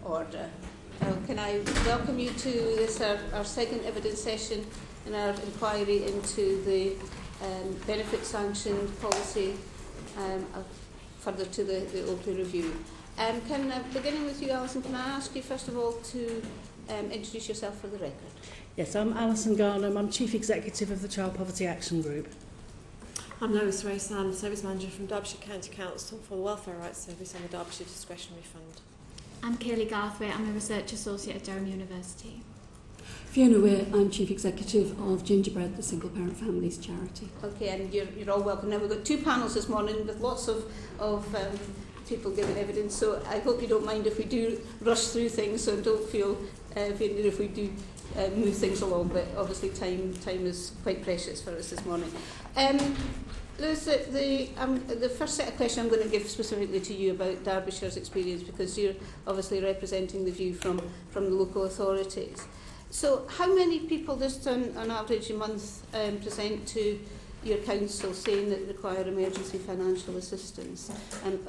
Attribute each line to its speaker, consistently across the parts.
Speaker 1: order. Can I welcome you to this, our second evidence session in our inquiry into the benefit sanction policy, further to the Oakley review. Beginning with you, Alison, can I ask you first of all to introduce yourself for the record?
Speaker 2: Yes, I'm Alison Garnham. I'm Chief Executive of the Child Poverty Action Group.
Speaker 3: I'm Lois. I'm Service Manager from Derbyshire County Council for the Welfare Rights Service and the Derbyshire Discretionary Fund.
Speaker 4: I'm Kayleigh Garthwaite. I'm a Research Associate at Durham University.
Speaker 5: Fiona, Weir. I'm Chief Executive of Gingerbread, the Single Parent Families Charity.
Speaker 1: Okay, and you're all welcome. Now, we've got two panels this morning with lots of people giving evidence, so I hope you don't mind if we do rush through things, so don't feel offended if we do move things along, but obviously time is quite precious for us this morning. Lois, the first set of questions I'm going to give specifically to you about Derbyshire's experience, because you're obviously representing the view from the local authorities. So how many people just on average a month present to your council saying that they require emergency financial assistance, and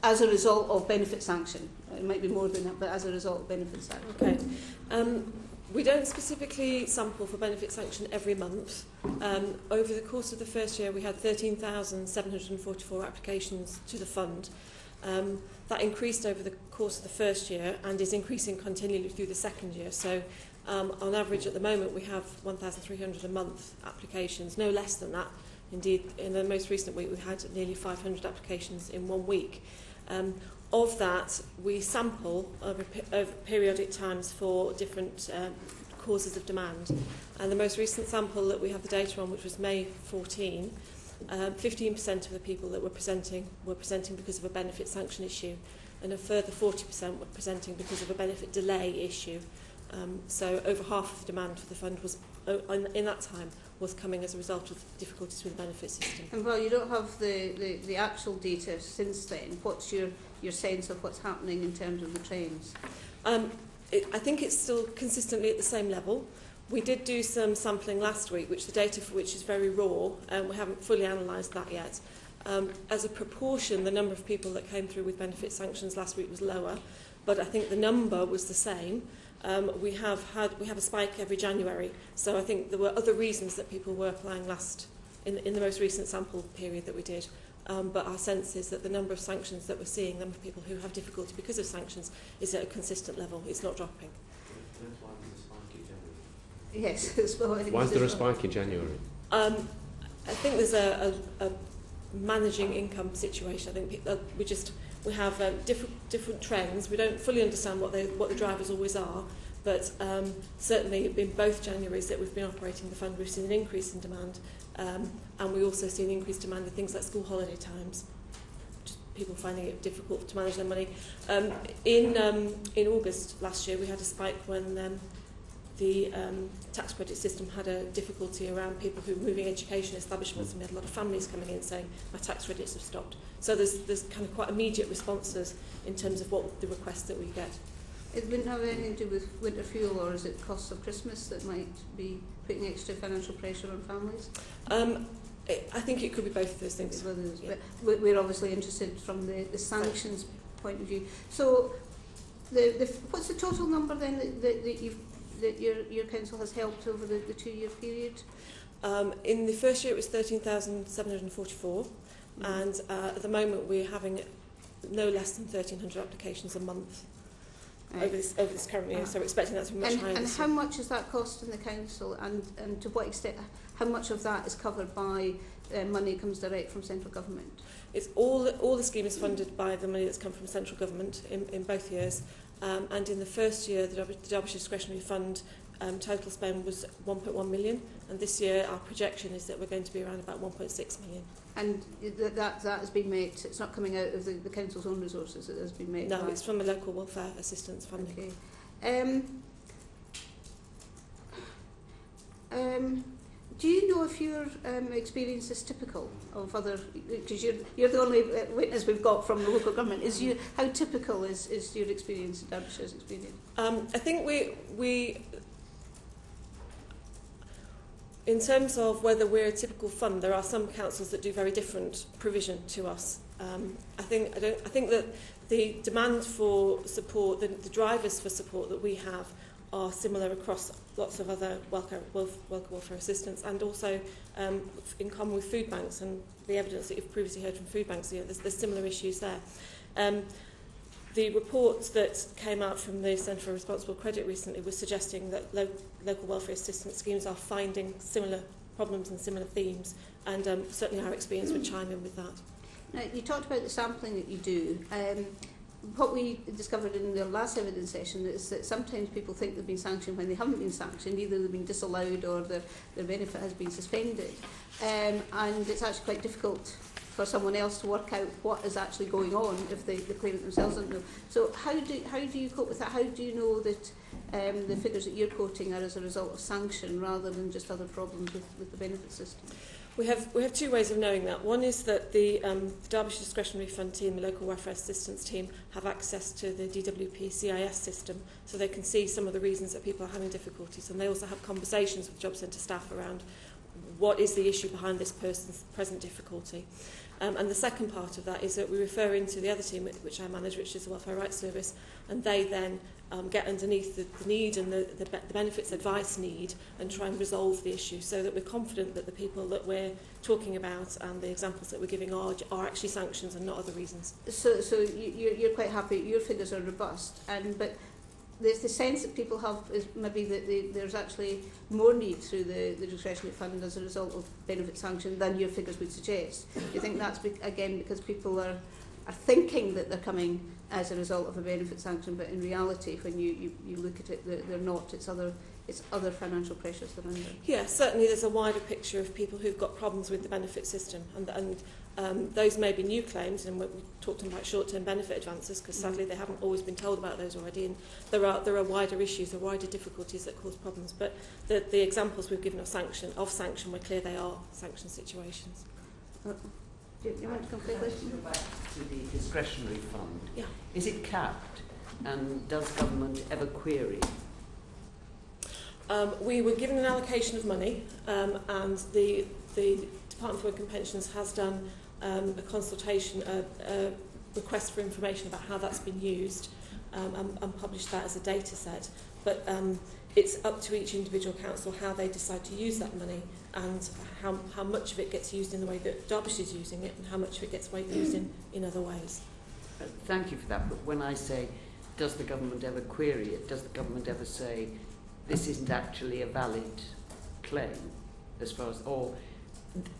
Speaker 1: as a result of benefit sanction? It might be more than that, but as a result of benefit sanction.
Speaker 3: Okay. We don't specifically sample for benefit sanction every month. Over the course of the first year, we had 13,744 applications to the fund. That increased over the course of the first year and is increasing continually through the second year. So on average at the moment, we have 1,300 a month applications, no less than that. Indeed, in the most recent week, we had nearly 500 applications in 1 week. Of that, we sample over periodic times for different causes of demand. And the most recent sample that we have the data on, which was May 14, 15% of the people that were presenting because of a benefit sanction issue, and a further 40% were presenting because of a benefit delay issue. So over half of the demand for the fund was, in that time, was coming as a result of difficulties with the benefit system.
Speaker 1: And while you don't have the actual data since then, what's your sense of what's happening in terms of the trends?
Speaker 3: I think it's still consistently at the same level. We did do some sampling last week, which the data for which is very raw, and we haven't fully analysed that yet. As a proportion, the number of people that came through with benefit sanctions last week was lower, but I think the number was the same. We have a spike every January, so I think there were other reasons that people were applying in the most recent sample period that we did. But our sense is that the number of sanctions that we're seeing, the number of people who have difficulty because of sanctions, is at a consistent level. It's not dropping.
Speaker 1: Yes.
Speaker 6: Why is there a spike in January?
Speaker 3: I think there's a managing income situation. I think we have different trends. We don't fully understand what the drivers always are, but certainly in both Januaries that we've been operating the fund, we've seen an increase in demand, and we also see an increased demand in things like school holiday times, just people finding it difficult to manage their money. In August last year, we had a spike when the tax credit system had a difficulty around people who were moving education establishments, and we had a lot of families coming in saying, my tax credits have stopped. So there's kind of quite immediate responses in terms of what the requests that we get.
Speaker 1: It wouldn't have anything to do with winter fuel, or is it costs of Christmas that might be putting extra financial pressure on families?
Speaker 3: I think it could be both of those things.
Speaker 1: Yeah. But we're obviously interested from the sanctions point of view. So what's the total number then that your council has helped over the 2-year period?
Speaker 3: In the first year it was 13,744, and at the moment we're having no less than 1,300 applications a month over this current year, so we're expecting that to be much higher. And
Speaker 1: how much is that costing the council, and to what extent, how much of that is covered by money that comes direct from central government?
Speaker 3: It's all the scheme is funded by the money that's come from central government in both years. And in the first year, the Derbyshire Discretionary Fund total spend was 1.1 million, and this year our projection is that we're going to be around about 1.6 million. And
Speaker 1: that has been made, it's not coming out of the council's own resources, it has been made?
Speaker 3: No, it's from a local welfare assistance funding.
Speaker 1: Okay. Do you know if your experience is typical of other, because you're the only witness we've got from the local government, how typical is your experience, Derbyshire's experience?
Speaker 3: I think In terms of whether we're a typical fund, there are some councils that do very different provision to us. I think that the demand for support, the drivers for support that we have are similar across lots of other welfare assistance, and also in common with food banks, and the evidence that you've previously heard from food banks, there's similar issues there. The report that came out from the Centre for Responsible Credit recently was suggesting that local welfare assistance schemes are finding similar problems and similar themes, and certainly our experience would chime in with that.
Speaker 1: Now, you talked about the sampling that you do. What we discovered in the last evidence session is that sometimes people think they've been sanctioned when they haven't been sanctioned. Either they've been disallowed or their benefit has been suspended. And it's actually quite difficult for someone else to work out what is actually going on if the claimant themselves don't know. So how do you cope with that? How do you know that the figures that you're quoting are as a result of sanction rather than just other problems with the benefit system?
Speaker 3: We have two ways of knowing that. One is that the Derbyshire Discretionary Fund team, the local welfare assistance team, have access to the DWP CIS system, so they can see some of the reasons that people are having difficulties, and they also have conversations with job centre staff around what is the issue behind this person's present difficulty. And the second part of that is that we refer into the other team, which I manage, which is the Welfare Rights Service, and they then get underneath the need and the benefits advice need and try and resolve the issue, so that we're confident that the people that we're talking about and the examples that we're giving are actually sanctions and not other reasons. So
Speaker 1: you're quite happy, your figures are robust, but there's the sense that people have is maybe that there's actually more need through the discretionary fund as a result of benefit sanction than your figures would suggest. Do you think that's again because people are thinking that they're coming as a result of a benefit sanction, but in reality when you look at it they're not, it's other financial pressures that are under?
Speaker 3: Yeah, certainly there's a wider picture of people who've got problems with the benefit system, and those may be new claims, and we talked about short-term benefit advances because sadly they haven't always been told about those already, and there are wider issues, there are wider difficulties that cause problems, but the examples we've given of sanction, we're clear they are sanction situations.
Speaker 1: Do you want to come quickly?
Speaker 7: Go back to the discretionary fund.
Speaker 3: Yeah.
Speaker 7: Is it capped, and does government ever query?
Speaker 3: We were given an allocation of money, and the Department for Work and Pensions has done a consultation, a request for information about how that's been used, and published that as a data set. But it's up to each individual council how they decide to use that money, and how much of it gets used in the way that Derbyshire's using it, and how much of it gets used in other ways.
Speaker 7: Thank you for that, but when I say, does the government ever query it, does the government ever say, this isn't actually a valid claim, as far as, or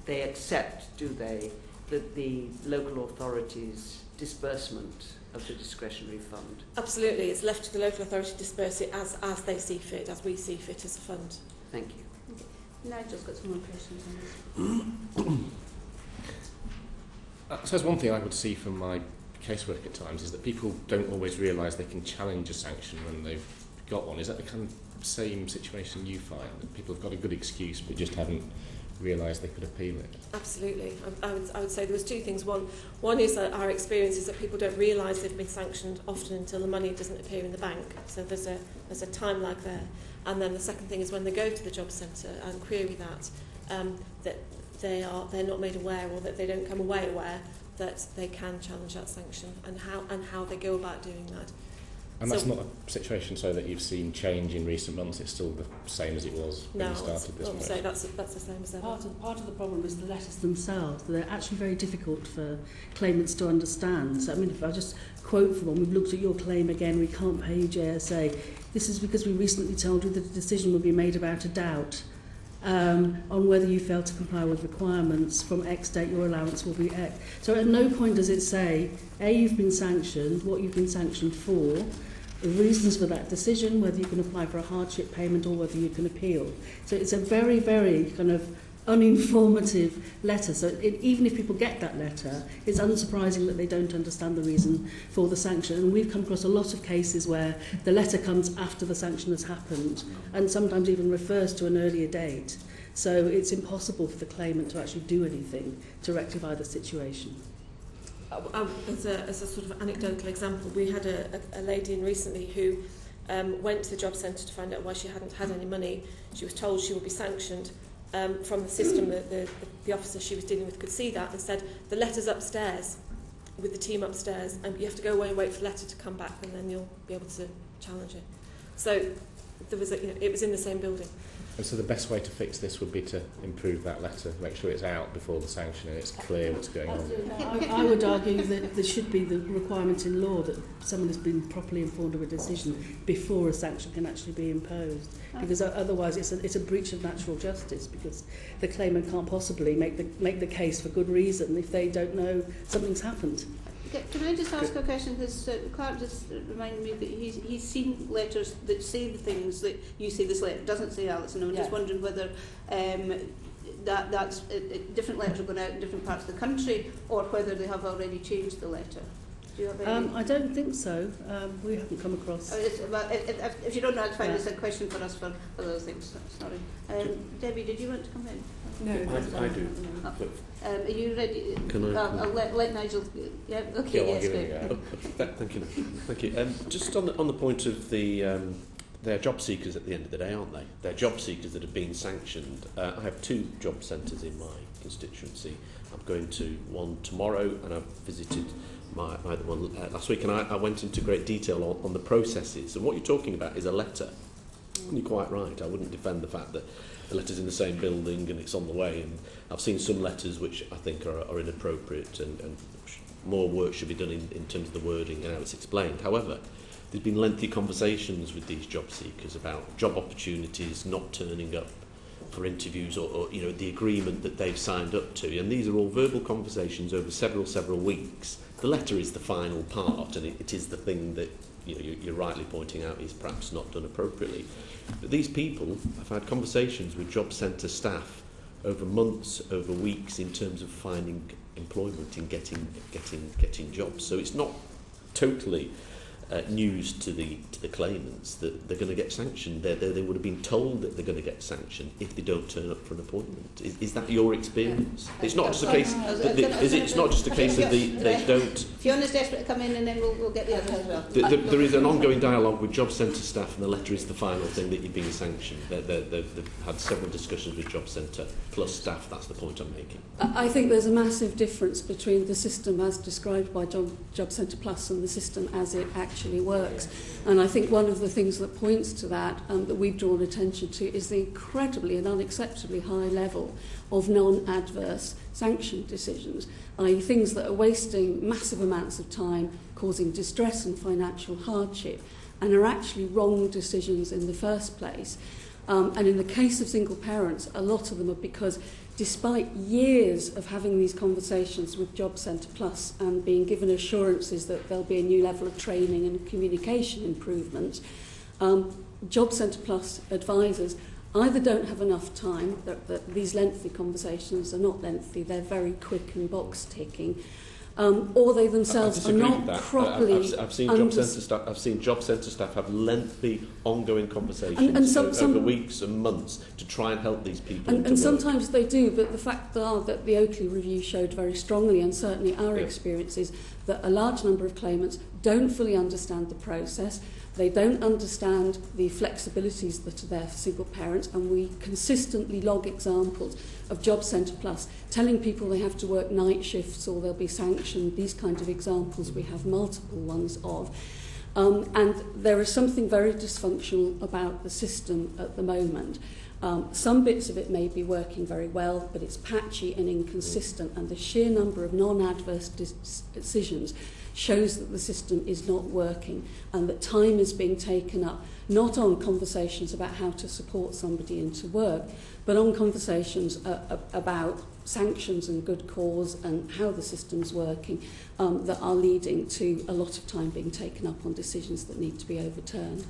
Speaker 7: they accept, do they, that the local authorities' disbursement of the discretionary fund?
Speaker 3: Absolutely, it's left to the local authority to disperse it as they see fit, as we see fit as a fund.
Speaker 7: Thank you.
Speaker 1: Nigel's got some more questions on this.
Speaker 6: I suppose one thing I would see from my casework at times is that people don't always realise they can challenge a sanction when they've got one. Is that the kind of same situation you find, that people have got a good excuse but just haven't realised they could appeal it? Absolutely.
Speaker 3: I would say there was two things. One is that our experience is that people don't realise they've been sanctioned often until the money doesn't appear in the bank. So there's a time lag there. And then the second thing is when they go to the job centre and query that they're not made aware, or that they don't come away aware that they can challenge that sanction, and how they go about doing that.
Speaker 6: And that's not a situation so that you've seen change in recent months, it's still the same as it was when you started this process?
Speaker 3: No, that's the same as ever.
Speaker 2: Part of the problem is the letters themselves. They're actually very difficult for claimants to understand. So, I mean, if I just quote from one, we've looked at your claim again, we can't pay you JSA. This is because we recently told you that a decision will be made about a doubt on whether you fail to comply with requirements. From X date, your allowance will be X. So at no point does it say, A, you've been sanctioned, what you've been sanctioned for, the reasons for that decision, whether you can apply for a hardship payment or whether you can appeal. So it's a very, very kind of uninformative letter. So even if people get that letter, it's unsurprising that they don't understand the reason for the sanction. And we've come across a lot of cases where the letter comes after the sanction has happened and sometimes even refers to an earlier date. So it's impossible for the claimant to actually do anything to rectify the situation.
Speaker 3: As a sort of anecdotal example, we had a lady in recently who went to the job centre to find out why she hadn't had any money. She was told she would be sanctioned, from the system. The officer she was dealing with could see that and said, the letter's upstairs with the team upstairs, and you have to go away and wait for the letter to come back, and then you'll be able to challenge it. So there was it was in the same building.
Speaker 6: And so the best way to fix this would be to improve that letter, make sure it's out before the sanction and it's clear what's going on.
Speaker 2: I would argue that there should be the requirement in law that someone has been properly informed of a decision before a sanction can actually be imposed, because otherwise it's a breach of natural justice, because the claimant can't possibly make the case for good reason if they don't know something's happened.
Speaker 1: Can I just ask a question? Because Clark just reminded me that he's seen letters that say the things that you say this letter doesn't say, Alison. I'm just wondering whether that's different letters are going out in different parts of the country, or whether they have already changed the letter. Do you have any?
Speaker 2: I don't think so. We haven't come across.
Speaker 1: If you don't know, I'd find this a question for us for other things. Sorry. Debbie, did you want to come in?
Speaker 8: No, I do.
Speaker 1: Are you ready?
Speaker 8: Can I?
Speaker 1: I'll let Nigel. Yeah. Okay. Yes. Great.
Speaker 8: Thank you. Thank you. Just on the point of they're job seekers at the end of the day, aren't they? They're job seekers that have been sanctioned. I have 2 job centres in my constituency. I'm going to one tomorrow, and I've visited my other one last week, and I went into great detail on the processes. And what you're talking about is a letter. And you're quite right. I wouldn't defend the fact that the letter's in the same building and it's on the way. And I've seen some letters which I think are inappropriate, and more work should be done in terms of the wording and how it's explained. However, there's been lengthy conversations with these job seekers about job opportunities, not turning up for interviews, or the agreement that they've signed up to. And these are all verbal conversations over several weeks. The letter is the final part, and it is the thing that you're rightly pointing out is perhaps not done appropriately. But these people have had conversations with job centre staff over months, over weeks, in terms of finding employment and getting jobs. So it's not totally news to the claimants that they're going to get sanctioned. They would have been told that they're going to get sanctioned if they don't turn up for an appointment. Is that your experience? It's not just a case. It's not just a case that they don't.
Speaker 1: Fiona's desperate to come in, and then we'll get the other as well.
Speaker 8: There is an ongoing dialogue with job centre staff, and the letter is the final thing that you're being sanctioned. They've had several discussions with job centre plus staff. That's the point I'm making.
Speaker 5: I think there's a massive difference between the system as described by Job Centre Plus and the system as it actually works. And I think one of the things that points to that we've drawn attention to is the incredibly and unacceptably high level of non-adverse sanction decisions, i.e. things that are wasting massive amounts of time, causing distress and financial hardship, and are actually wrong decisions in the first place. And in the case of single parents, a lot of them are because despite years of having these conversations with Job Centre Plus and being given assurances that there'll be a new level of training and communication improvement, Job Centre Plus advisors either don't have enough time, that these lengthy conversations are not lengthy, they're very quick and box ticking, or they themselves are not properly.
Speaker 8: I've seen job centre staff have lengthy, ongoing conversations over weeks and months to try and help these people.
Speaker 5: And sometimes they do, but the fact that the Oakley review showed very strongly, and certainly our experience is that a large number of claimants don't fully understand the process. They don't understand the flexibilities that are there for single parents, and we consistently log examples of Job Centre Plus telling people they have to work night shifts or they'll be sanctioned. These kinds of examples we have multiple ones of. And there is something very dysfunctional about the system at the moment. Some bits of it may be working very well, but it's patchy and inconsistent, and the sheer number of non-adverse decisions shows that the system is not working, and that time is being taken up not on conversations about how to support somebody into work, but on conversations about sanctions and good cause and how the system's working, that are leading to a lot of time being taken up on decisions that need to be overturned.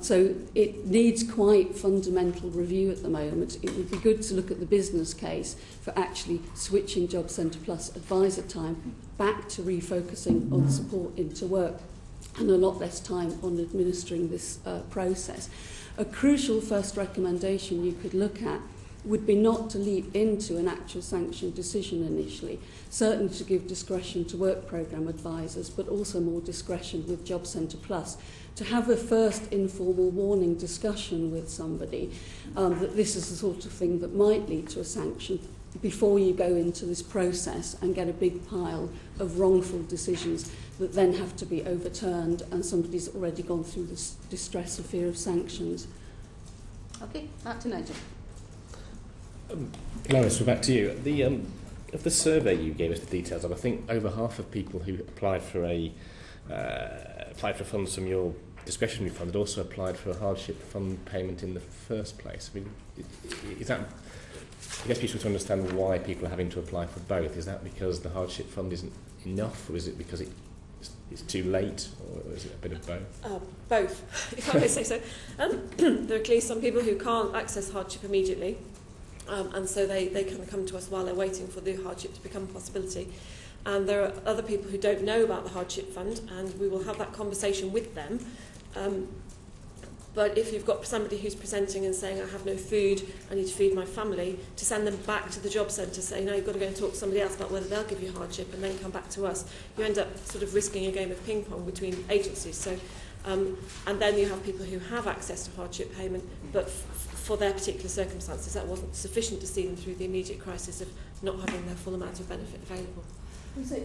Speaker 5: So it needs quite fundamental review at the moment. It would be good to look at the business case for actually switching Job Centre Plus advisor time back to refocusing on support into work, and a lot less time on administering this process. A crucial first recommendation you could look at would be not to leap into an actual sanction decision initially, certainly to give discretion to work programme advisors, but also more discretion with Job Centre Plus, to have a first informal warning discussion with somebody that this is the sort of thing that might lead to a sanction before you go into this process and get a big pile of wrongful decisions that then have to be overturned and somebody's already gone through this distress or fear of sanctions.
Speaker 1: Okay, back to Nigel.
Speaker 6: Lois, we're back to you. Of the survey you gave us the details of, I think over half of people who applied for funds from your discretionary fund had also applied for a hardship fund payment in the first place. I mean, is that? I guess people to understand why people are having to apply for both. Is that because the hardship fund isn't enough, or is it because it's too late, or is it a bit of both?
Speaker 3: Both, if I may say so. There are clearly some people who can't access hardship immediately, and so they kind of come to us while they're waiting for the hardship to become a possibility. And there are other people who don't know about the hardship fund, and we will have that conversation with them. But if you've got somebody who's presenting and saying, I have no food, I need to feed my family, to send them back to the job centre, saying, no, you've got to go and talk to somebody else about whether they'll give you hardship, and then come back to us, you end up sort of risking a game of ping pong between agencies. So, and then you have people who have access to hardship payment, but for their particular circumstances, that wasn't sufficient to see them through the immediate crisis of not having their full amount of benefit available.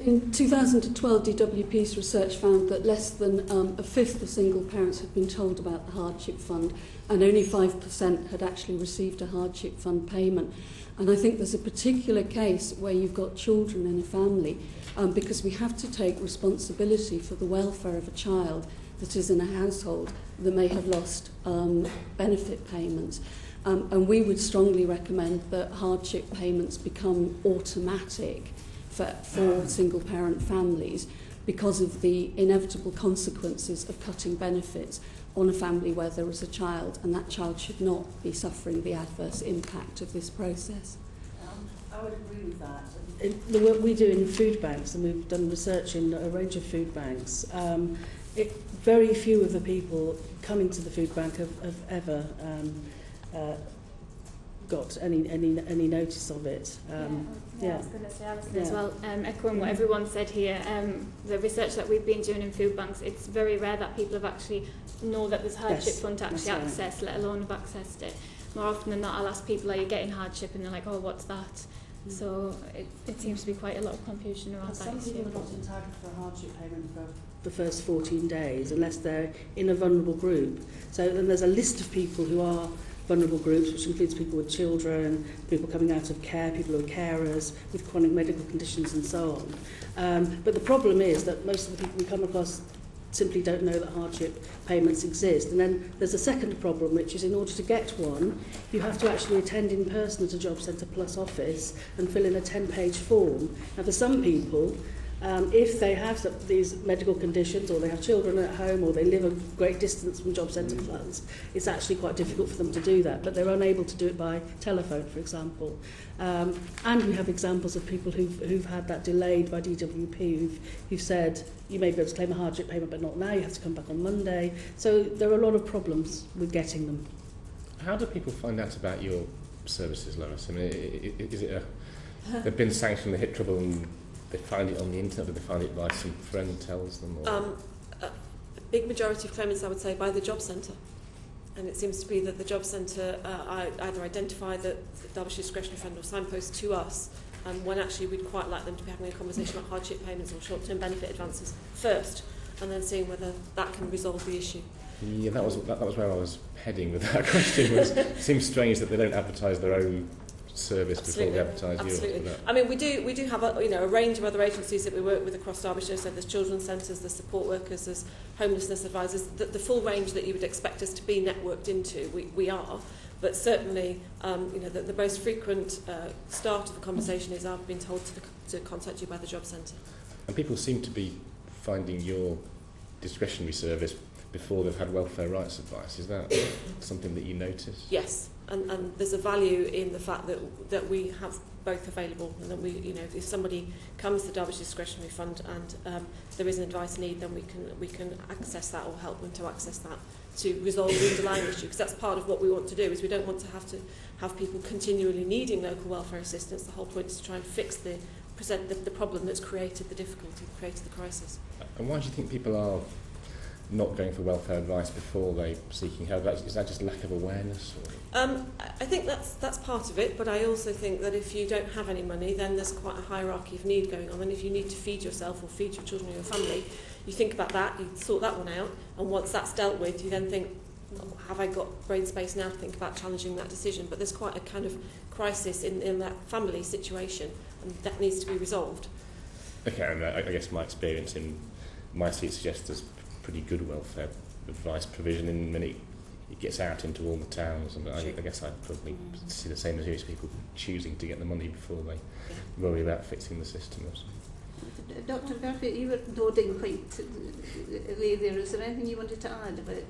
Speaker 5: In 2012, DWP's research found that less than a fifth of single parents had been told about the hardship fund, and only 5% had actually received a hardship fund payment. And I think there's a particular case where you've got children in a family, because we have to take responsibility for the welfare of a child that is in a household that may have lost benefit payments. And we would strongly recommend that hardship payments become automatic for single-parent families because of the inevitable consequences of cutting benefits on a family where there is a child, and that child should not be suffering the adverse impact of this process.
Speaker 2: I would agree with that. The work we do in food banks, and we've done research in a range of food banks, very few of the people coming to the food bank have ever got any notice of it.
Speaker 4: I was going to say, Alison, as well, echoing what everyone said here, the research that we've been doing in food banks, it's very rare that people have actually know that there's hardship fund to actually access, let alone have accessed it. More often than not, I'll ask people, are you getting hardship? And they're like, oh, what's that? So it seems to be quite a lot of confusion around that.
Speaker 2: Some people are not entitled for a hardship payment for the first 14 days unless they're in a vulnerable group. So then there's a list of people who are vulnerable groups, which includes people with children, people coming out of care, people who are carers, with chronic medical conditions and so on. But the problem is that most of the people we come across simply don't know that hardship payments exist. And then there's a second problem, which is in order to get one, you have to actually attend in person at a Job Centre Plus office and fill in a 10-page form. Now, for some people, if they have these medical conditions, or they have children at home, or they live a great distance from Job Centre Plus, it's actually quite difficult for them to do that, but they're unable to do it by telephone, for example. And we have examples of people who've had that delayed by DWP, who've said, you may be able to claim a hardship payment, but not now, you have to come back on Monday. So there are a lot of problems with getting them.
Speaker 6: How do people find out about your services, Lois? I mean, is it they've been sanctioned, they hit trouble, and they find it on the internet, or they find it by some friend tells them? Or?
Speaker 3: A big majority of claimants, I would say, by the job centre. And it seems to be that the job centre either identify the Derbyshire Discretionary Fund or signpost to us, when actually we'd quite like them to be having a conversation about hardship payments or short-term benefit advances first, and then seeing whether that can resolve the issue.
Speaker 6: Yeah, that was where I was heading with that question. It seems strange that they don't advertise their own service before they advertise yours.
Speaker 3: Absolutely. I mean, we do have a range of other agencies that we work with across Derbyshire. So there's children's centres, there's support workers, there's homelessness advisors. The full range that you would expect us to be networked into, we are. But certainly, the most frequent start of the conversation is I've been told to contact you by the job centre.
Speaker 6: And people seem to be finding your discretionary service before they've had welfare rights advice. Is that something that you notice?
Speaker 3: Yes. And there's a value in the fact that we have both available, and then we, you know, if somebody comes to the Derbyshire Discretionary Fund and there is an advice need, then we can access that or help them to access that to resolve the underlying issue, because that's part of what we want to do. Is we don't want to have people continually needing local welfare assistance. The whole point is to try and fix the problem that's created the difficulty, created the crisis.
Speaker 6: And why do you think people are not going for welfare advice before they seeking help? Is that just lack of awareness? Or?
Speaker 3: I think that's part of it, but I also think that if you don't have any money, then there's quite a hierarchy of need going on. And if you need to feed yourself or feed your children or your family, you think about that, you sort that one out, and once that's dealt with, you then think, have I got brain space now to think about challenging that decision? But there's quite a kind of crisis in that family situation, and that needs to be resolved.
Speaker 6: Okay, and I guess my experience in my seat suggests there's pretty good welfare advice provision in many. It gets out into all the towns, and I guess I'd probably see the same as you, as people choosing to get the money before they worry about fixing the system or something.
Speaker 1: Dr. Garthwaite, you were nodding quite there. Is there anything you wanted to add about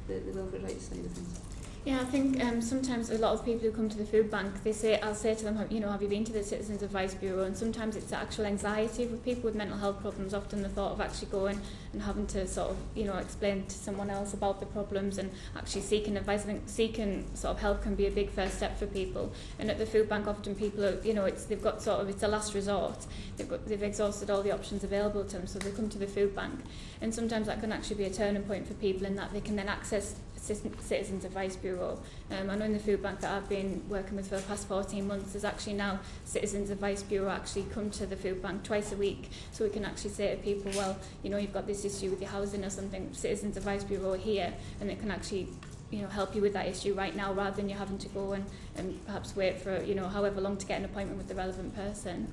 Speaker 1: the welfare rights side of things?
Speaker 4: Yeah, I think sometimes a lot of people who come to the food bank, they say, I'll say to them, you know, have you been to the Citizens Advice Bureau? And sometimes it's actual anxiety with people with mental health problems. Often the thought of actually going and having to sort of, you know, explain to someone else about the problems and actually seeking advice. I think seeking sort of help can be a big first step for people. And at the food bank, often people are, you know, they've got sort of, it's a last resort. They've exhausted all the options available to them, so they come to the food bank. And sometimes that can actually be a turning point for people in that they can then access Citizens Advice Bureau. I know in the food bank that I've been working with for the past 14 months, there's actually now Citizens Advice Bureau actually come to the food bank twice a week, so we can actually say to people, well, you know, you've got this issue with your housing or something, Citizens Advice Bureau are here, and it can actually, you know, help you with that issue right now, rather than you having to go and perhaps wait for, you know, however long to get an appointment with the relevant person.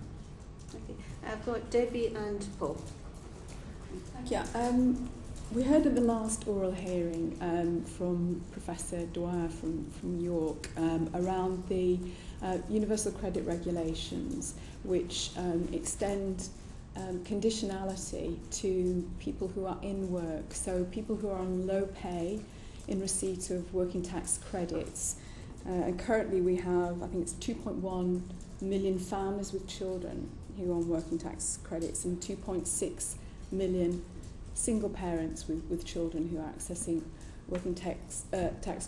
Speaker 1: Okay. I've got Debbie and Paul.
Speaker 9: Thank you. We heard at the last oral hearing from Professor Weir from York around the universal credit regulations, which extend conditionality to people who are in work, so people who are on low pay in receipt of working tax credits. And currently we have, I think it's 2.1 million families with children who are on working tax credits, and 2.6 million single parents with children who are accessing working tax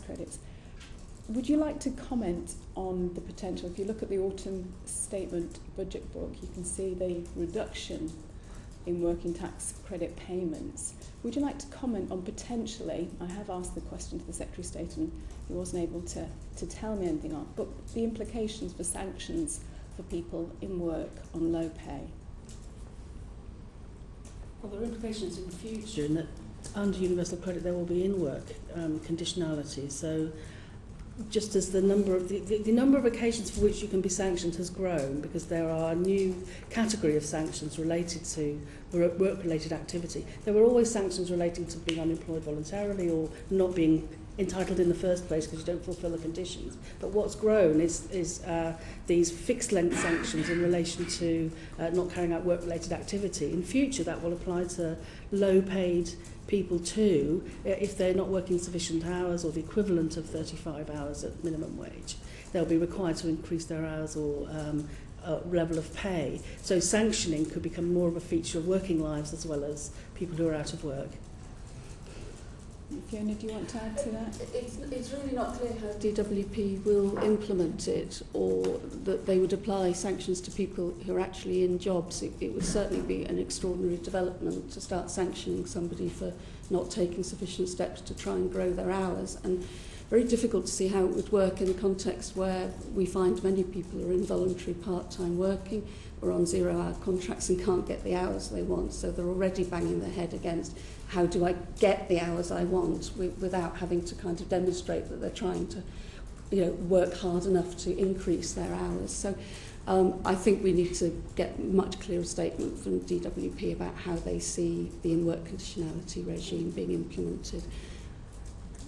Speaker 9: credits. Would you like to comment on the potential? If you look at the autumn statement budget book, you can see the reduction in working tax credit payments. Would you like to comment on potentially, I have asked the question to the Secretary of State and he wasn't able to tell me anything on, but the implications for sanctions for people in work on low pay?
Speaker 2: Well, there are implications in the future in that under universal credit there will be in-work conditionality. So just as the number of occasions for which you can be sanctioned has grown, because there are a new category of sanctions related to work-related activity. There were always sanctions relating to being unemployed voluntarily or not being entitled in the first place because you don't fulfil the conditions. But what's grown is these fixed-length sanctions in relation to not carrying out work-related activity. In future, that will apply to low-paid people too, if they're not working sufficient hours or the equivalent of 35 hours at minimum wage. They'll be required to increase their hours or level of pay. So sanctioning could become more of a feature of working lives as well as people who are out of work.
Speaker 9: Fiona, do you want to add to that?
Speaker 5: It's really not clear how DWP will implement it, or that they would apply sanctions to people who are actually in jobs. It would certainly be an extraordinary development to start sanctioning somebody for not taking sufficient steps to try and grow their hours, and very difficult to see how it would work in a context where we find many people are involuntary part-time working or on zero-hour contracts and can't get the hours they want, so they're already banging their head against how do I get the hours I want without having to kind of demonstrate that they're trying to, you know, work hard enough to increase their hours. So I think we need to get a much clearer statement from DWP about how they see the in-work conditionality regime being implemented.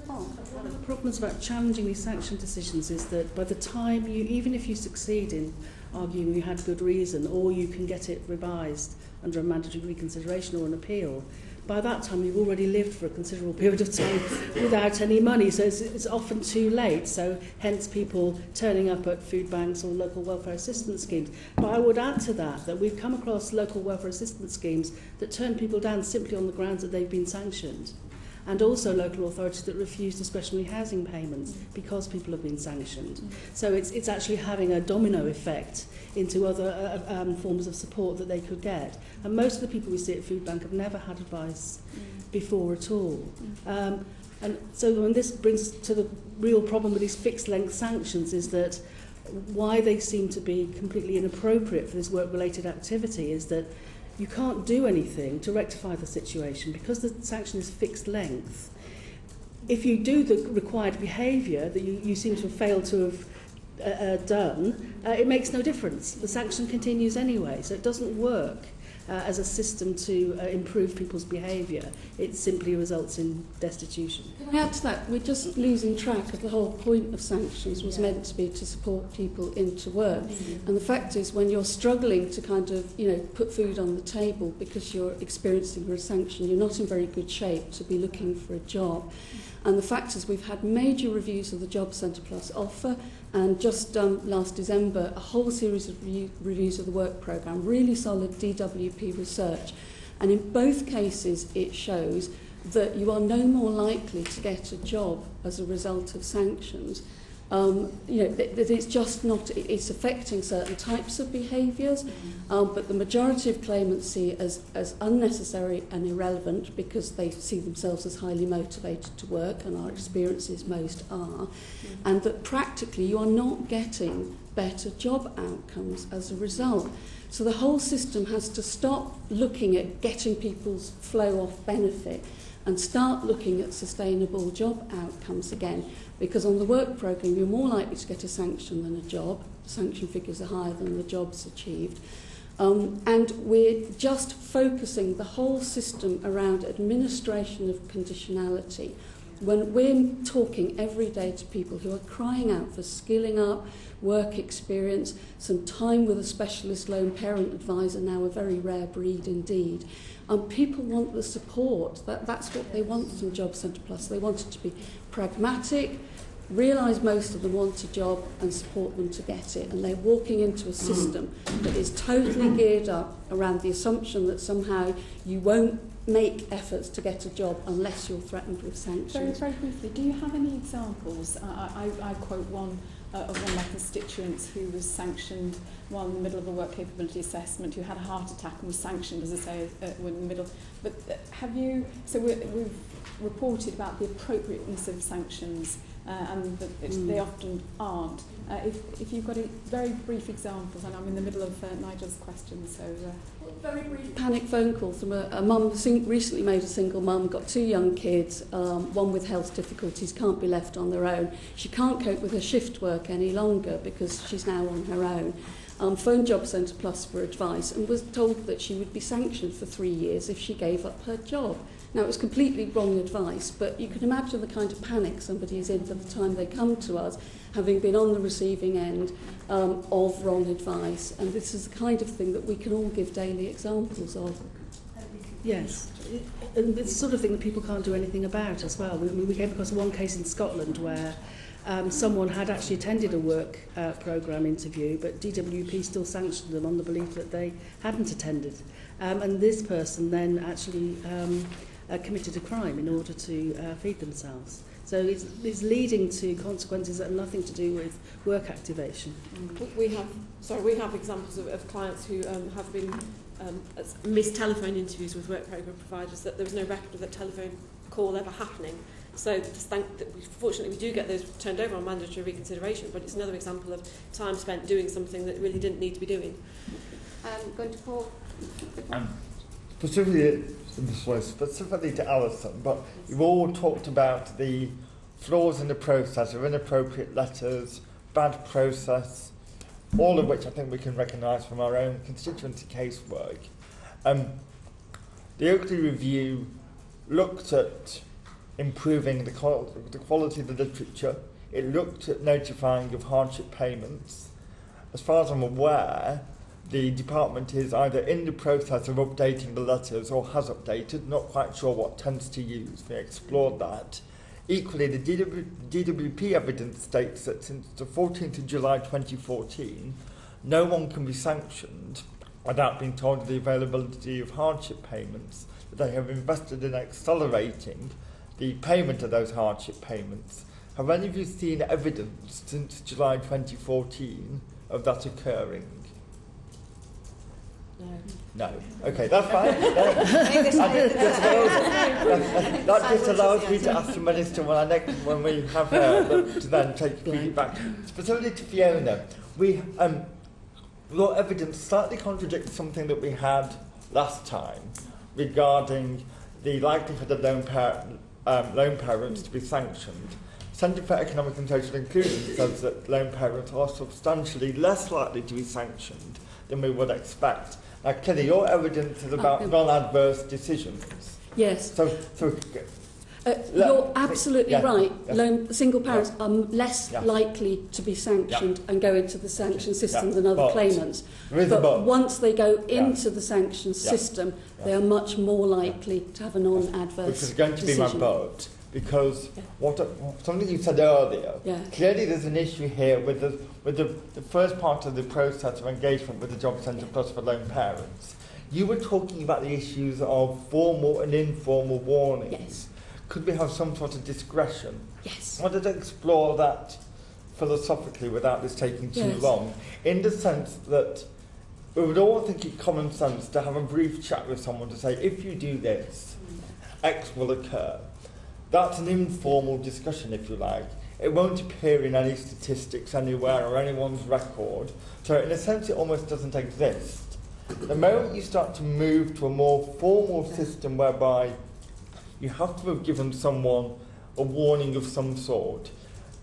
Speaker 2: One of the problems about challenging these sanction decisions is that by the time even if you succeed in arguing you had good reason, or you can get it revised under a mandatory reconsideration or an appeal. By that time, you've already lived for a considerable period of time without any money, so it's often too late. So hence people turning up at food banks or local welfare assistance schemes. But I would add to that we've come across local welfare assistance schemes that turn people down simply on the grounds that they've been sanctioned, and also local authorities that refuse discretionary housing payments because people have been sanctioned. So it's actually having a domino effect into other forms of support that they could get. And most of the people we see at Food Bank have never had advice before at all. And so when this brings us to the real problem with these fixed length sanctions, is that why they seem to be completely inappropriate for this work-related activity is that you can't do anything to rectify the situation because the sanction is fixed length. If you do the required behaviour that you seem to have failed to have done, it makes no difference. The sanction continues anyway, so it doesn't work as a system to improve people's behaviour. It simply results in destitution.
Speaker 5: Can I add to that? We're just losing track of the whole point of sanctions was meant to be to support people into work. And the fact is, when you're struggling to kind of, put food on the table because you're experiencing a sanction, you're not in very good shape to be looking for a job. And the fact is, we've had major reviews of the Job Centre Plus offer, and just last December, a whole series of reviews of the work programme, really solid DWP research. And in both cases, it shows that you are no more likely to get a job as a result of sanctions. That it's just not, it's affecting certain types of behaviours, but the majority of claimants see it as unnecessary and irrelevant because they see themselves as highly motivated to work, and our experiences most are, and that practically you are not getting better job outcomes as a result. So the whole system has to stop looking at getting people's flow-off benefit and start looking at sustainable job outcomes again. Because on the work programme, you're more likely to get a sanction than a job. The sanction figures are higher than the jobs achieved. And we're just focusing the whole system around administration of conditionality. When we're talking every day to people who are crying out for skilling up, work experience, some time with a specialist lone parent advisor, now a very rare breed indeed, people want the support. That's what they want from Job Centre Plus. They want it to be pragmatic, realise most of them want a job and support them to get it. And they're walking into a system that is totally geared up around the assumption that somehow you won't make efforts to get a job unless you're threatened with sanctions.
Speaker 9: Very, very briefly, do you have any examples? I quote one of one of my constituents who was sanctioned while in the middle of a work capability assessment, who had a heart attack and was sanctioned, as I say, in the middle. But have you... So we've reported about the appropriateness of sanctions and that they often aren't. If you've got very brief examples, and I'm in the middle of Nigel's question, so...
Speaker 5: Very brief panic phone call from a mum recently made a single mum, got 2 young kids, one with health difficulties, can't be left on their own. She can't cope with her shift work any longer because she's now on her own. Phoned Job Centre Plus for advice and was told that she would be sanctioned for 3 years if she gave up her job. Now, it was completely wrong advice, but you can imagine the kind of panic somebody is in for the time they come to us, having been on the receiving end of wrong advice. And this is the kind of thing that we can all give daily examples of.
Speaker 2: Yes, and it's the sort of thing that people can't do anything about as well. We came across one case in Scotland where someone had actually attended a work programme interview, but DWP still sanctioned them on the belief that they hadn't attended. And this person then actually committed a crime in order to feed themselves. So it's leading to consequences that have nothing to do with work activation.
Speaker 3: We have examples of clients who have been missed telephone interviews with work programme providers, that there was no record of that telephone call ever happening. So fortunately we do get those turned over on mandatory reconsideration, but it's another example of time spent doing something that really didn't need to be doing.
Speaker 1: Going to Paul.
Speaker 10: Specifically to Alison, but you've all talked about the flaws in the process of inappropriate letters, bad process, all of which I think we can recognise from our own constituency casework. The Oakley review looked at improving the quality of the literature. It looked at notifying of hardship payments. as far as I'm aware, the department is either in the process of updating the letters or has updated, not quite sure what tense to use. We explored that. Equally, the DWP evidence states that since the 14th of July 2014, no one can be sanctioned without being told of the availability of hardship payments, that they have invested in accelerating the payment of those hardship payments. Have any of you seen evidence since July 2014 of that occurring? No. Okay, that's fine. That just allows me to ask the Minister when we have her to then take feedback. Specifically to Fiona, your evidence slightly contradicts something that we had last time regarding the likelihood of lone parents to be sanctioned. Centre for Economic and Social Inclusion says that lone parents are substantially less likely to be sanctioned than we would expect. Now, Kayleigh, your evidence is about non-adverse decisions.
Speaker 5: Yes.
Speaker 10: So
Speaker 5: you're absolutely right. Yes. Single parents are less likely to be sanctioned and go into the sanction system than other claimants. But once they go into the sanction system, they are much more likely to have a non-adverse
Speaker 10: Which is going to
Speaker 5: decision.
Speaker 10: be my vote. Because something you said earlier, clearly there's an issue here with the first part of the process of engagement with the Job Centre Plus for lone parents. You were talking about the issues of formal and informal warnings.
Speaker 5: Yes.
Speaker 10: Could we have some sort of discretion?
Speaker 5: Yes.
Speaker 10: I wanted to explore that philosophically without this taking too long, in the sense that we would all think it common sense to have a brief chat with someone to say, if you do this, X will occur. That's an informal discussion, if you like. It won't appear in any statistics anywhere or anyone's record. So in a sense, it almost doesn't exist. The moment you start to move to a more formal system whereby you have to have given someone a warning of some sort,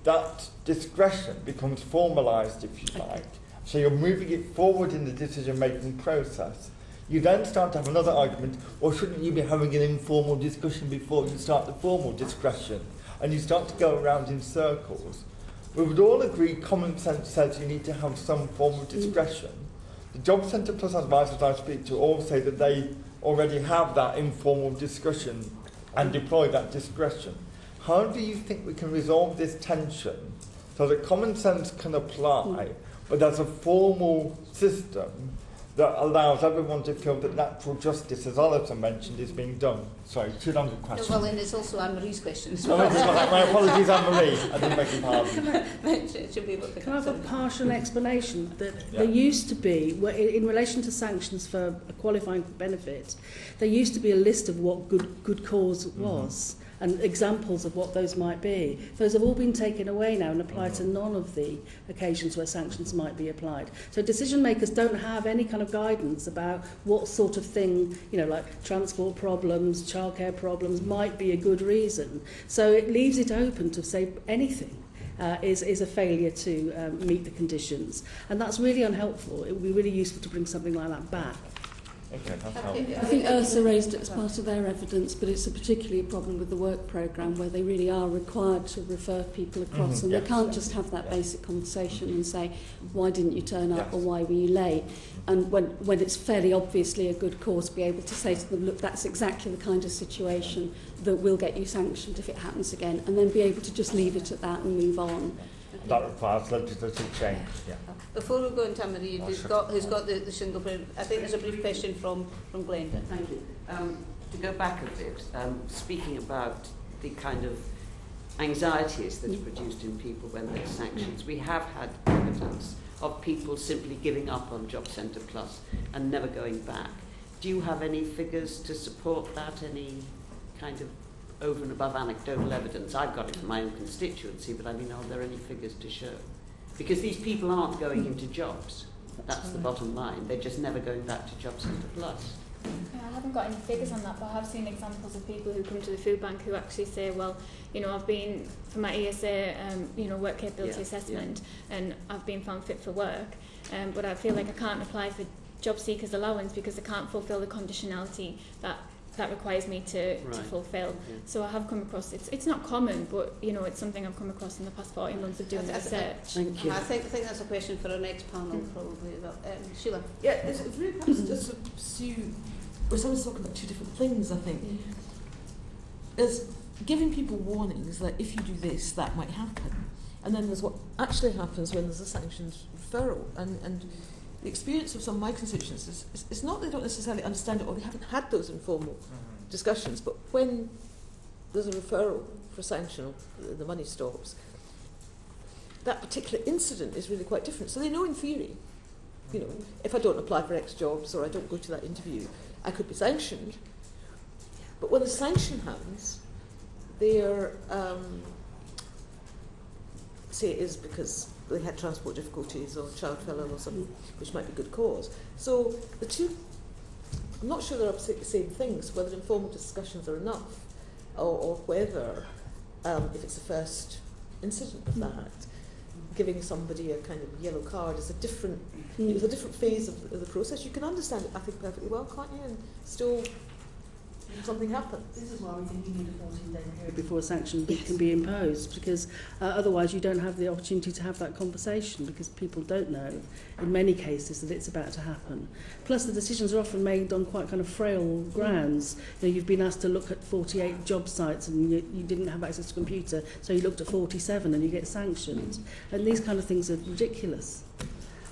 Speaker 10: that discretion becomes formalised, if you like. So you're moving it forward in the decision-making process. You then start to have another argument, or shouldn't you be having an informal discussion before you start the formal discussion? And you start to go around in circles. We would all agree common sense says you need to have some form of discretion. The Job Centre Plus advisors I speak to all say that they already have that informal discussion and deploy that discretion. How do you think we can resolve this tension so that common sense can apply, but there's a formal system that allows everyone to feel that natural justice, as Alison mentioned, is being done? Sorry, too long a question.
Speaker 1: Well, and it's also Anne-Marie's question as
Speaker 10: well. My apologies, Anne-Marie. I didn't beg your pardon.
Speaker 2: Can I have a partial explanation? That there used to be, in relation to sanctions for qualifying for benefits, there used to be a list of what good cause was. And examples of what those might be. Those have all been taken away now and applied to none of the occasions where sanctions might be applied. So decision makers don't have any kind of guidance about what sort of thing, like transport problems, childcare problems, might be a good reason. So it leaves it open to say anything. Is a failure to meet the conditions. And that's really unhelpful. It would be really useful to bring something like that back.
Speaker 10: Okay,
Speaker 5: I think URSA raised it as part of their evidence, but it's particularly a problem with the work programme where they really are required to refer people across, and they can't just have that basic conversation and say, why didn't you turn up or why were you late? And when it's fairly obviously a good cause, be able to say to them, look, that's exactly the kind of situation that will get you sanctioned if it happens again, and then be able to just leave it at that and move on.
Speaker 10: That requires legislative change.
Speaker 1: Before we go into Anne-Marie, who's got the Gingerbread, I think there's a brief question from Glenda.
Speaker 7: Thank you. To go back a bit, speaking about the kind of anxieties that's produced in people when there's sanctions, we have had evidence of people simply giving up on Job Centre Plus and never going back. Do you have any figures to support that, any kind of over and above anecdotal evidence? I've got it from my own constituency, but I mean, are there any figures to show? Because these people aren't going into jobs. That's the bottom line. They're just never going back to Job Centre Plus.
Speaker 4: Yeah, I haven't got any figures on that, but I have seen examples of people who come to the food bank who actually say, well, I've been for my ESA, work capability assessment, and I've been found fit for work, but I feel like I can't apply for job seekers allowance because I can't fulfil the conditionality that that requires me to fulfil.
Speaker 7: Yeah.
Speaker 4: So I have come across, it's not common, but you know, it's something I've come across in the past 14 months of doing the research.
Speaker 2: Thank you.
Speaker 1: I think that's a question for our next panel, probably. Sheila.
Speaker 11: Yeah, it's really perhaps just to pursue, or someone's talking about two different things, I think. There's giving people warnings that if you do this, that might happen. And then there's what actually happens when there's a sanctions referral. And the experience of some of my constituents is it's not they don't necessarily understand it or they haven't had those informal discussions, but when there's a referral for sanction or the money stops, that particular incident is really quite different. So they know in theory, you know, if I don't apply for X jobs or I don't go to that interview, I could be sanctioned. But when the sanction happens, they're, say it is because they had transport difficulties or child fell ill or something, which might be good cause. So the two, I'm not sure they're absolutely the same things, whether informal discussions are enough or whether, if it's the first incident of that, giving somebody a kind of yellow card is a different, it's a different phase of the process. You can understand it, I think, perfectly well, can't you? And still something happens.
Speaker 2: This is why we think you need a 14-day period before a sanction can be imposed, because otherwise you don't have the opportunity to have that conversation, because people don't know, in many cases, that it's about to happen. Plus, the decisions are often made on quite kind of frail grounds. You know, you've been asked to look at 48 job sites and you didn't have access to a computer, so you looked at 47 and you get sanctioned. And these kind of things are ridiculous.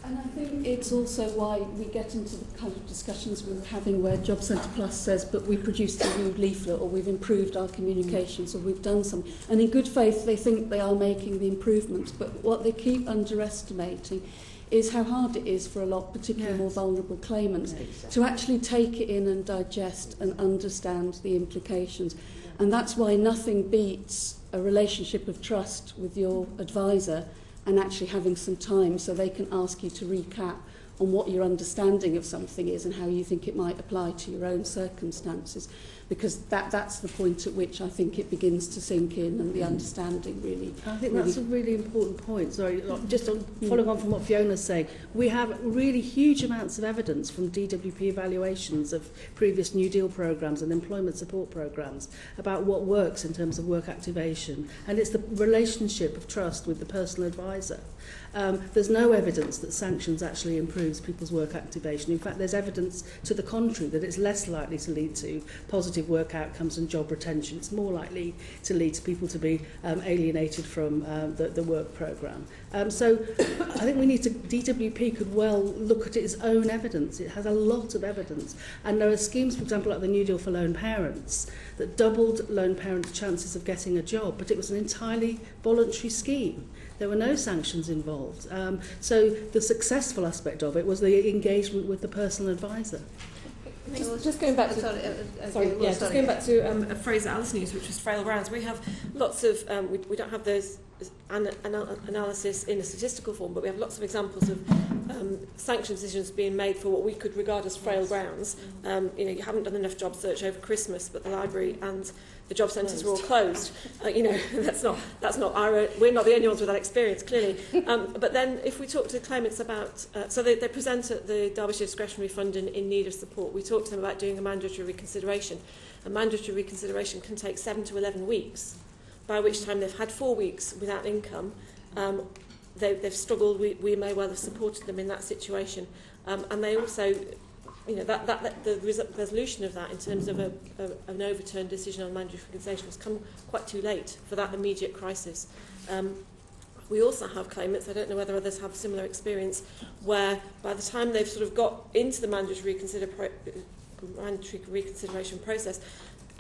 Speaker 5: And I think it's also why we get into the kind of discussions we're having where Job Centre Plus says, but we produced a new leaflet, or we've improved our communications, or we've done something. And in good faith, they think they are making the improvements. But what they keep underestimating is how hard it is for a lot, particularly more vulnerable claimants, to actually take it in and digest and understand the implications. And that's why nothing beats a relationship of trust with your advisor and actually having some time so they can ask you to recap on what your understanding of something is and how you think it might apply to your own circumstances. Because that's the point at which I think it begins to sink in and the understanding really...
Speaker 2: I think that's a really important point. Sorry, just following on from what Fiona's saying, we have really huge amounts of evidence from DWP evaluations of previous New Deal programmes and employment support programmes about what works in terms of work activation. And it's the relationship of trust with the personal advisor. There's no evidence that sanctions actually improves people's work activation. In fact, there's evidence to the contrary, that it's less likely to lead to positive work outcomes and job retention. It's more likely to lead to people to be alienated from the work programme. So I think we need to, DWP could well look at its own evidence. It has a lot of evidence. And there are schemes, for example, like the New Deal for Lone Parents, that doubled lone parents' chances of getting a job, but it was an entirely voluntary scheme. There were no sanctions involved. So the successful aspect of it was the engagement with the personal advisor.
Speaker 3: Just going back to just going back to a phrase that Alison used, which was frail grounds. We have lots of we don't have those analysis in a statistical form, but we have lots of examples of sanction decisions being made for what we could regard as frail grounds. You know, you haven't done enough job search over Christmas, but the library and the job centres were all closed. You know, that's not our. We're not the only ones with that experience, clearly. But then, if we talk to claimants about, so they present at the Derbyshire Discretionary Fund in need of support. We talk to them about doing a mandatory reconsideration. A mandatory reconsideration can take 7 to 11 weeks, by which time they've had 4 weeks without income. They've struggled. We may well have supported them in that situation, and they also. You know, the resolution of that in terms of an overturned decision on mandatory reconsideration has come quite too late for that immediate crisis. We also have claimants, I don't know whether others have similar experience, where by the time they've sort of got into the mandatory reconsideration process,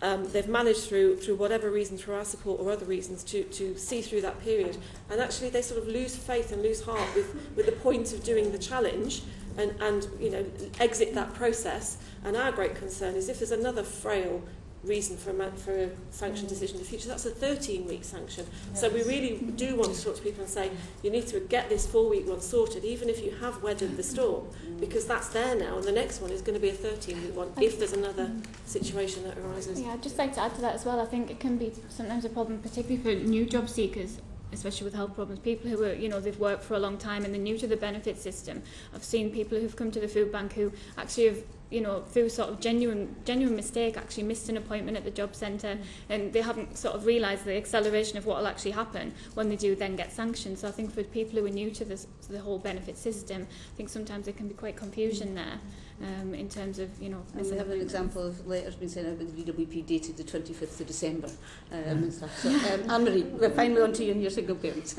Speaker 3: they've managed through whatever reason, through our support or other reasons, to see through that period. And actually they sort of lose faith and lose heart with the point of doing the challenge and you know, exit that process. And our great concern is if there's another frail reason for a sanction decision in the future, that's a 13-week sanction. Yes. So we really do want to talk to people and say, you need to get this 4-week one sorted, even if you have weathered the storm, because that's there now, and the next one is going to be a 13-week one if there's another situation that arises.
Speaker 4: Yeah, I'd just like to add to that as well. I think it can be sometimes a problem, particularly for new job seekers, especially with health problems, people who are, they've worked for a long time and they're new to the benefit system. I've seen people who've come to the food bank who actually have, through sort of genuine mistake, actually missed an appointment at the job centre, and they haven't sort of realised the acceleration of what will actually happen when they do then get sanctioned. So I think for people who are new to the whole benefit system, I think sometimes there can be quite confusion there. In terms of,
Speaker 1: And we have an example of letters being sent out with the DWP dated the 25th of December and stuff. So, Anne-Marie, we're finally on to you and your single parents.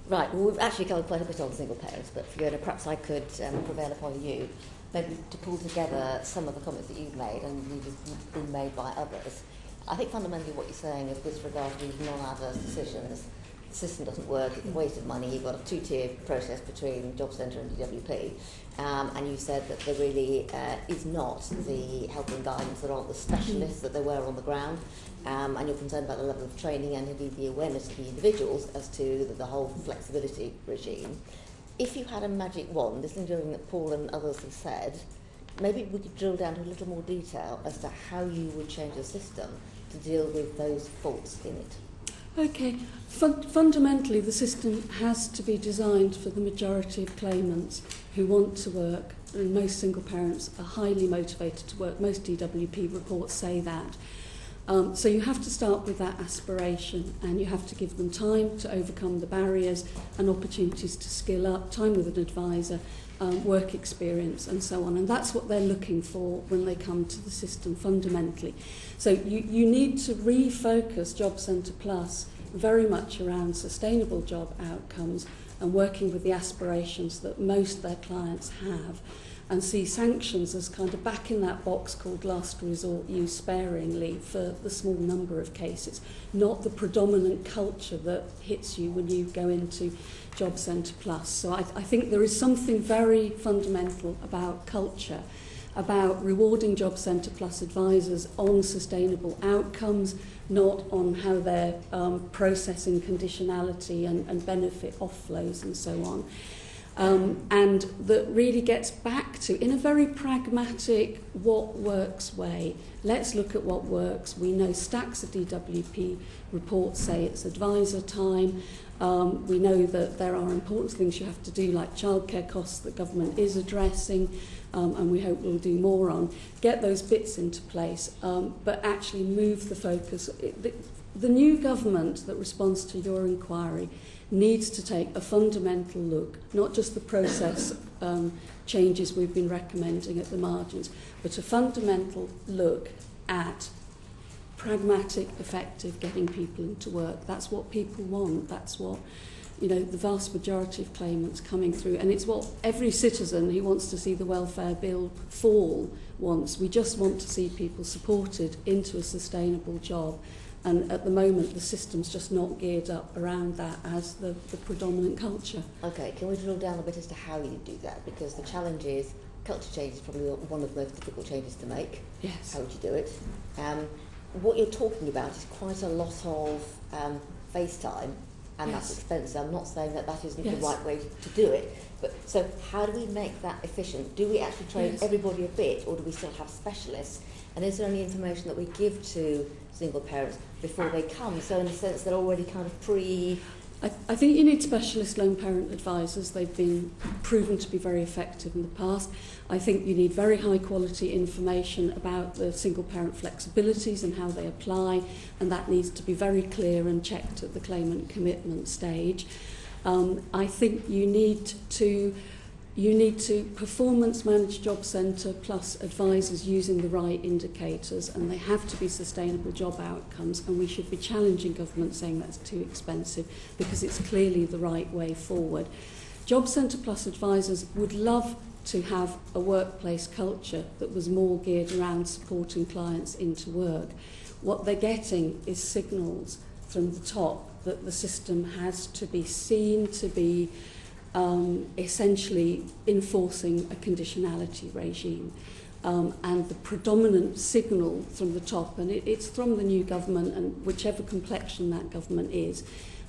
Speaker 12: Right, well, we've actually covered quite a bit on single parents, but Fiona, perhaps I could prevail upon you maybe to pull together some of the comments that you've made and you've been made by others. I think fundamentally what you're saying is with regard to these non-adverse decisions, the system doesn't work, it's a waste of money, you've got a two-tier process between Job Centre and DWP, and you said that there really is not the help and guidance, there aren't the specialists that there were on the ground, and you're concerned about the level of training and indeed the awareness of the individuals as to the whole flexibility regime. If you had a magic wand, listening to everything that Paul and others have said, maybe we could drill down to a little more detail as to how you would change the system to deal with those faults in it.
Speaker 5: Okay, fundamentally the system has to be designed for the majority of claimants who want to work, and most single parents are highly motivated to work. Most DWP reports say that. So you have to start with that aspiration, and you have to give them time to overcome the barriers and opportunities to skill up, time with an advisor, work experience and so on. And that's what they're looking for when they come to the system fundamentally. So you need to refocus Job Centre Plus very much around sustainable job outcomes and working with the aspirations that most of their clients have, and see sanctions as kind of back in that box called last resort, used sparingly for the small number of cases, not the predominant culture that hits you when you go into Job Centre Plus. So I think there is something very fundamental about culture, about rewarding Job Centre Plus advisors on sustainable outcomes, not on how they're processing conditionality and benefit offloads and so on. And that really gets back to, in a very pragmatic, what works way. Let's look at what works. We know stacks of DWP reports say it's advisor time. We know that there are important things you have to do, like childcare costs that government is addressing, and we hope we'll do more on. Get those bits into place, but actually move the focus. The new government that responds to your inquiry needs to take a fundamental look, not just the process changes we've been recommending at the margins, but a fundamental look at pragmatic, effective getting people into work. That's what people want. That's what, the vast majority of claimants coming through. And it's what every citizen who wants to see the welfare bill fall wants. We just want to see people supported into a sustainable job. And at the moment, the system's just not geared up around that as the predominant culture.
Speaker 12: Okay, can we drill down a bit as to how you do that? Because the challenge is, culture change is probably one of the most difficult changes to make.
Speaker 5: Yes.
Speaker 12: How would you do it? What you're talking about is quite a lot of face time, and
Speaker 5: Yes.
Speaker 12: that's expensive. I'm not saying that isn't
Speaker 5: Yes.
Speaker 12: the right way to do it. But so how do we make that efficient? Do we actually train everybody a bit, or do we still have specialists? And is there any information that we give to single parents before they come? So in a sense, they're already kind of
Speaker 5: I think you need specialist lone parent advisors. They've been proven to be very effective in the past. I think you need very high quality information about the single parent flexibilities and how they apply, and that needs to be very clear and checked at the claimant commitment stage. I think you need to performance manage Job Centre Plus advisors using the right indicators, and they have to be sustainable job outcomes, and we should be challenging government saying that's too expensive, because it's clearly the right way forward. Job Centre Plus advisors would love to have a workplace culture that was more geared around supporting clients into work. What they're getting is signals from the top that the system has to be seen to be essentially enforcing a conditionality regime. And the predominant signal from the top, and it's from the new government, and whichever complexion that government is,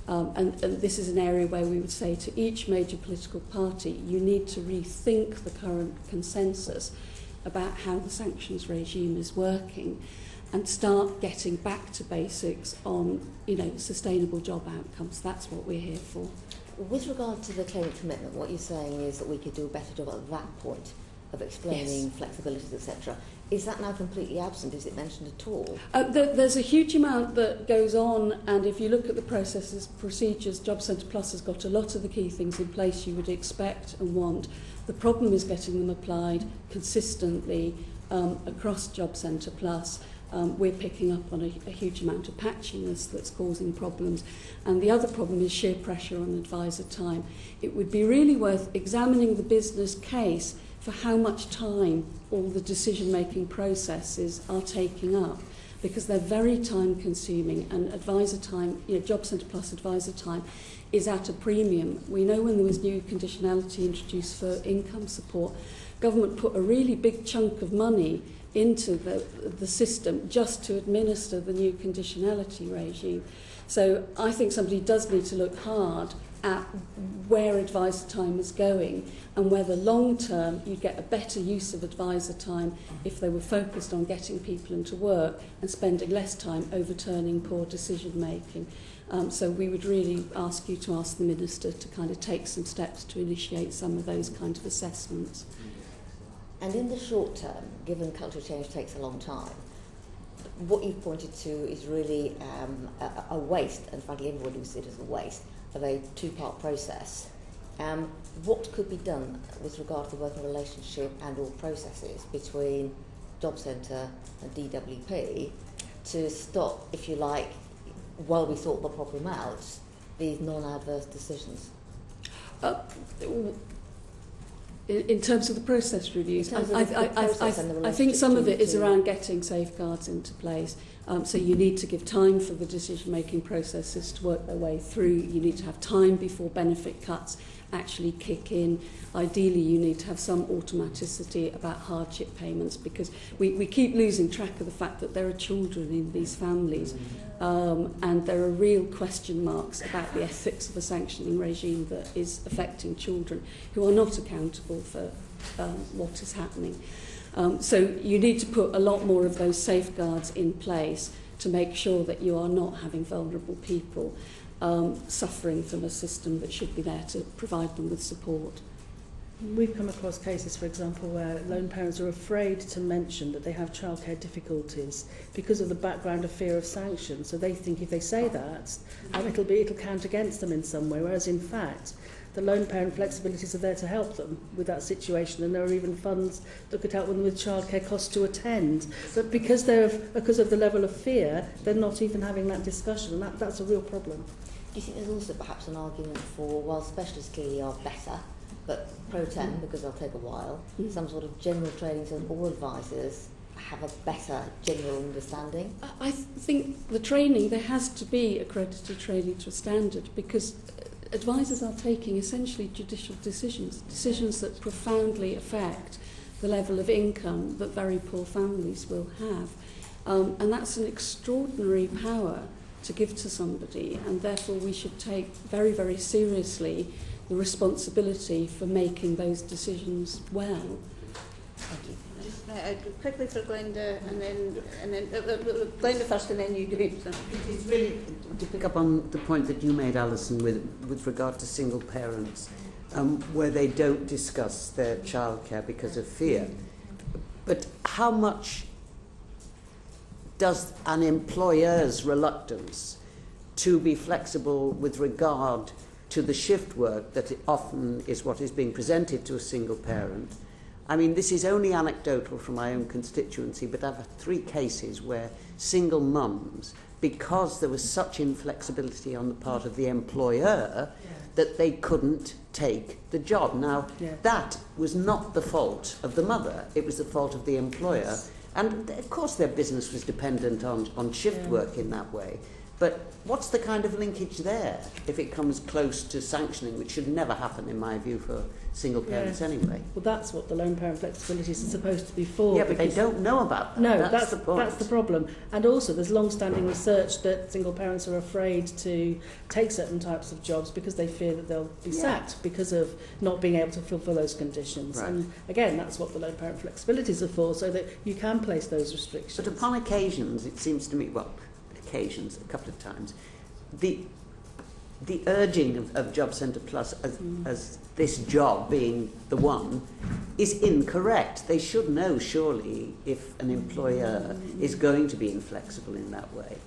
Speaker 5: and this is an area where we would say to each major political party, you need to rethink the current consensus about how the sanctions regime is working. and start getting back to basics on, sustainable job outcomes. That's what we're here for.
Speaker 12: With regard to the claimant commitment, what you're saying is that we could do a better job at that point of explaining flexibilities, etc. Is that now completely absent? Is it mentioned at all?
Speaker 5: There's a huge amount that goes on, and if you look at the processes, procedures, Job Centre Plus has got a lot of the key things in place you would expect and want. The problem is getting them applied consistently across Job Centre Plus. We're picking up on a huge amount of patchiness that's causing problems. And the other problem is sheer pressure on advisor time. It would be really worth examining the business case for how much time all the decision-making processes are taking up, because they're very time-consuming, and advisor time, Job Centre Plus advisor time is at a premium. We know when there was new conditionality introduced for income support, government put a really big chunk of money into the system just to administer the new conditionality regime. So I think somebody does need to look hard at where advisor time is going and whether long term you get a better use of advisor time if they were focused on getting people into work and spending less time overturning poor decision making. So we would really ask you to ask the Minister to kind of take some steps to initiate some of those kind of assessments.
Speaker 12: And in the short term, given cultural change takes a long time, what you've pointed to is really a waste, and frankly everybody would see it as a waste, of a two-part process. What could be done with regard to the working relationship and all processes between Job Centre and DWP to stop, if you like, while we sort the problem out, these non-adverse decisions?
Speaker 5: In terms of the process reviews, I think some of it is around getting safeguards into place. So you need to give time for the decision-making processes to work their way through. You need to have time before benefit cuts actually kick in. Ideally, you need to have some automaticity about hardship payments, because we keep losing track of the fact that there are children in these families, and there are real question marks about the ethics of a sanctioning regime that is affecting children who are not accountable for what is happening. So you need to put a lot more of those safeguards in place to make sure that you are not having vulnerable people suffering from a system that should be there to provide them with support.
Speaker 2: We've come across cases, for example, where lone parents are afraid to mention that they have childcare difficulties because of the background of fear of sanctions. So they think if they say that, it'll count against them in some way, whereas in fact, the lone parent flexibilities are there to help them with that situation, and there are even funds that could help them with childcare costs to attend. But because of the level of fear, they're not even having that discussion, and that's a real problem.
Speaker 12: Do you think there's also perhaps an argument for, while specialists clearly are better, but pro tem, because they'll take a while, some sort of general training so that all advisors have a better general understanding?
Speaker 5: I think the training, there has to be accredited training to a standard, because advisors are taking essentially judicial decisions that profoundly affect the level of income that very poor families will have. And that's an extraordinary power to give to somebody, and therefore we should take very, very seriously the responsibility for making those decisions well.
Speaker 12: Thank you.
Speaker 1: Quickly for Glenda, and then Glenda first, and then you do it. So.
Speaker 7: It's really to pick up on the point that you made, Alison, with regard to single parents, where they don't discuss their childcare because of fear. But how much does an employer's reluctance to be flexible with regard to the shift work that often is what is being presented to a single parent? I mean, this is only anecdotal from my own constituency, but I've had 3 cases where single mums, because there was such inflexibility on the part of the employer, that they couldn't take the job. Now, that was not the fault of the mother, it was the fault of the employer. And of course their business was dependent on shift work in that way. But what's the kind of linkage there if it comes close to sanctioning, which should never happen, in my view, for single parents anyway?
Speaker 2: Well, that's what the lone parent flexibilities are supposed to be for.
Speaker 7: Yeah, but they don't know about that.
Speaker 2: No,
Speaker 7: that's the point.
Speaker 2: That's the problem. And also, there's long-standing research that single parents are afraid to take certain types of jobs because they fear that they'll be sacked because of not being able to fulfil those conditions.
Speaker 7: Right.
Speaker 2: And again, that's what the lone parent flexibilities are for, so that you can place those restrictions.
Speaker 7: But upon occasions, it seems to me, well, occasions, a couple of times, the urging of Job Centre Plus as this job being the one is incorrect. They should know, surely, if an employer is going to be inflexible in that way.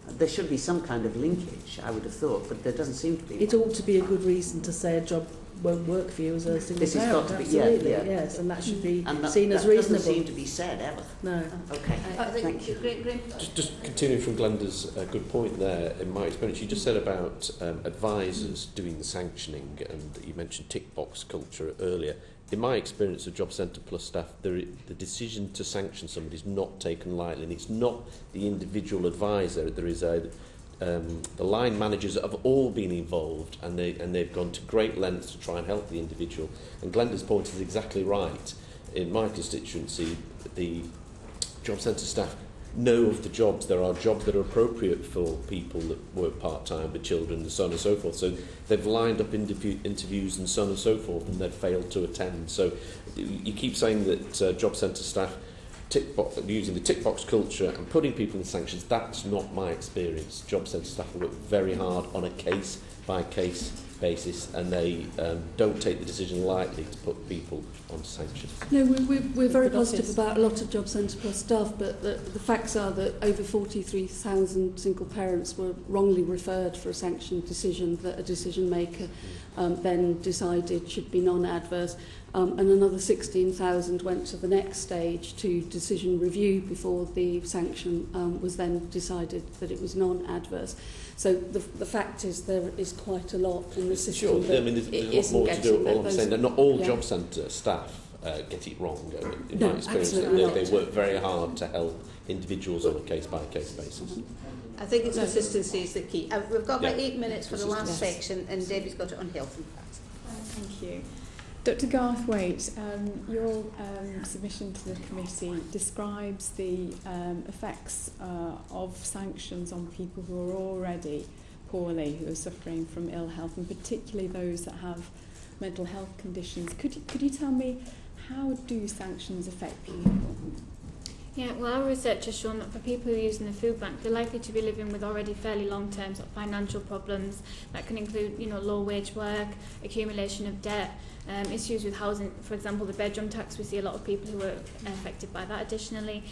Speaker 7: There should be some kind of linkage, I would have thought, but there doesn't seem to be.
Speaker 2: It ought to be a good reason to say a job won't work for you as a single
Speaker 7: This has
Speaker 2: parent.
Speaker 7: got to be,
Speaker 2: Absolutely,
Speaker 7: yeah.
Speaker 2: yes, and that should be
Speaker 7: And
Speaker 2: seen as
Speaker 7: that
Speaker 2: reasonable.
Speaker 7: doesn't seem to be said ever.
Speaker 2: No.
Speaker 7: Okay.
Speaker 1: I think
Speaker 7: Thank you.
Speaker 1: Great.
Speaker 8: Just continuing from Glenda's good point there, in my experience, you just said about advisors doing the sanctioning, and you mentioned tick box culture earlier. In my experience of Job Centre Plus staff, the decision to sanction somebody is not taken lightly, and it's not the individual advisor. There is the line managers have all been involved, and they've gone to great lengths to try and help the individual. And Glenda's point is exactly right. In my constituency, the Job Centre staff know of the jobs. There are jobs that are appropriate for people that work part-time with children and so on and so forth. So they've lined up interviews and so on and so forth, and they've failed to attend. So you keep saying that Job Centre staff using the tick box culture and putting people in sanctions. That's not my experience. Job Centre staff work very hard on a case-by-case basis, and they don't take the decision lightly to put people on sanctions.
Speaker 5: No, we're very positive about a lot of Job Centre Plus staff, but the facts are that over 43,000 single parents were wrongly referred for a sanction decision that a decision maker then decided should be non-adverse. And another 16,000 went to the next stage to decision review before the sanction was then decided that it was non-adverse. So the fact is there is quite a lot in the system.
Speaker 8: Sure, I mean, there's a lot more to do. All I'm saying that not all Job Centre staff get it wrong. In my experience, they work very hard to help individuals on a case-by-case basis.
Speaker 1: I think it's consistency is the key. We've got about 8 minutes for the last section, and Debbie's got it on health and facts.
Speaker 9: Thank you. Dr. Garthwaite, your submission to the committee describes the effects of sanctions on people who are already poorly, who are suffering from ill health, and particularly those that have mental health conditions. Could you tell me, how do sanctions affect people?
Speaker 4: Yeah, well, our research has shown that for people who are using the food bank, they're likely to be living with already fairly long-term sort of financial problems that can include, low-wage work, accumulation of debt, issues with housing. For example, the bedroom tax, we see a lot of people who are affected by that additionally,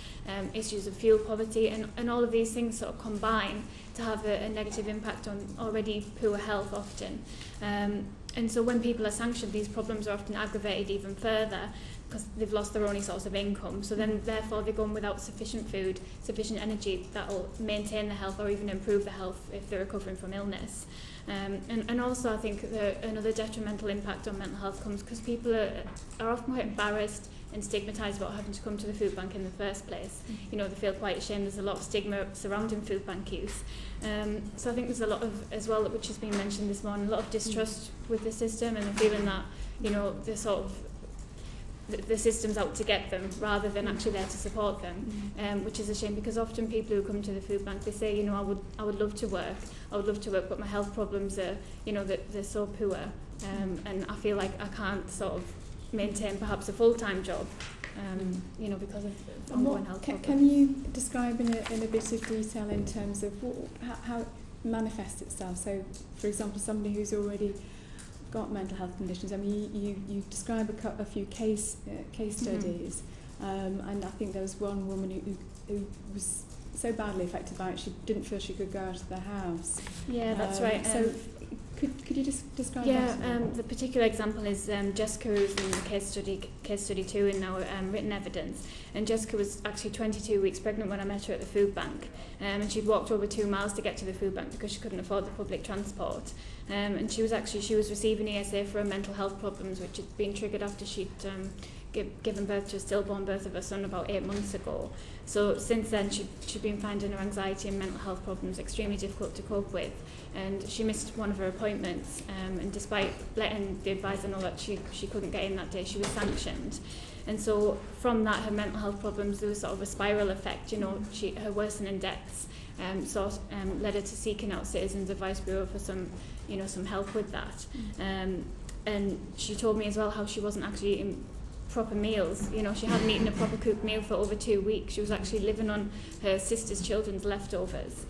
Speaker 4: issues of fuel poverty, and all of these things sort of combine to have a negative impact on already poor health often. And so when people are sanctioned, these problems are often aggravated even further because they've lost their only source of income. So then, therefore, they're going without sufficient food, sufficient energy that will maintain the health or even improve the health if they're recovering from illness. And also, I think another detrimental impact on mental health comes because people are often quite embarrassed and stigmatised about having to come to the food bank in the first place. They feel quite ashamed. There's a lot of stigma surrounding food bank use. So I think there's a lot of, as well, which has been mentioned this morning, a lot of distrust with the system and the feeling that, the sort of the system's out to get them rather than actually there to support them, which is a shame because often people who come to the food bank, they say, I would love to work, but my health problems are, they're so poor, and I feel like I can't sort of maintain perhaps a full-time job, because of ongoing health problems.
Speaker 9: Can you describe in a bit of detail in terms of how it manifests itself? So, for example, somebody who's already got mental health conditions. I mean, you describe a few case studies, and I think there was one woman who was so badly affected by it she didn't feel she could go out of the house.
Speaker 4: Yeah, that's right.
Speaker 9: So could you just describe that?
Speaker 4: Yeah, the particular example is Jessica, who's in the case study 2 in our written evidence. And Jessica was actually 22 weeks pregnant when I met her at the food bank, and she'd walked over 2 miles to get to the food bank because she couldn't afford the public transport. And she was receiving ESA for her mental health problems, which had been triggered after she'd given birth to a stillborn birth of her son about 8 months ago. So since then, she'd been finding her anxiety and mental health problems extremely difficult to cope with. And she missed one of her appointments. And despite letting the advisor know that she couldn't get in that day, she was sanctioned. And so from that, her mental health problems, there was sort of a spiral effect. Her worsening debts led her to seeking out Citizens Advice Bureau for some help with that. And she told me as well how she wasn't actually eating proper meals. She hadn't eaten a proper cooked meal for over 2 weeks. She was actually living on her sister's children's leftovers.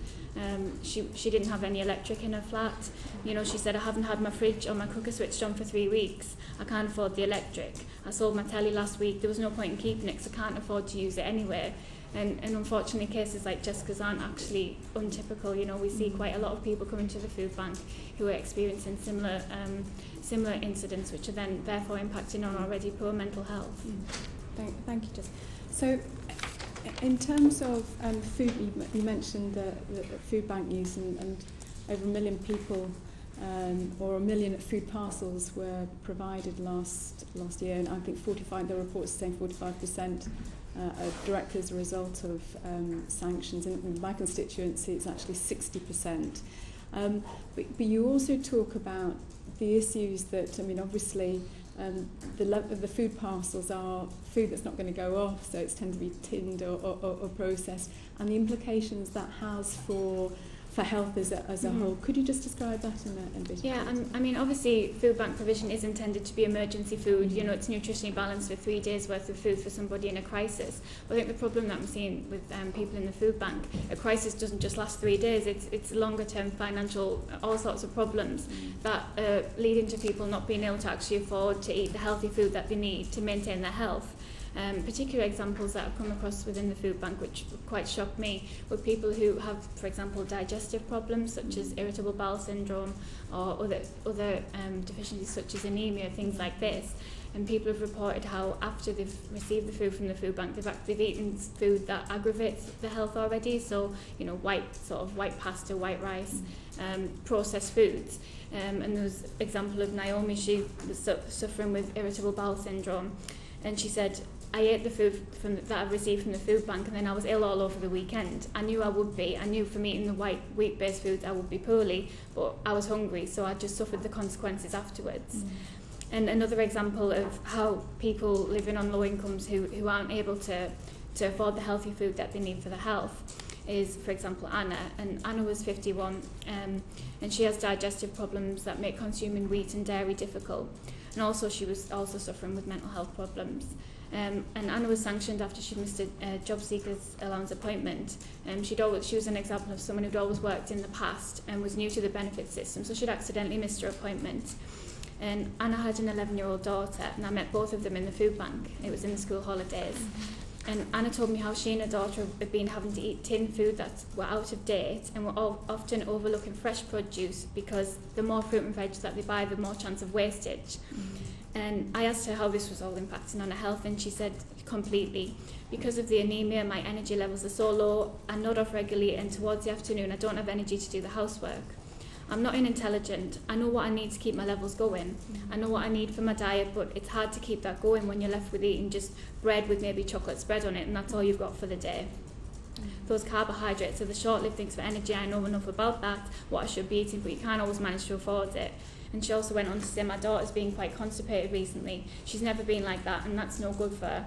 Speaker 4: She didn't have any electric in her flat. She said, I haven't had my fridge or my cooker switched on for 3 weeks. I can't afford the electric. I sold my telly last week. There was no point in keeping it because I can't afford to use it anyway. And unfortunately, cases like Jessica's aren't actually untypical. We see quite a lot of people coming to the food bank who are experiencing similar incidents, which are then therefore impacting on already poor mental health.
Speaker 9: Thank you, Jess. So, in terms of food, you mentioned the food bank use, and over 1 million people, or 1 million food parcels were provided last year, and I think 45. There are reports saying 45%. Directly as a result of sanctions. In my constituency, it's actually 60%. But you also talk about the issues that, obviously, the food parcels are food that's not going to go off, so it's tend to be tinned or processed, and the implications that has for health as a whole. Could you just describe that in a bit?
Speaker 4: Yeah, obviously food bank provision is intended to be emergency food. It's nutritionally balanced with 3 days worth of food for somebody in a crisis. But I think the problem that I'm seeing with people in the food bank, a crisis doesn't just last 3 days. It's longer term financial, all sorts of problems that leading to people not being able to actually afford to eat the healthy food that they need to maintain their health. Particular examples that I've come across within the food bank, which quite shocked me, were people who have, for example, digestive problems such as irritable bowel syndrome or other deficiencies such as anemia, things like this. And people have reported how after they've received the food from the food bank, they've eaten food that aggravates the health already. So, white pasta, white rice, processed foods. And there was an example of Naomi. She was suffering with irritable bowel syndrome, and she said, I ate the food that I received from the food bank, and then I was ill all over the weekend. I knew I would be. I knew from eating the white wheat-based foods I would be poorly, but I was hungry, so I just suffered the consequences afterwards. And another example of how people living on low incomes who aren't able to afford the healthy food that they need for their health is, for example, Anna. And Anna was 51, and she has digestive problems that make consuming wheat and dairy difficult. And also she was also suffering with mental health problems. And Anna was sanctioned after she missed a job seekers allowance appointment. She was an example of someone who'd always worked in the past and was new to the benefit system, so she'd accidentally missed her appointment. And Anna had an 11-year-old daughter, and I met both of them in the food bank. It was in the school holidays. And Anna told me how she and her daughter had been having to eat tin food that were out of date and were often overlooking fresh produce because the more fruit and veg that they buy, the more chance of wastage. And I asked her how this was all impacting on her health, and she said, completely. Because of the anemia, my energy levels are so low, I nod off regularly, and towards the afternoon I don't have energy to do the housework. I'm not unintelligent. I know what I need to keep my levels going. I know what I need for my diet, but it's hard to keep that going when you're left with eating just bread with maybe chocolate spread on it, and that's all you've got for the day. Those carbohydrates are the short-lived things for energy. I know enough about that, what I should be eating, but you can't always manage to afford it. And she also went on to say, my daughter's been quite constipated recently. She's never been like that, and that's no good for her.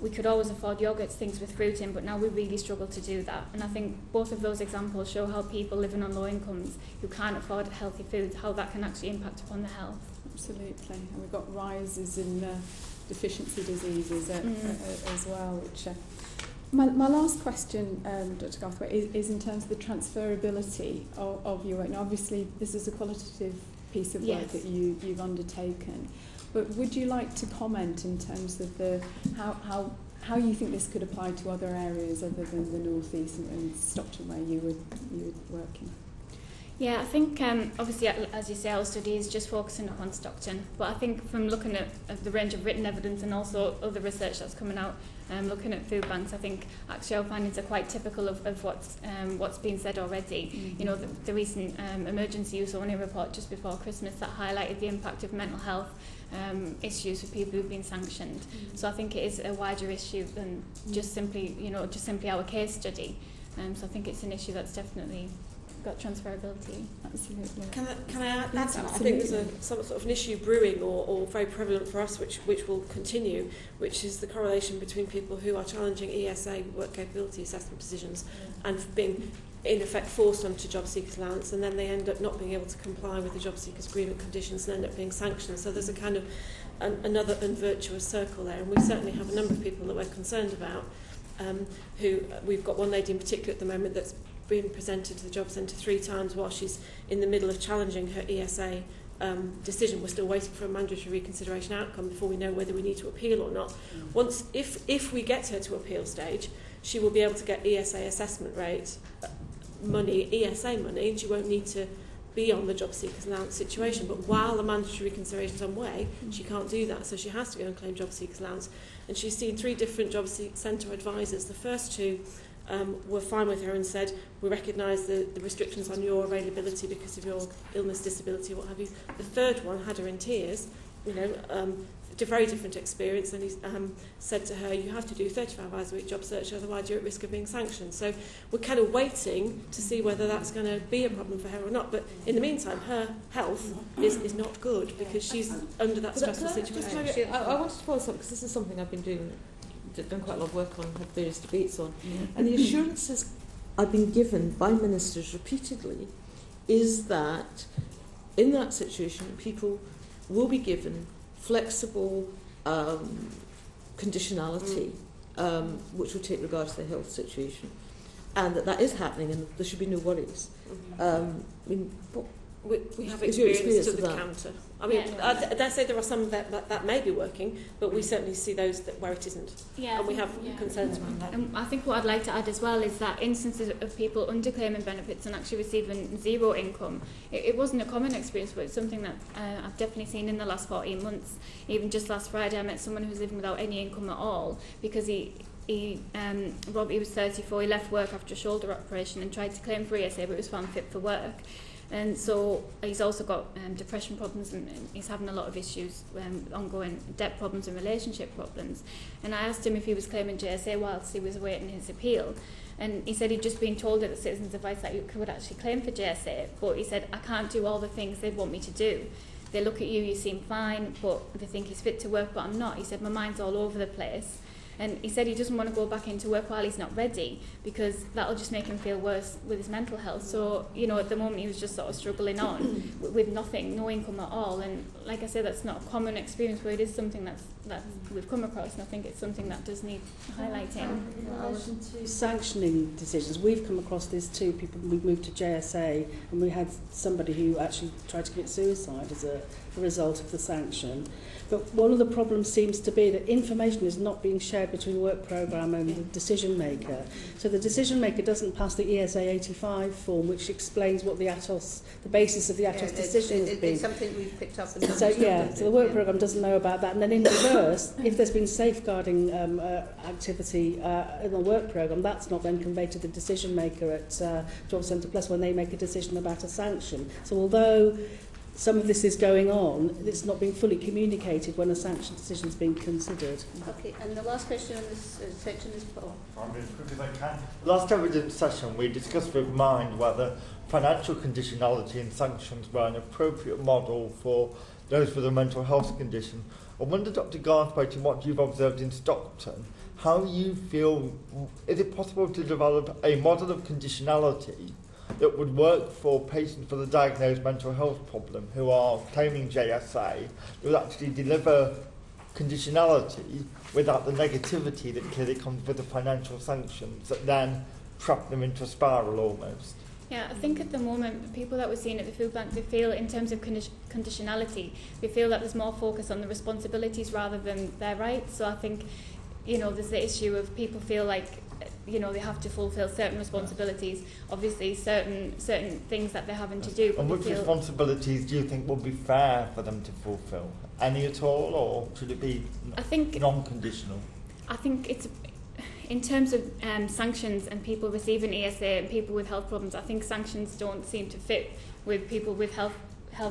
Speaker 4: We could always afford yogurts, things with fruit in, but now we really struggle to do that. And I think both of those examples show how people living on low incomes who can't afford healthy foods, how that can actually impact upon their health.
Speaker 9: Absolutely. And we've got rises in deficiency diseases as well, which... My last question, Dr. Garthwaite, is in terms of the transferability of your work. Now, obviously, this is a qualitative piece of work that you've undertaken. But would you like to comment in terms of how you think this could apply to other areas other than the North East and Stockton where you were working?
Speaker 4: Yeah, I think obviously, as you say, our study is just focusing on Stockton, but I think from looking at the range of written evidence and also other research that's coming out, looking at food banks, I think actually our findings are quite typical of what's been said already. You know, the recent emergency use only report just before Christmas that highlighted the impact of mental health issues for people who've been sanctioned. So I think it is a wider issue than just simply our case study. So I think it's an issue that's definitely got transferability.
Speaker 3: Absolutely. Can I add to that? I think there's some sort of an issue brewing or very prevalent for us, which will continue, which is the correlation between people who are challenging ESA work capability assessment decisions and being in effect forced onto job seekers allowance, and then they end up not being able to comply with the job seekers agreement conditions and end up being sanctioned. So there's a kind of another unvirtuous circle there, and we certainly have a number of people that we're concerned about. Who we've got one lady in particular at the moment that's been presented to the job centre 3 times while she's in the middle of challenging her ESA decision. We're still waiting for a mandatory reconsideration outcome before we know whether we need to appeal or not. Once, if we get her to appeal stage, she will be able to get ESA assessment rate money, ESA money, and she won't need to be on the job seekers allowance situation. But while the mandatory reconsideration is on way, she can't do that, so she has to go and claim job seekers allowance. And she's seen 3 different job centre advisors. The first 2 were fine with her and said, we recognise the restrictions on your availability because of your illness, disability, what have you. The third one had her in tears, a very different experience, and he said to her, you have to do 35 hours a week job search, otherwise you're at risk of being sanctioned. So we're kind of waiting to see whether that's going to be a problem for her or not. But in the meantime, her health is not good because she's under that stressful situation.
Speaker 11: I wanted to follow up because this is something I've been done quite a lot of work on, had various debates on. And the assurances I've been given by ministers repeatedly is that in that situation, people will be given flexible conditionality, which will take regard to their health situation, and that is happening, and there should be no worries.
Speaker 3: We have experience to the counter. I mean, I dare say there are some that may be working, but we certainly see those where it isn't.
Speaker 4: Yeah,
Speaker 3: and we have concerns around that.
Speaker 4: And I think what I'd like to add as well is that instances of people underclaiming benefits and actually receiving 0 income, it wasn't a common experience, but it's something that I've definitely seen in the last 14 months. Even just last Friday, I met someone who was living without any income at all because he was 34, he left work after a shoulder operation and tried to claim for ESA, but was found fit for work. And so he's also got depression problems, and he's having a lot of issues, ongoing debt problems and relationship problems. And I asked him if he was claiming JSA whilst he was awaiting his appeal. And he said he'd just been told at the Citizens Advice that you could actually claim for JSA, but he said, I can't do all the things they'd want me to do. They look at you seem fine, but they think he's fit to work, but I'm not. He said, my mind's all over the place. And he said he doesn't want to go back into work while he's not ready because that'll just make him feel worse with his mental health. So, at the moment he was just sort of struggling on with nothing, no income at all. And like I said, that's not a common experience, but it is something that we've come across, and I think it's something that does need highlighting.
Speaker 2: In relation to sanctioning decisions, we've come across this too. We've moved to JSA, and we had somebody who actually tried to commit suicide as a result of the sanction. But one of the problems seems to be that information is not being shared between the work programme and the decision maker. So the decision maker doesn't pass the ESA 85 form, which explains what the basis of the ATOS decision has been.
Speaker 1: It's something we've picked up.
Speaker 2: So the work programme doesn't know about that. And then in reverse, if there's been safeguarding activity in the work programme, that's not then conveyed to the decision maker at Job Centre Plus when they make a decision about a sanction. So although some of this is going on, it's not being fully communicated when a sanction decision is being considered.
Speaker 1: Okay, and the last question on this section is Paul.
Speaker 10: I'll be as quick as I can. Last evidence session, we discussed with Mind whether financial conditionality and sanctions were an appropriate model for those with a mental health condition. I wonder, Dr. Garthwaite, in what you've observed in Stockton, how you feel, is it possible to develop a model of conditionality that would work for patients with a diagnosed mental health problem who are claiming JSA, that would actually deliver conditionality without the negativity that clearly comes with the financial sanctions that then trap them into a spiral almost?
Speaker 4: Yeah, I think at the moment, people that we're seeing at the food bank, they feel in terms of conditionality, they feel that there's more focus on the responsibilities rather than their rights. So I think, there's the issue of people feel like you know, they have to fulfil certain responsibilities, obviously certain things that they're having to do.
Speaker 10: And which responsibilities do you think would be fair for them to fulfil? Any at all, or should it be non-conditional?
Speaker 4: I think it's, in terms of sanctions and people receiving ESA and people with health problems, I think sanctions don't seem to fit with people with health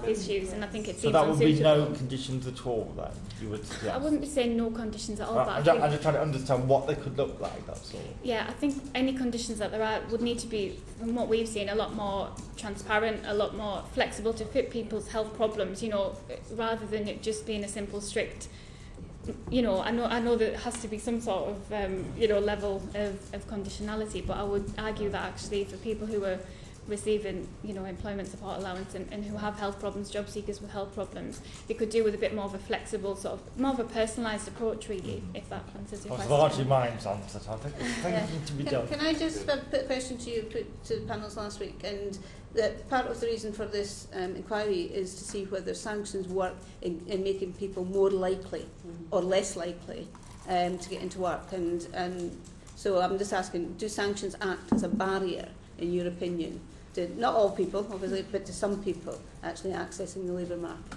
Speaker 4: issues, and I think it seems
Speaker 10: that would be
Speaker 4: unsuitable.
Speaker 10: no conditions at all, then, you would suggest?
Speaker 4: I wouldn't be saying no conditions at all, but
Speaker 10: I'm just trying to understand what they could look like, that's all.
Speaker 4: Yeah, I think any conditions that there are would need to be, from what we've seen, a lot more transparent, a lot more flexible to fit people's health problems, you know, rather than it just being a simple, strict, you know, I know there has to be some sort of, you know, level of conditionality, but I would argue that actually for people who are receiving, you know, employment support allowance and who have health problems, job seekers with health problems, they could do with a bit more of a flexible, sort of, more of a personalised approach, really, if that answers your question.
Speaker 10: It's largely mine's answer, I think to be done.
Speaker 1: Can I just put a question to you, put to the panels last week, and that part of the reason for this inquiry is to see whether sanctions work in making people more likely or less likely to get into work, and so I'm just asking, do sanctions act as a barrier, in your opinion, to not all people, obviously, but to some people actually accessing the labour market?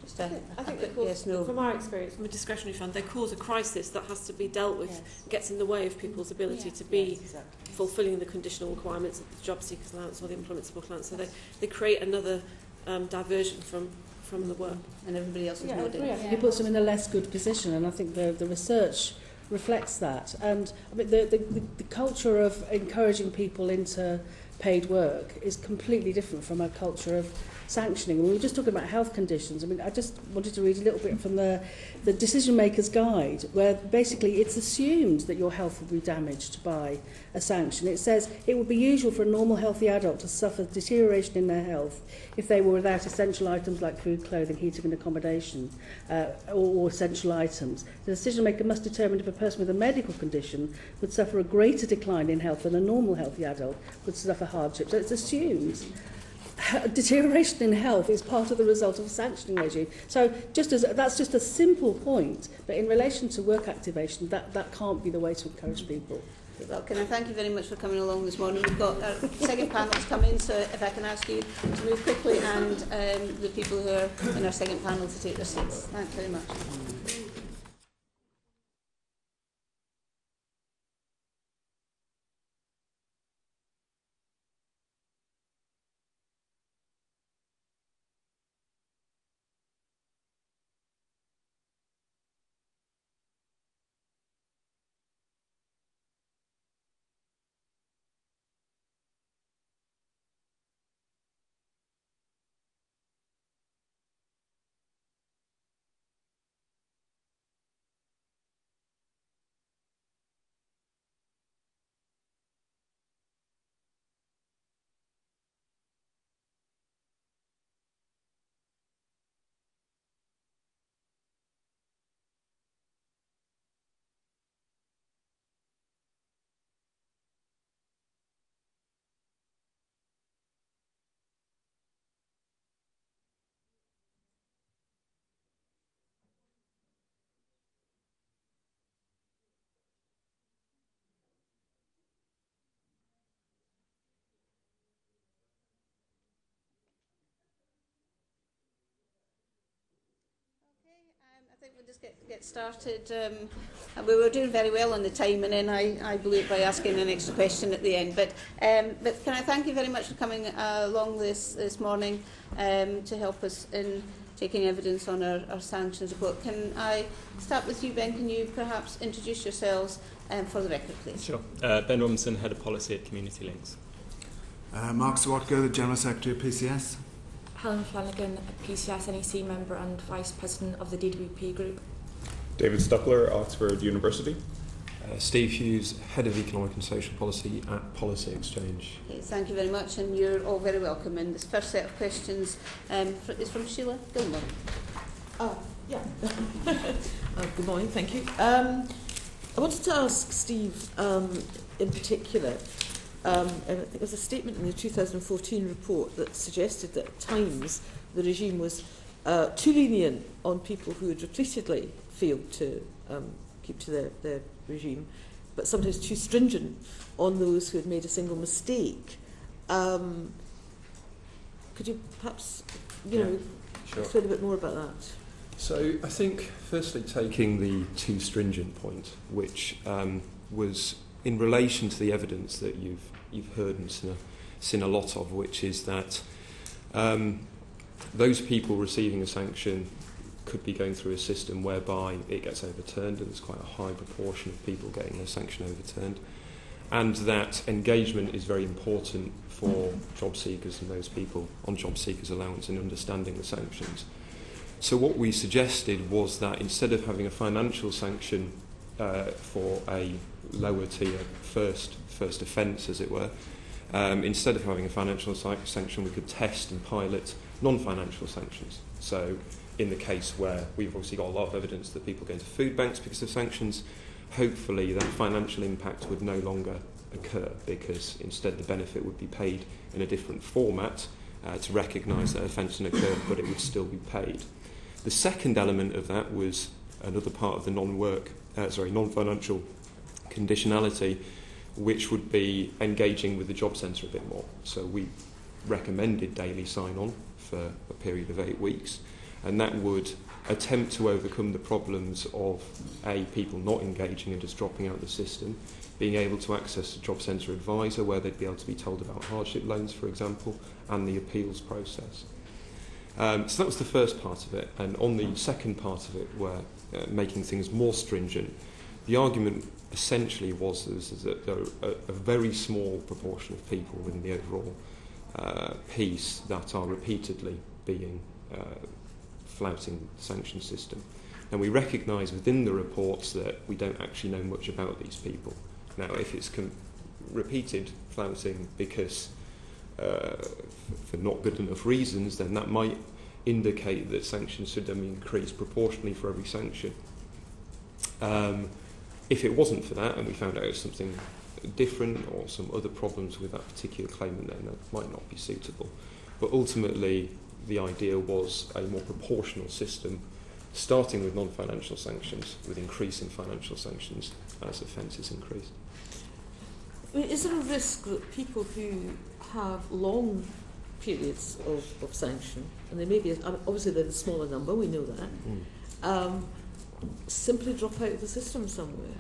Speaker 1: Just
Speaker 3: I think they cause,
Speaker 1: yes, no.
Speaker 3: from our experience, from a discretionary fund, they cause a crisis that has to be dealt with, gets in the way of people's ability to be fulfilling the conditional requirements of the job seekers allowance or the employment support allowance. So they create another diversion from the work.
Speaker 1: And everybody else is nodding.
Speaker 2: It puts them in a less good position, and I think the research reflects that. And I mean, the culture of encouraging people into paid work is completely different from a culture of sanctioning. We were just talking about health conditions. I mean, I just wanted to read a little bit from the Decision Maker's Guide, where basically it's assumed that your health will be damaged by a sanction. It says it would be usual for a normal healthy adult to suffer deterioration in their health if they were without essential items like food, clothing, heating and accommodation, or essential items. The decision maker must determine if a person with a medical condition would suffer a greater decline in health than a normal healthy adult would suffer hardship. So it's assumed deterioration in health is part of the result of a sanctioning regime. So that's just a simple point, but in relation to work activation, that can't be the way to encourage people.
Speaker 1: Well, can I thank you very much for coming along this morning. We've got our second panels come in, so if I can ask you to move quickly, and the people who are in our second panel to take their seats. Thanks very much. I think we'll just get started. We were doing very well on the time, and then I blew it by asking an extra question at the end. But can I thank you very much for coming along this morning to help us in taking evidence on our sanctions report. Can I start with you, Ben? Can you perhaps introduce yourselves for the record, please?
Speaker 13: Sure. Ben Robinson, Head of Policy at Community Links.
Speaker 14: Mark Serwotka, the General Secretary of PCS.
Speaker 15: Helen Flanagan, a PCS NEC member and Vice President of the DWP Group.
Speaker 16: David Stuckler, Oxford University.
Speaker 17: Steve Hughes, Head of Economic and Social Policy at Policy Exchange.
Speaker 1: Okay, thank you very much, and you're all very welcome. And this first set of questions is from Sheila Gilmore.
Speaker 11: Yeah. Good morning, thank you. I wanted to ask Steve in particular, I think there was a statement in the 2014 report that suggested that at times the regime was too lenient on people who had repeatedly failed to keep to their regime, but sometimes too stringent on those who had made a single mistake. Could you perhaps, explain a bit more about that?
Speaker 17: So I think, firstly, taking the too stringent point, which was in relation to the evidence that you've heard and seen a lot of, which is that those people receiving a sanction could be going through a system whereby it gets overturned, and there's quite a high proportion of people getting their sanction overturned, and that engagement is very important for job seekers and those people on job seekers allowance in understanding the sanctions. So what we suggested was that instead of having a financial sanction for a lower tier first offence, as it were, instead of having a financial sanction, we could test and pilot non-financial sanctions. So in the case where we've obviously got a lot of evidence that people go into food banks because of sanctions, hopefully that financial impact would no longer occur, because instead the benefit would be paid in a different format to recognise that offence had occurred, but it would still be paid. The second element of that was another part of the non-financial conditionality, which would be engaging with the job centre a bit more. So we recommended daily sign-on for a period of 8 weeks, and that would attempt to overcome the problems of people not engaging and just dropping out of the system, being able to access a job centre advisor where they'd be able to be told about hardship loans, for example, and the appeals process. So that was the first part of it, and on the second part of it, where making things more stringent, the argument essentially was that there are a very small proportion of people within the overall piece that are repeatedly being flouting the sanction system. And we recognise within the reports that we don't actually know much about these people. Now, if it's repeated flouting because for not good enough reasons, then that might indicate that sanctions should then be increased proportionally for every sanction. If it wasn't for that, and we found out it was something different or some other problems with that particular claimant, then that might not be suitable. But ultimately, the idea was a more proportional system, starting with non-financial sanctions, with increasing financial sanctions as offences increase.
Speaker 11: I mean, is there a risk that people who have long periods of sanction, and they may be, obviously they're the smaller number, we know that, simply drop out of the system somewhere,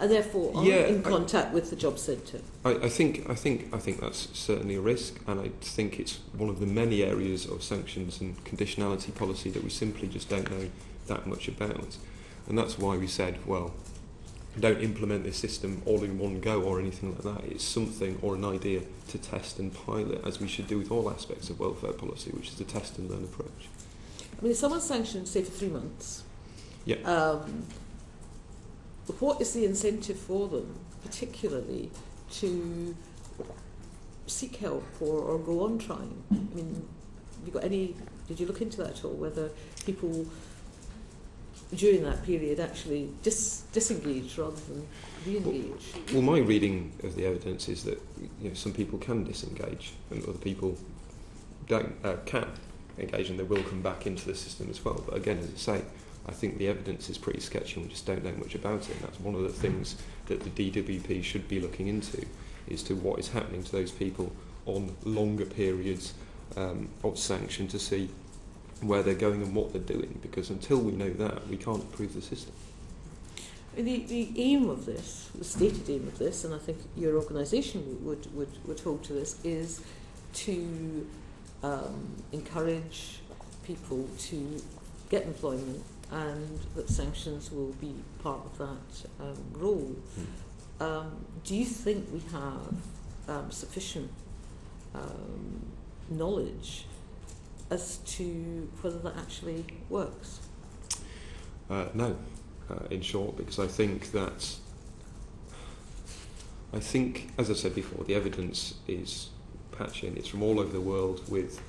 Speaker 11: and therefore aren't in contact with the job centre?
Speaker 17: I think that's certainly a risk, and I think it's one of the many areas of sanctions and conditionality policy that we simply just don't know that much about, and that's why we said, well, don't implement this system all in one go or anything like that. It's something or an idea to test and pilot, as we should do with all aspects of welfare policy, which is a test and learn approach.
Speaker 11: I mean, if someone's sanctioned, say, for 3 months, what is the incentive for them, particularly, to seek help or go on trying? I mean, did you look into that at all, whether people during that period actually disengage rather than re-engage?
Speaker 17: Well, my reading of the evidence is that some people can disengage and other people can engage, and they will come back into the system as well. But again, as I say, I think the evidence is pretty sketchy and we just don't know much about it. And that's one of the things that the DWP should be looking into, is to what is happening to those people on longer periods of sanction, to see where they're going and what they're doing, because until we know that, we can't improve the system.
Speaker 11: The aim of this, the stated aim of this, and I think your organisation would hold to this, is to encourage people to get employment, and that sanctions will be part of that role. Do you think we have sufficient knowledge as to whether that actually works?
Speaker 17: No, in short, because I think, as I said before, the evidence is patchy and it's from all over the world, with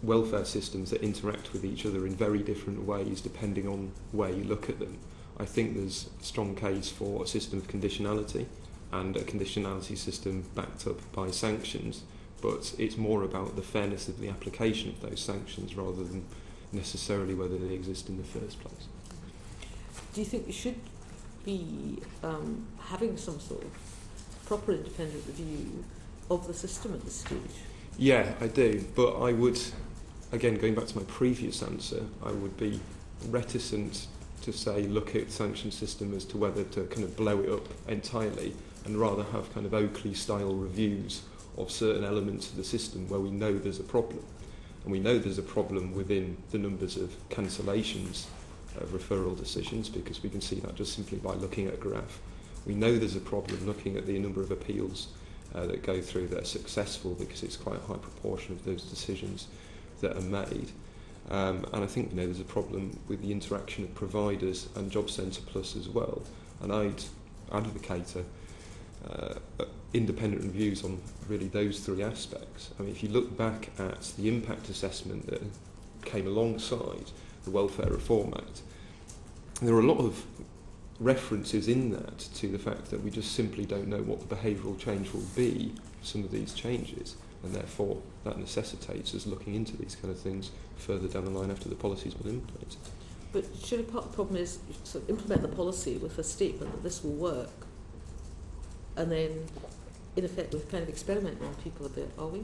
Speaker 17: welfare systems that interact with each other in very different ways depending on where you look at them. I think there's a strong case for a system of conditionality and a conditionality system backed up by sanctions, but it's more about the fairness of the application of those sanctions rather than necessarily whether they exist in the first place.
Speaker 11: Do you think we should be having some sort of proper independent review of the system at this stage?
Speaker 17: Yeah, I do, but I would, again, going back to my previous answer, I would be reticent to say look at the sanction system as to whether to kind of blow it up entirely, and rather have kind of Oakley-style reviews of certain elements of the system where we know there's a problem. And we know there's a problem within the numbers of cancellations of referral decisions, because we can see that just simply by looking at a graph. We know there's a problem looking at the number of appeals that go through that are successful, because it's quite a high proportion of those decisions that are made. And I think we know there's a problem with the interaction of providers and Job Centre Plus as well. And I'd advocate independent reviews on really those three aspects. I mean, if you look back at the impact assessment that came alongside the Welfare Reform Act, there are a lot of references in that to the fact that we just simply don't know what the behavioural change will be for some of these changes, and therefore that necessitates us looking into these kind of things further down the line after the policy's been implemented.
Speaker 11: But surely part of the problem is you sort of implement the policy with a statement that this will work, and then in effect we're kind of experimenting on people a bit, are we?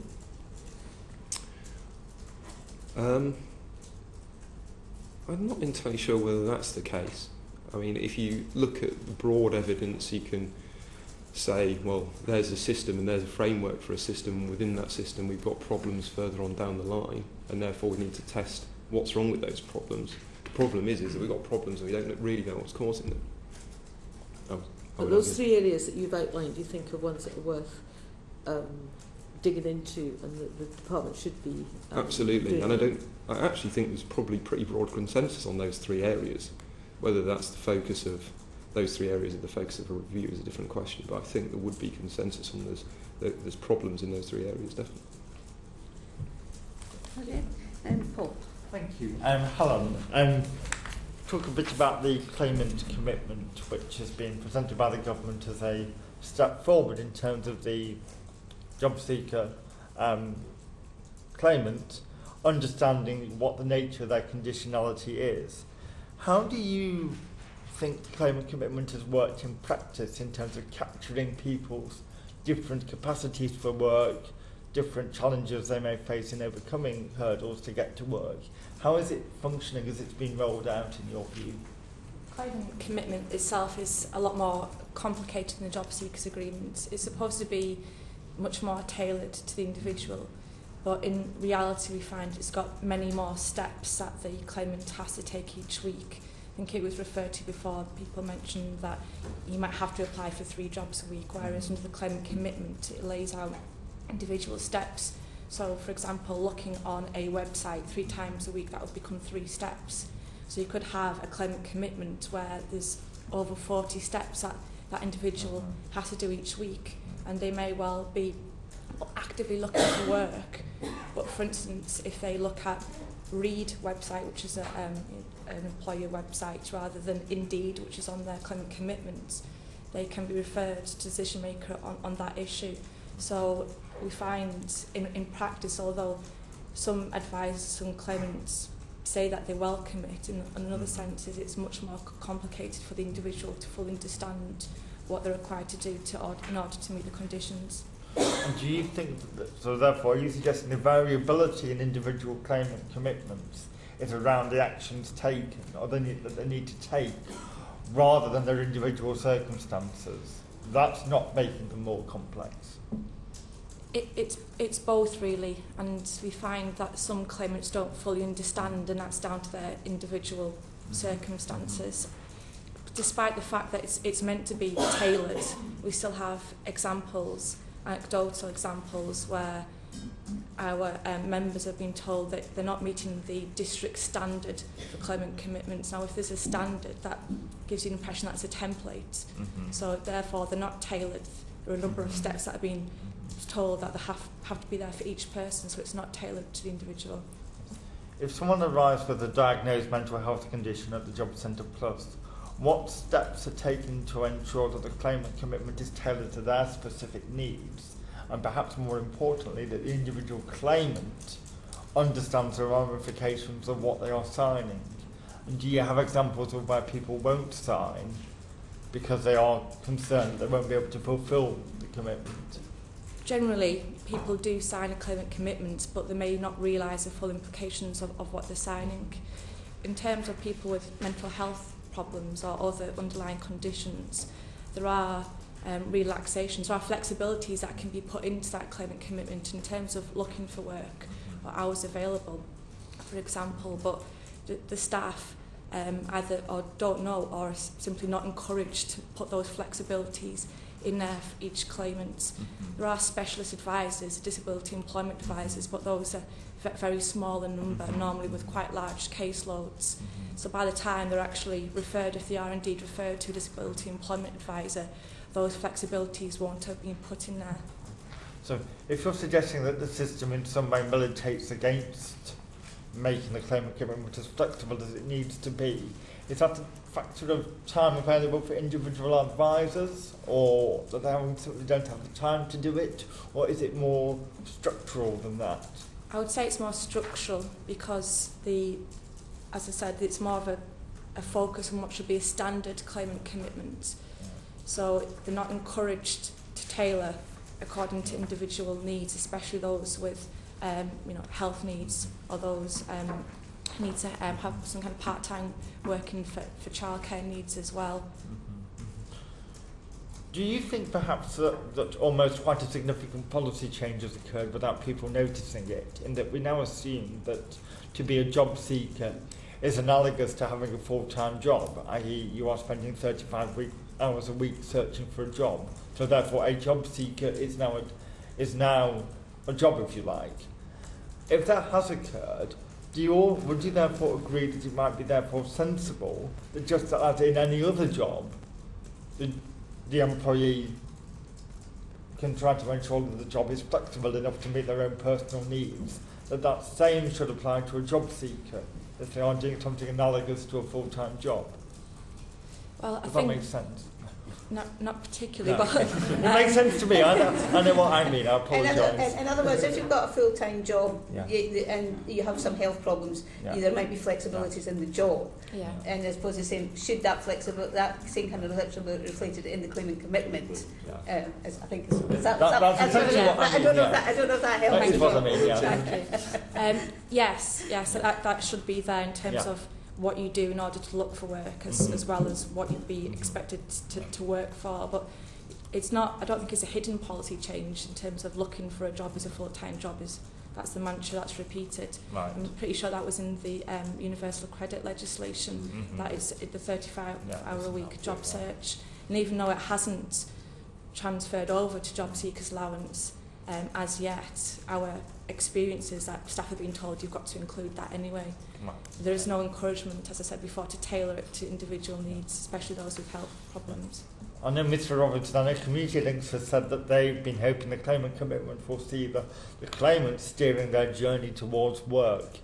Speaker 17: I'm not entirely sure whether that's the case. I mean, if you look at the broad evidence, you can say, well, there's a system and there's a framework for a system, and within that system we've got problems further on down the line, and therefore we need to test what's wrong with those problems. The problem is that we've got problems and we don't really know what's causing them.
Speaker 11: But those three areas that you've outlined, do you think are ones that are worth digging into, and the department should be
Speaker 17: absolutely, and I actually think there's probably pretty broad consensus on those three areas. Whether that's the focus of those three areas or the focus of a review is a different question, but I think there would be consensus on there's problems in those three areas, definitely.
Speaker 1: Okay. Paul.
Speaker 10: Thank you. Helen, talk a bit about the claimant commitment, which has been presented by the government as a step forward in terms of the job seeker claimant understanding what the nature of their conditionality is. How do you think claimant commitment has worked in practice in terms of capturing people's different capacities for work, different challenges they may face in overcoming hurdles to get to work? How is it functioning as it's been rolled out in your view?
Speaker 15: Claimant commitment itself is a lot more complicated than the job seekers agreement. It's supposed to be much more tailored to the individual, but in reality we find it's got many more steps that the claimant has to take each week. I think it was referred to before, people mentioned that you might have to apply for 3 jobs a week, whereas under the claimant commitment it lays out individual steps. So for example, looking on a website 3 times a week, that would become 3 steps. So you could have a claimant commitment where there's over 40 steps that that individual has to do each week, and they may well be actively looking for work, but for instance if they look at Reed website, which is an employer website, rather than Indeed, which is on their claimant commitments, they can be referred to decision maker on that issue. So we find in practice, although some advisors, some claimants say that they welcome it, in other senses it's much more complicated for the individual to fully understand what they're required to do in order to meet the conditions.
Speaker 10: And do you think that, so therefore are you suggesting the variability in individual claimant commitments is around the actions taken or that they need to take rather than their individual circumstances? That's not making them more complex.
Speaker 15: It's both really, and we find that some claimants don't fully understand, and that's down to their individual circumstances. Despite the fact that it's meant to be tailored, we still have examples, anecdotal examples, where our members have been told that they're not meeting the district standard for claimant commitments. Now, if there's a standard, that gives you the impression that it's a template. So therefore, they're not tailored. There are a number of steps that have been told that they have to be there for each person, so it's not tailored to the individual.
Speaker 10: If someone arrives with a diagnosed mental health condition at the Job Centre Plus, what steps are taken to ensure that the claimant commitment is tailored to their specific needs, and perhaps more importantly that the individual claimant understands the ramifications of what they are signing? And do you have examples of where people won't sign because they are concerned they won't be able to fulfil the commitment?
Speaker 15: Generally, people do sign a claimant commitment, but they may not realise the full implications of what they're signing. In terms of people with mental health problems or other underlying conditions, there are relaxations, there are flexibilities that can be put into that claimant commitment in terms of looking for work or hours available, for example, but the staff either or don't know or are simply not encouraged to put those flexibilities in there for each claimant. There are specialist advisors, disability employment advisors, but those are very small in number, normally with quite large caseloads. So by the time they're actually referred, if they are indeed referred to a disability employment advisor, those flexibilities won't have been put in there.
Speaker 10: So if you're suggesting that the system in some way militates against making the claimant commitment as flexible as it needs to be, is that a factor of time available for individual advisors, or that they simply don't have the time to do it, or is it more structural than that?
Speaker 15: I would say it's more structural because as I said, it's more of a focus on what should be a standard claimant commitment. So they're not encouraged to tailor according to individual needs, especially those with health needs or those need to have some kind of part-time working for childcare needs as well.
Speaker 10: Do you think perhaps that almost quite a significant policy change has occurred without people noticing it, in that we now assume that to be a job seeker is analogous to having a full-time job, i.e. you are spending 35 hours a week searching for a job, so therefore a job seeker is now a job, if you like. If that has occurred, would you therefore agree that it might be therefore sensible that just as in any other job, the employee can try to ensure that the job is flexible enough to meet their own personal needs, that same should apply to a job seeker if they are doing something analogous to a full-time job?
Speaker 15: Well,
Speaker 10: Does that make sense?
Speaker 15: Not particularly,
Speaker 10: No.
Speaker 15: but
Speaker 10: it makes sense to me. I know what I mean. I apologise.
Speaker 1: In other words, if you've got a full-time job
Speaker 10: and
Speaker 1: you have some health problems, there might be flexibilities in the job.
Speaker 15: Yeah.
Speaker 1: And I suppose the same, should that same kind of flexibility reflected in the claimant commitment? I think I don't know if that helps.
Speaker 10: That is what I mean.
Speaker 15: Yes, that should be there in terms of what you do in order to look for work, as well as what you'd be expected to work for. But it's not, I don't think it's a hidden policy change in terms of looking for a job as a full-time job. That's the mantra that's repeated.
Speaker 10: Right.
Speaker 15: I'm pretty sure that was in the universal credit legislation. That is the 35-hour-a-week job search. And even though it hasn't transferred over to job seekers allowance as yet, our experience is that staff are being told you've got to include that anyway. Right. There is no encouragement, as I said before, to tailor it to individual needs, especially those with health problems.
Speaker 10: I know Mr Robertson, I know Community Links has said that they've been hoping the claimant commitment will see the claimant steering their journey towards work.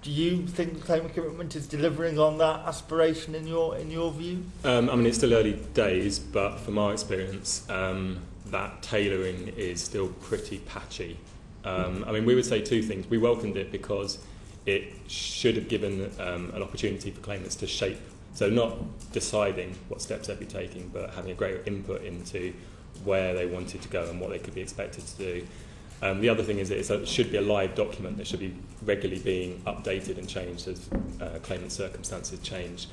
Speaker 10: Do you think the claimant commitment is delivering on that aspiration in your view?
Speaker 13: I mean, it's still early days, but from our experience, that tailoring is still pretty patchy. I mean, we would say two things. We welcomed it because it should have given an opportunity for claimants to shape, so not deciding what steps they'd be taking, but having a greater input into where they wanted to go and what they could be expected to do. The other thing is that it should be a live document that should be regularly being updated and changed as claimant circumstances change.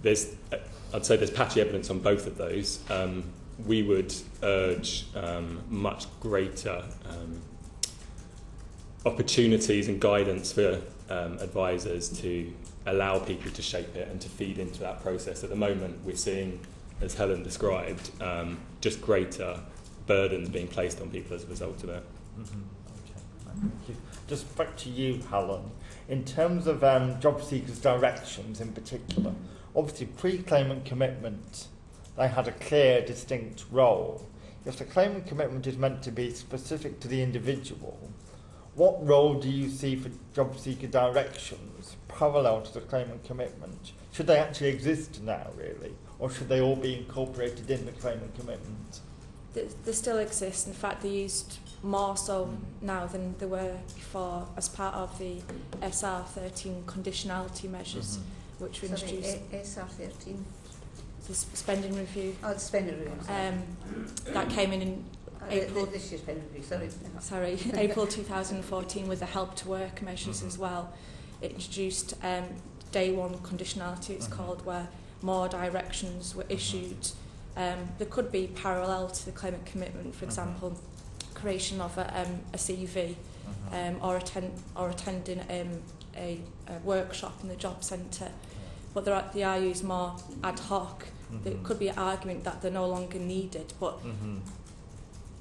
Speaker 13: I'd say there's patchy evidence on both of those. We would urge much greater opportunities and guidance for advisors to allow people to shape it and to feed into that process. At the moment, we're seeing, as Helen described, just greater burdens being placed on people as a result of it.
Speaker 10: Okay, thank you. Just back to you, Helen. In terms of job seekers' directions in particular, obviously pre-claimant commitment, they had a clear, distinct role. If the claimant commitment is meant to be specific to the individual, what role do you see for job seeker directions parallel to the claimant commitment? Should they actually exist now, really, or should they all be incorporated in the claimant commitment?
Speaker 15: They still exist. In fact, they're used more so now than they were before as part of the SR13 conditionality measures, which were introduced.
Speaker 1: SR13.
Speaker 15: the spending review.
Speaker 1: Oh, the spending review.
Speaker 15: That came in April.
Speaker 1: This year's spending review,
Speaker 15: Sorry, April 2014 with the help to work measures as well. It introduced day one conditionality, it's called, where more directions were issued. There could be parallel to the claimant commitment, for example, creation of a CV or attending a workshop in the job centre. But they are used more ad hoc. There could be an argument that they're no longer needed, but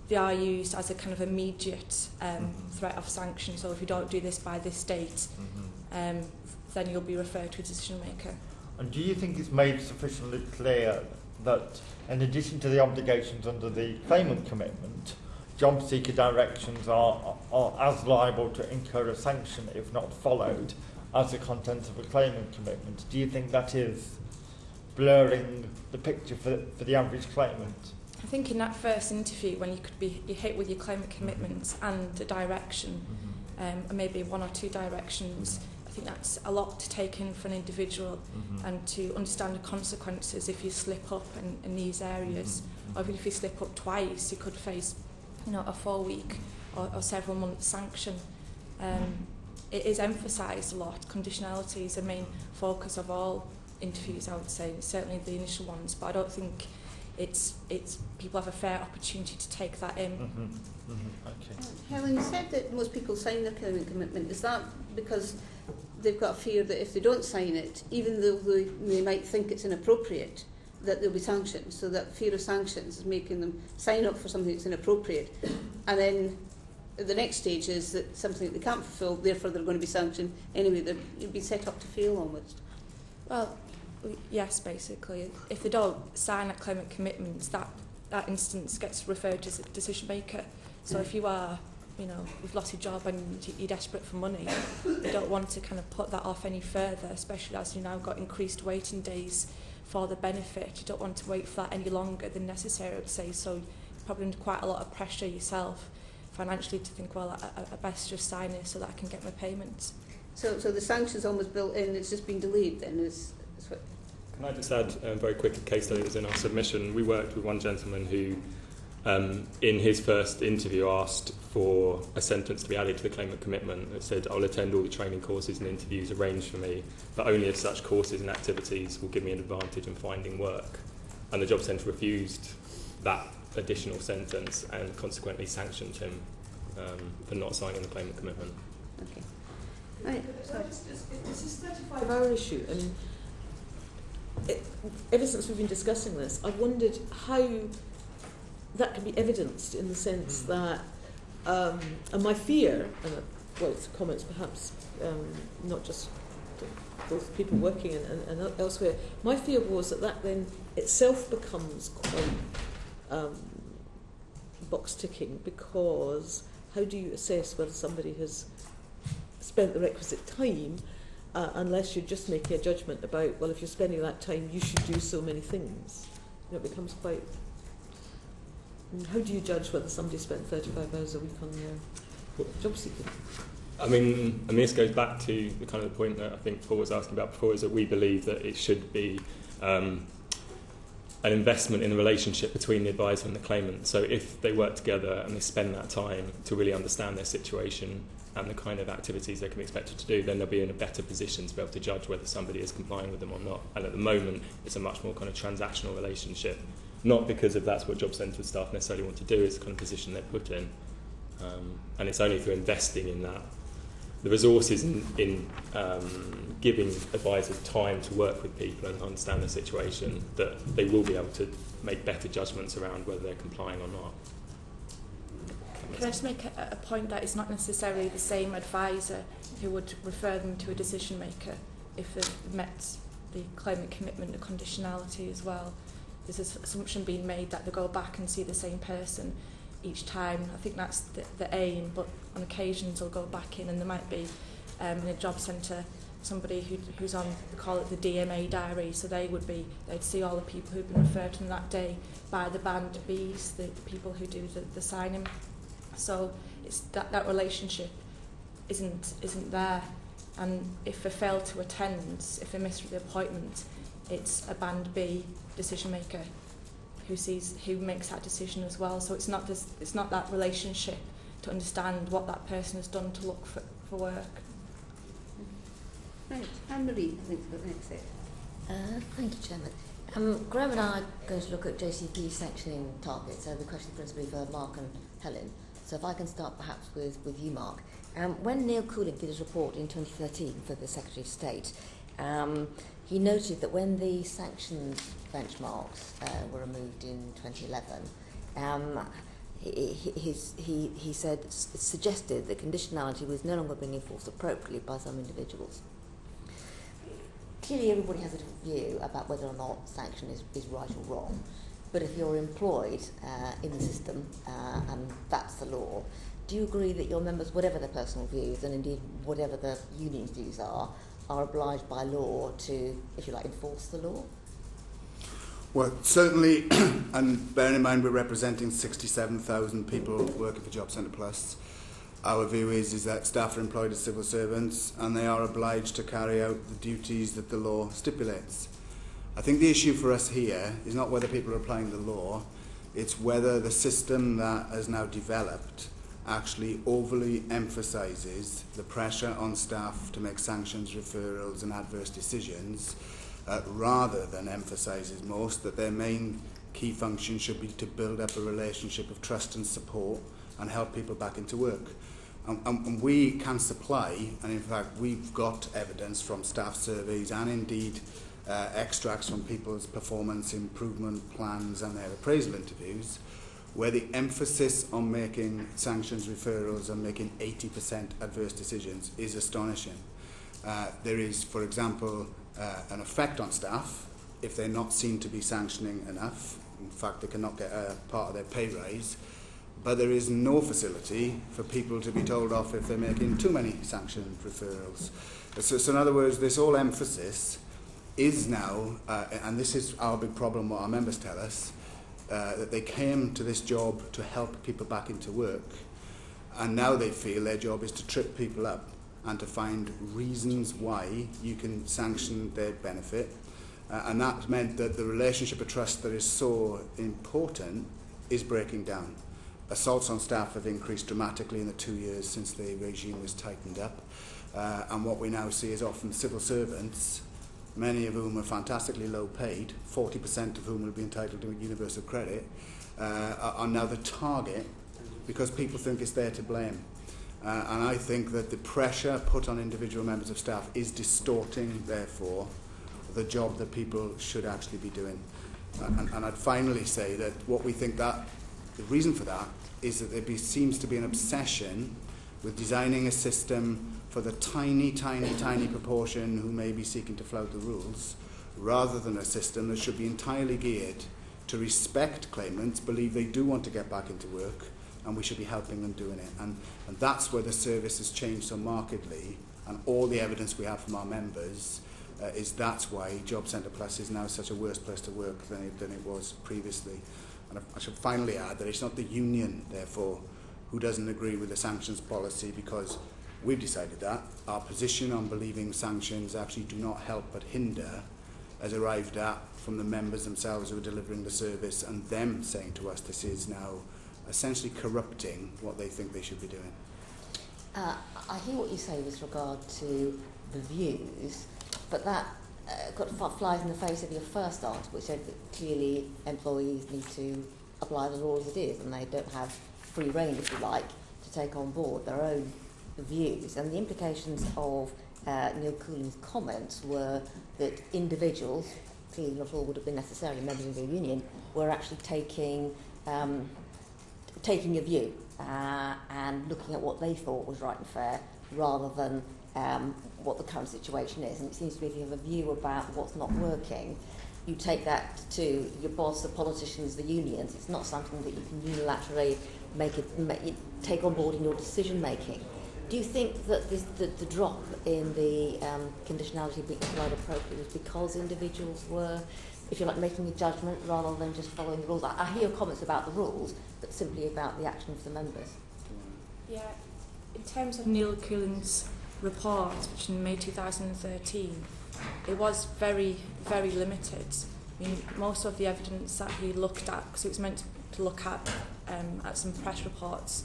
Speaker 15: they are used as a kind of immediate threat of sanction. So if you don't do this by this date, then you'll be referred to a decision maker.
Speaker 10: And do you think it's made sufficiently clear that in addition to the obligations under the claimant commitment, job seeker directions are as liable to incur a sanction if not followed as the contents of a claimant commitment? Do you think that is blurring the picture for the average claimant?
Speaker 15: I think in that first interview, when you hit with your claimant commitments and the direction, and maybe one or two directions, I think that's a lot to take in for an individual, and to understand the consequences if you slip up in these areas, or even if you slip up twice, you could face, a 4-week or several month sanction. It is emphasised a lot. Conditionality is the main focus of all interviews, I would say, certainly the initial ones, but I don't think it's people have a fair opportunity to take that in.
Speaker 10: Okay.
Speaker 1: Helen, you said that most people sign their claimant commitment. Is that because they've got a fear that if they don't sign it, even though they might think it's inappropriate, that there'll be sanctions? So that fear of sanctions is making them sign up for something that's inappropriate, and then the next stage is that something that they can't fulfil, therefore they're going to be sanctioned anyway. They'd be set up to fail almost.
Speaker 15: Well, yes, basically. If they don't sign that claimant commitments, that instance gets referred to the decision maker. So if you are, you've lost your job and you're desperate for money, you don't want to kind of put that off any further, especially as you now got increased waiting days for the benefit. You don't want to wait for that any longer than necessary, I would say. So you're probably under quite a lot of pressure yourself financially to think, well, I best just sign it so that I can get my payments. So
Speaker 1: the sanction's almost built in, it's just been delayed then?
Speaker 13: Can I just add a very quick case study that was in our submission? We worked with one gentleman who, in his first interview, asked for a sentence to be added to the claimant commitment that said, I'll attend all the training courses and interviews arranged for me, but only if such courses and activities will give me an advantage in finding work. And the job centre refused that additional sentence and consequently sanctioned him for not signing the claimant commitment.
Speaker 1: Okay. Right.
Speaker 11: It's this 35-hour issue. I mean, ever since we've been discussing this, I've wondered how that can be evidenced in the sense that, and my fear, and it's comments perhaps not just those people working and elsewhere, my fear was that then itself becomes quite box ticking, because how do you assess whether somebody has spent the requisite time unless you're just making a judgment about, well, if you're spending that time, you should do so many things. It becomes quite... How do you judge whether somebody spent 35 hours a week on their job seeking?
Speaker 13: I mean, this goes back to the kind of the point that I think Paul was asking about before, is that we believe that it should be an investment in the relationship between the advisor and the claimant. So if they work together and they spend that time to really understand their situation and the kind of activities they can be expected to do, then they'll be in a better position to be able to judge whether somebody is complying with them or not. And at the moment, it's a much more kind of transactional relationship, not because of that's what job centre staff necessarily want to do, it's the kind of position they're put in. And it's only through investing in that, the resources in giving advisors time to work with people and understand their situation, that they will be able to make better judgments around whether they're complying or not.
Speaker 15: Can I just make a point that it's not necessarily the same advisor who would refer them to a decision maker if they've met the claimant commitment, the conditionality as well. There's an assumption being made that they go back and see the same person each time. I think that's the aim, but on occasions they'll go back in and there might be in a job centre somebody who's on, they call it the DMA diary, so they'd see all the people who've been referred to them that day by the band Bs, the people who do the signing. So it's that relationship isn't there, and if they fail to attend, if they miss the appointment, it's a Band B decision maker who makes that decision as well. So it's not that relationship to understand what that person has done to look for work.
Speaker 1: Right, Anne-Marie, I think we've got the next set.
Speaker 12: Thank you, Chairman. Graham and I are going to look at JCP sanctioning targets, so the question principally for Mark and Helen. So if I can start perhaps with you, Mark. When Neil Cooling did his report in 2013 for the Secretary of State, he noted that when the sanctions benchmarks were removed in 2011, he suggested that conditionality was no longer being enforced appropriately by some individuals. Clearly everybody has a different view about whether or not sanction is right or wrong, but if you're employed in the system and that's the law, do you agree that your members, whatever their personal views and indeed whatever the union's views are obliged by law to, if you like, enforce the law?
Speaker 14: Well, certainly, and bearing in mind we're representing 67,000 people working for Job Centre Plus, our view is that staff are employed as civil servants and they are obliged to carry out the duties that the law stipulates. I think the issue for us here is not whether people are applying the law, it's whether the system that has now developed actually overly emphasises the pressure on staff to make sanctions, referrals and adverse decisions, rather than emphasises most that their main key function should be to build up a relationship of trust and support and help people back into work. And we can supply, and in fact we've got evidence from staff surveys and indeed extracts from people's performance improvement plans and their appraisal interviews, where the emphasis on making sanctions referrals and making 80% adverse decisions is astonishing. There is, for example, an effect on staff if they're not seen to be sanctioning enough. In fact, they cannot get a part of their pay rise. But there is no facility for people to be told off if they're making too many sanctioned referrals. So in other words, this whole emphasis is now, and this is our big problem, what our members tell us, that they came to this job to help people back into work, and now they feel their job is to trip people up and to find reasons why you can sanction their benefit. And that meant that the relationship of trust that is so important is breaking down. Assaults on staff have increased dramatically in the 2 years since the regime was tightened up. And what we now see is often civil servants, many of whom are fantastically low paid, 40% of whom will be entitled to universal credit, are now the target because people think it's there to blame. And I think that the pressure put on individual members of staff is distorting, therefore, the job that people should actually be doing. And I'd finally say that what we think that the reason for that is that there seems to be an obsession with designing a system for the tiny proportion who may be seeking to flout the rules, rather than a system that should be entirely geared to respect claimants, believe they do want to get back into work, and we should be helping them doing it. And that's where the service has changed so markedly, and all the evidence we have from our members is that's why Job Centre Plus is now such a worse place to work than it was previously. And I should finally add that it's not the union, therefore, who doesn't agree with the sanctions policy, because we've decided that. Our position on believing sanctions actually do not help but hinder has arrived at from the members themselves who are delivering the service, and them saying to us this is now essentially corrupting what they think they should be doing.
Speaker 12: I hear what you say with regard to the views, but that flies in the face of your first article, which said that clearly employees need to apply the law as it is, and they don't have free rein, if you like, to take on board their own views. And the implications of Neil Cooling's comments were that individuals, clearly not all would have been necessarily members of the union, were actually taking a view and looking at what they thought was right and fair, rather than what the current situation is. And it seems to me if you have a view about what's not working, you take that to your boss, the politicians, the unions. It's not something that you can unilaterally take on board in your decision making. Do you think that the drop in the conditionality being applied appropriately was because individuals were, if you like, making a judgment rather than just following the rules? I hear your comments about the rules, but simply about the action of the members.
Speaker 15: Yeah, in terms of Neil Cooling's report, which in May 2013, it was very, very limited. I mean, most of the evidence that he looked at, because it was meant to look at some press reports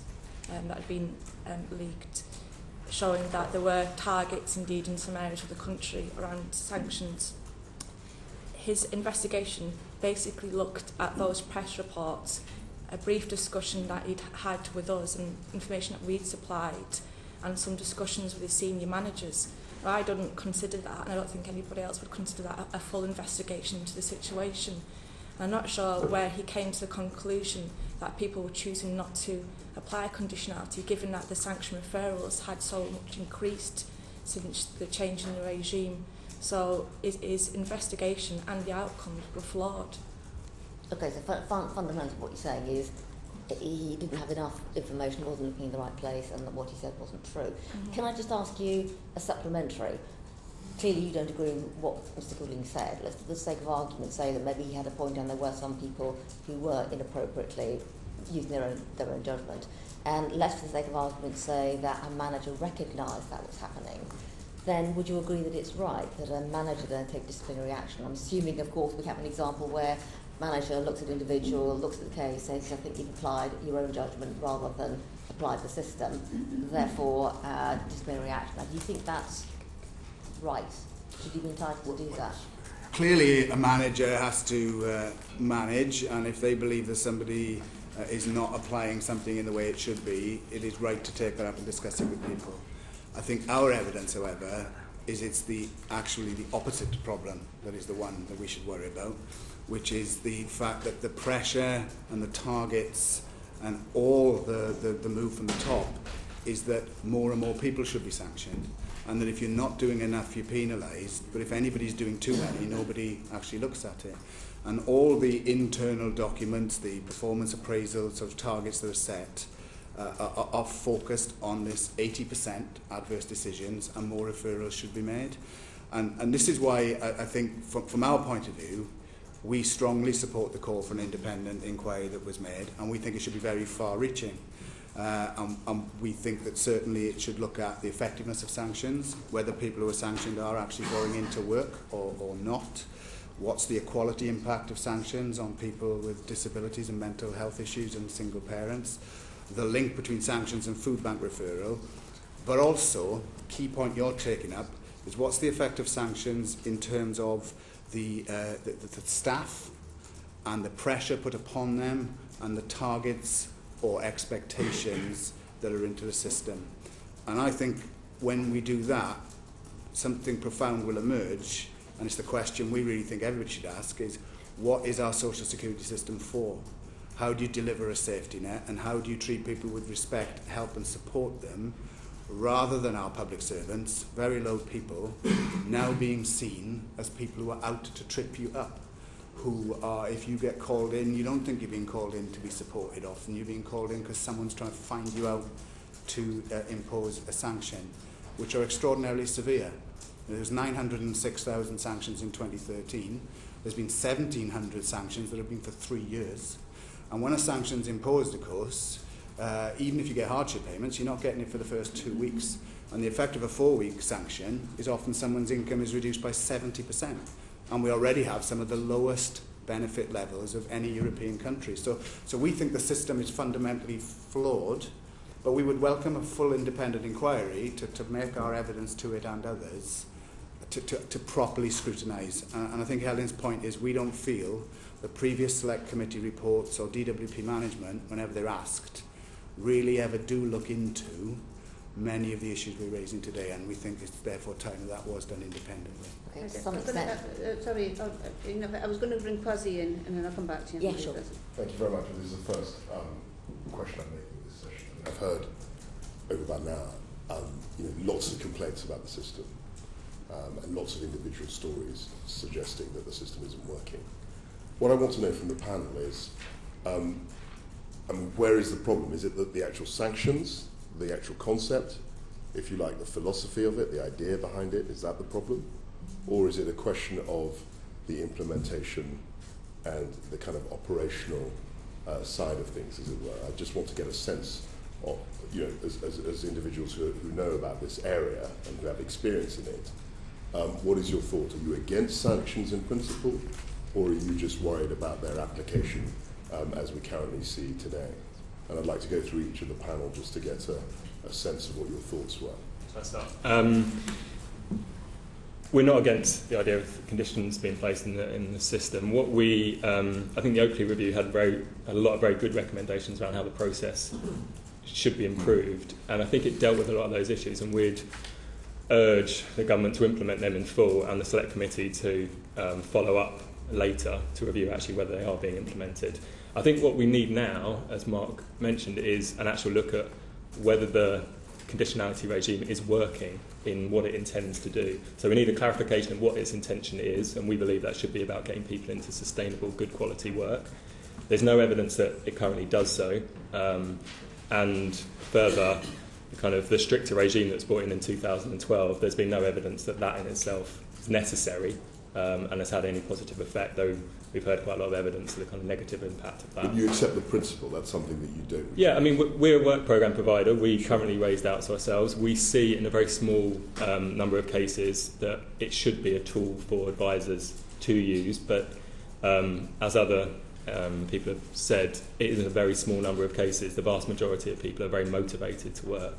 Speaker 15: that had been leaked, showing that there were targets indeed in some areas of the country around sanctions. His investigation basically looked at those press reports, a brief discussion that he'd had with us and information that we'd supplied, and some discussions with his senior managers. Now, I don't consider that, and I don't think anybody else would consider that a full investigation into the situation. And I'm not sure where he came to the conclusion that people were choosing not to apply conditionality, given that the sanction referrals had so much increased since the change in the regime. So his investigation and the outcomes were flawed.
Speaker 12: Okay, so fundamentally what you're saying is he didn't have enough information, wasn't looking in the right place, and that what he said wasn't true. Mm-hmm. Can I just ask you a supplementary? Clearly you don't agree with what Mr. Gooding said. Let's, for the sake of argument, say that maybe he had a point and there were some people who were inappropriately using their own judgment. And let's, for the sake of argument, say that a manager recognised that was happening. Then would you agree that it's right that a manager then take disciplinary action? I'm assuming, of course, we have an example where manager looks at an individual, looks at the case, says, I think you've applied your own judgment rather than applied the system. Therefore, disciplinary action. Now, do you think that's right? Should he be entitled to do that?
Speaker 14: Clearly, a manager has to manage, and if they believe that somebody is not applying something in the way it should be, it is right to take that up and discuss it with people. I think our evidence, however, is it's actually the opposite problem that is the one that we should worry about, which is the fact that the pressure and the targets and all the move from the top is that more and more people should be sanctioned, and that if you're not doing enough, you're penalised, but if anybody's doing too many, nobody actually looks at it. And all the internal documents, the performance appraisals of targets that are set, are focused on this 80% adverse decisions, and more referrals should be made. And this is why I think, from our point of view, we strongly support the call for an independent inquiry that was made, and we think it should be very far-reaching. And we think that certainly it should look at the effectiveness of sanctions, whether people who are sanctioned are actually going into work or not. What's the equality impact of sanctions on people with disabilities and mental health issues and single parents? The link between sanctions and food bank referral, but also, key point you're taking up, is what's the effect of sanctions in terms of the staff and the pressure put upon them and the targets or expectations that are into the system. And I think when we do that, something profound will emerge, and it's the question we really think everybody should ask is, what is our social security system for? How do you deliver a safety net, and how do you treat people with respect, help and support them, rather than our public servants, very low people, now being seen as people who are out to trip you up, who are, if you get called in, you don't think you're being called in to be supported. Often you're being called in because someone's trying to find you out to impose a sanction, which are extraordinarily severe. There was 906,000 sanctions in 2013. There's been 1,700 sanctions that have been for 3 years. And when a sanction's imposed, of course, even if you get hardship payments, you're not getting it for the first 2 weeks. And the effect of a 4-week sanction is often someone's income is reduced by 70%. And we already have some of the lowest benefit levels of any European country. So we think the system is fundamentally flawed, but we would welcome a full independent inquiry to make our evidence to it and others to properly scrutinise. And I think Helen's point is we don't feel the previous select committee reports or DWP management, whenever they're asked, really ever do look into many of the issues we're raising today, and we think it's therefore time that was done independently.
Speaker 12: Okay, to
Speaker 1: Okay.
Speaker 12: some extent.
Speaker 1: Sorry, I was going to bring Quasi in, and then I'll come back to you.
Speaker 12: Yeah, sure.
Speaker 18: Thank you very much. This is the first question I'm making in this session. I've heard over about an hour, lots of complaints about the system, and lots of individual stories suggesting that the system isn't working. What I want to know from the panel is, where is the problem? Is it that the actual sanctions, the actual concept, if you like, the philosophy of it, the idea behind it, is that the problem? Or is it a question of the implementation and the kind of operational side of things, as it were? I just want to get a sense of, as individuals who know about this area and who have experience in it, What is your thought? Are you against sanctions in principle, or are you just worried about their application as we currently see today? And I'd like to go through each of the panel just to get a sense of what your thoughts were.
Speaker 13: Shall I start? We're not against the idea of conditions being placed in the system. What we, I think the Oakley review had a lot of very good recommendations around how the process should be improved, and I think it dealt with a lot of those issues, and we'd urge the government to implement them in full and the select committee to follow up later to review actually whether they are being implemented. I think what we need now, as Mark mentioned, is an actual look at whether the conditionality regime is working in what it intends to do. So we need a clarification of what its intention is, and we believe that should be about getting people into sustainable, good quality work. There's no evidence that it currently does so, and further, kind of the stricter regime that's brought in 2012, there's been no evidence that that in itself is necessary and has had any positive effect, though we've heard quite a lot of evidence of the kind of negative impact of that.
Speaker 18: But you accept the principle, that's something that you don't?
Speaker 13: Yeah, I mean, we're a work programme provider. We currently raised out to ourselves. We see in a very small number of cases that it should be a tool for advisors to use, but as other people have said, it is in a very small number of cases. The vast majority of people are very motivated to work,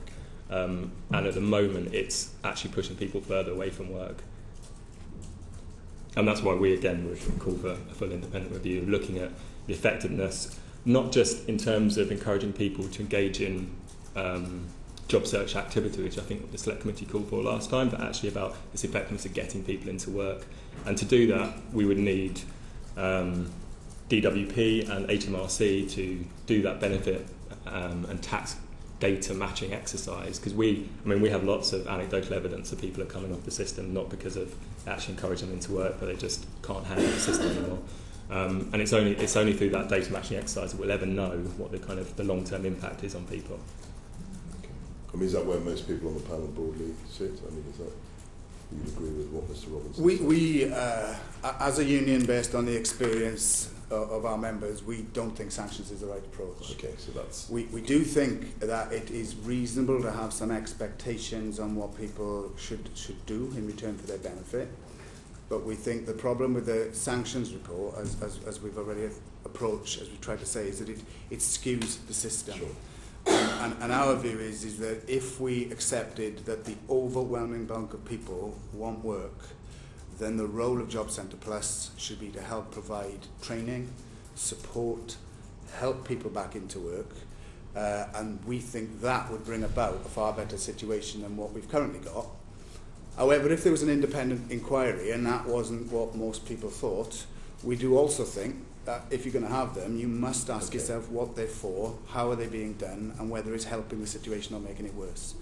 Speaker 13: and at the moment it's actually pushing people further away from work. And that's why we, again, would call for a full independent review, looking at the effectiveness, not just in terms of encouraging people to engage in job search activity, which I think the Select Committee called for last time, but actually about its effectiveness of getting people into work. And to do that, we would need DWP and HMRC to do that benefit and tax data matching exercise, because we have lots of anecdotal evidence that people are coming off the system not because of actually encouraging them into work, but they just can't handle the system anymore. And it's only through that data matching exercise that we'll ever know what the long-term impact is on people.
Speaker 18: Okay. I mean, is that where most people on the panel broadly sit? I mean, is that you agree with what Mr. Robinson said?
Speaker 14: We as a union, based on the experience of our members, we don't think sanctions is the right approach.
Speaker 18: Okay, so that's...
Speaker 14: We do think that it is reasonable to have some expectations on what people should do in return for their benefit, but we think the problem with the sanctions report, as we've already approached, as we tried to say, is that it skews the system.
Speaker 18: Sure.
Speaker 14: And our view is that if we accepted that the overwhelming bulk of people want work, then the role of Job Centre Plus should be to help provide training, support, help people back into work, and we think that would bring about a far better situation than what we've currently got. However, if there was an independent inquiry, and that wasn't what most people thought, we do also think that if you're going to have them, you must ask yourself what they're for, how are they being done, and whether it's helping the situation or making it worse.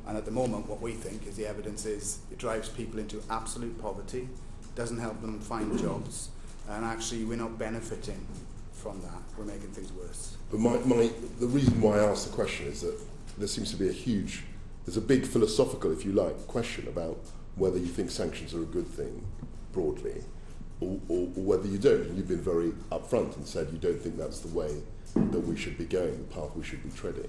Speaker 14: And at the moment, what we think is the evidence is it drives people into absolute poverty, doesn't help them find jobs, and actually we're not benefiting from that. We're making things worse.
Speaker 18: But the reason why I asked the question is that there seems to be there's a big philosophical, if you like, question about whether you think sanctions are a good thing, broadly, or whether you don't. And you've been very upfront and said you don't think that's the way that we should be going, the path we should be treading.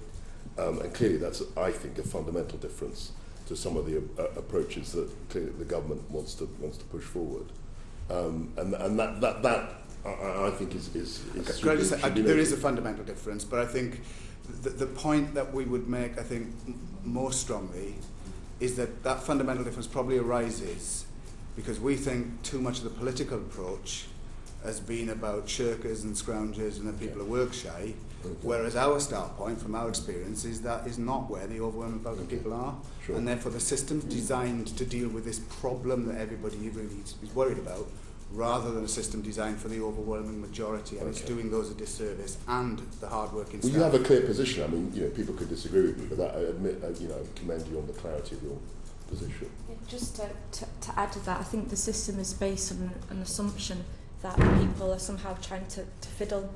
Speaker 18: And clearly that's, I think, a fundamental difference to some of the approaches that clearly the government wants to push forward. And that I think is
Speaker 14: there is a fundamental difference, but I think the point that we would make, I think, more strongly is that fundamental difference probably arises because we think too much of the political approach has been about shirkers and scroungers and that people are work shy, whereas our start point from our experience is that is not where the overwhelming bulk of people are, and therefore the system's designed to deal with this problem that everybody really is worried about, rather than a system designed for the overwhelming majority, and it's doing those a disservice and the hard-working staff.
Speaker 18: Well, you have a clear position. I mean, people could disagree with you, but that, I admit, I commend you on the clarity of your position.
Speaker 15: Yeah, just to add to that, I think the system is based on an assumption that people are somehow trying to fiddle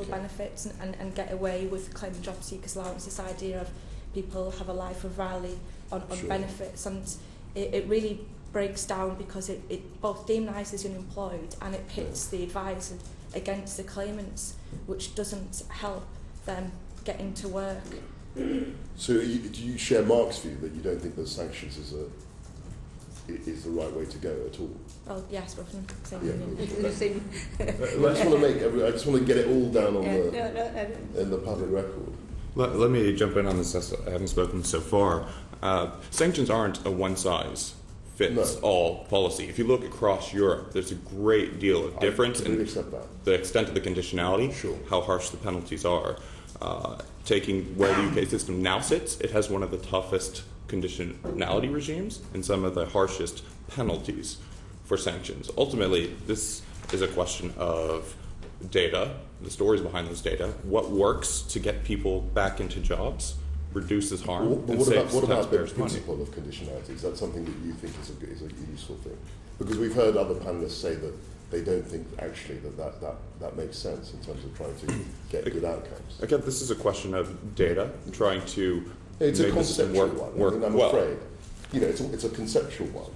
Speaker 15: benefits and get away with claiming job seekers allowance. This idea of people have a life of rally on benefits, and it really breaks down because it both demonises the unemployed and it pits the advisor against the claimants, which doesn't help them get into work.
Speaker 18: So do you share Mark's view that you don't think that sanctions is the right way to go at all.
Speaker 15: Well, yes, we're from the same
Speaker 18: Yeah,
Speaker 15: union.
Speaker 18: I just want to get it all down on in the public record.
Speaker 16: Let me jump in on this, as I haven't spoken so far. Sanctions aren't a one-size-fits-all policy. If you look across Europe, there's a great deal of difference in the extent of the conditionality, how harsh the penalties are. Taking where the UK system now sits, it has one of the toughest conditionality regimes and some of the harshest penalties for sanctions. Ultimately, this is a question of data, the stories behind those data, what works to get people back into jobs, reduces harm, and saves
Speaker 18: what about the
Speaker 16: taxpayers' money.
Speaker 18: principle of conditionality? Is that something that you think is a useful thing? Because we've heard other panellists say that they don't think actually that makes sense in terms of trying to get good outcomes.
Speaker 16: Again, this is a question of data, and trying to
Speaker 18: it's
Speaker 16: make
Speaker 18: a
Speaker 16: the system
Speaker 18: conceptual
Speaker 16: work
Speaker 18: one. I'm
Speaker 16: well.
Speaker 18: afraid, it's a conceptual one.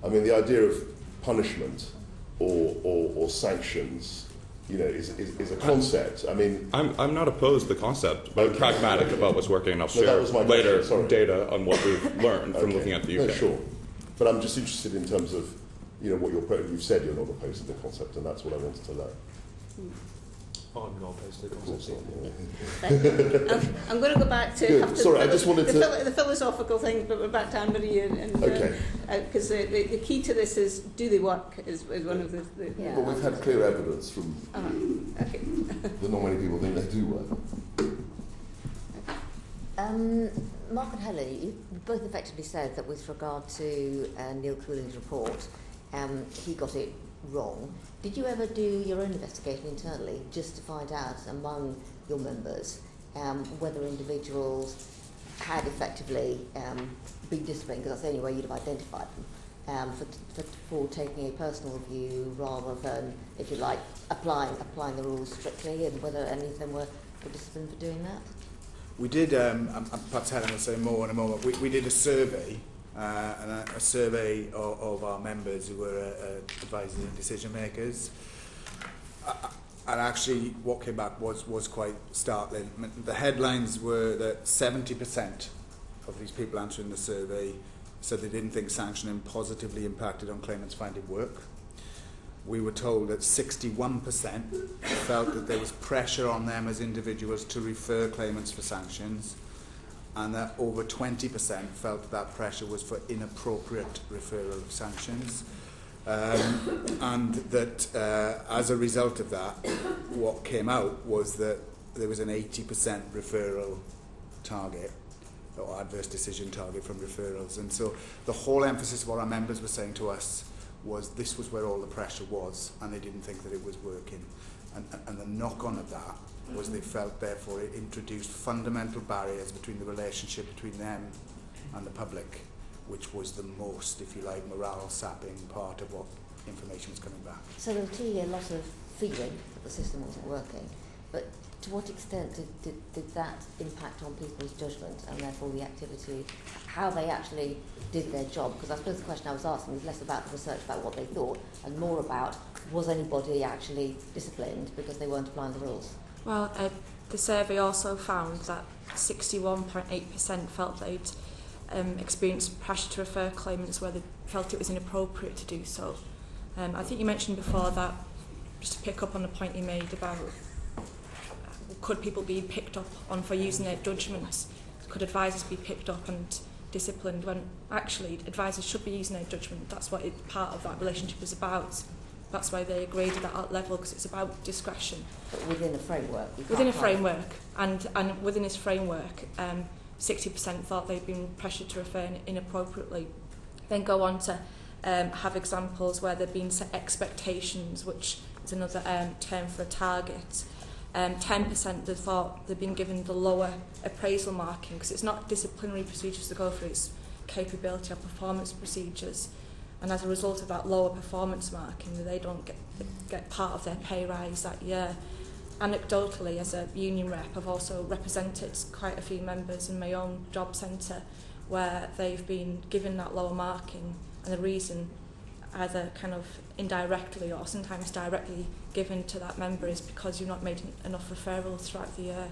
Speaker 18: I mean, the idea of punishment or sanctions, is a concept. I mean,
Speaker 16: I'm not opposed to the concept, but I'm pragmatic about what's working, and I'll share later data on what we've learned from looking at the UK.
Speaker 18: No, sure, but I'm just interested in terms of what you've said you're not opposed to the concept, and that's what I wanted to learn.
Speaker 17: I'm not opposed to the concept.
Speaker 1: I'm going to go back to the philosophical thing, but we're back to Anne-Marie because the key to this is, do they work? Is one of the
Speaker 18: Well, we've had clear evidence from that not many people think they do work.
Speaker 12: Mark and Helen, you both effectively said that with regard to Neil Cooling's report, he got it wrong. Did you ever do your own investigation internally just to find out among your members whether individuals had effectively been disciplined, because that's the only way you'd have identified them, for taking a personal view rather than, if you like, applying the rules strictly, and whether any of them were disciplined for doing that?
Speaker 14: We did, perhaps Helen will say more in a moment, we did a survey, a survey of our members who were advisors and decision makers. And actually what came back was quite startling. I mean, the headlines were that 70% of these people answering the survey said they didn't think sanctioning positively impacted on claimants finding work. We were told that 61% felt that there was pressure on them as individuals to refer claimants for sanctions, and that over 20% felt that pressure was for inappropriate referral of sanctions. And that as a result of that, what came out was that there was an 80% referral target, or adverse decision target from referrals. And so the whole emphasis of what our members were saying to us was this was where all the pressure was, and they didn't think that it was working. And the knock-on of that was they felt, therefore, it introduced fundamental barriers between the relationship between them and the public, which was the most, if you like, morale-sapping part of what information was coming back.
Speaker 12: So there was clearly a lot of feeling that the system wasn't working, but to what extent did that impact on people's judgment and therefore the activity, how they actually did their job? Because I suppose the question I was asking was less about the research about what they thought and more about, was anybody actually disciplined because they weren't applying the rules?
Speaker 15: Well, the survey also found that 61.8% felt they'd experienced pressure to refer claimants where they felt it was inappropriate to do so. I think you mentioned before that, just to pick up on the point you made about could people be picked up on for using their judgments? Could advisors be picked up and disciplined when actually advisors should be using their judgment? That's what part of that relationship is about. That's why they graded at that level, because it's about discretion.
Speaker 12: But within a framework?
Speaker 15: Within a framework. And within this framework, 60% thought they'd been pressured to refer inappropriately. Then go on to have examples where there'd been set expectations, which is another term for a target. 10% they thought they'd been given the lower appraisal marking, because it's not disciplinary procedures to go through, it's capability or performance procedures. And as a result of that lower performance marking, they don't get part of their pay rise that year. Anecdotally, as a union rep, I've also represented quite a few members in my own job centre where they've been given that lower marking, and the reason, either kind of indirectly or sometimes directly given to that member, is because you've not made enough referrals throughout the year.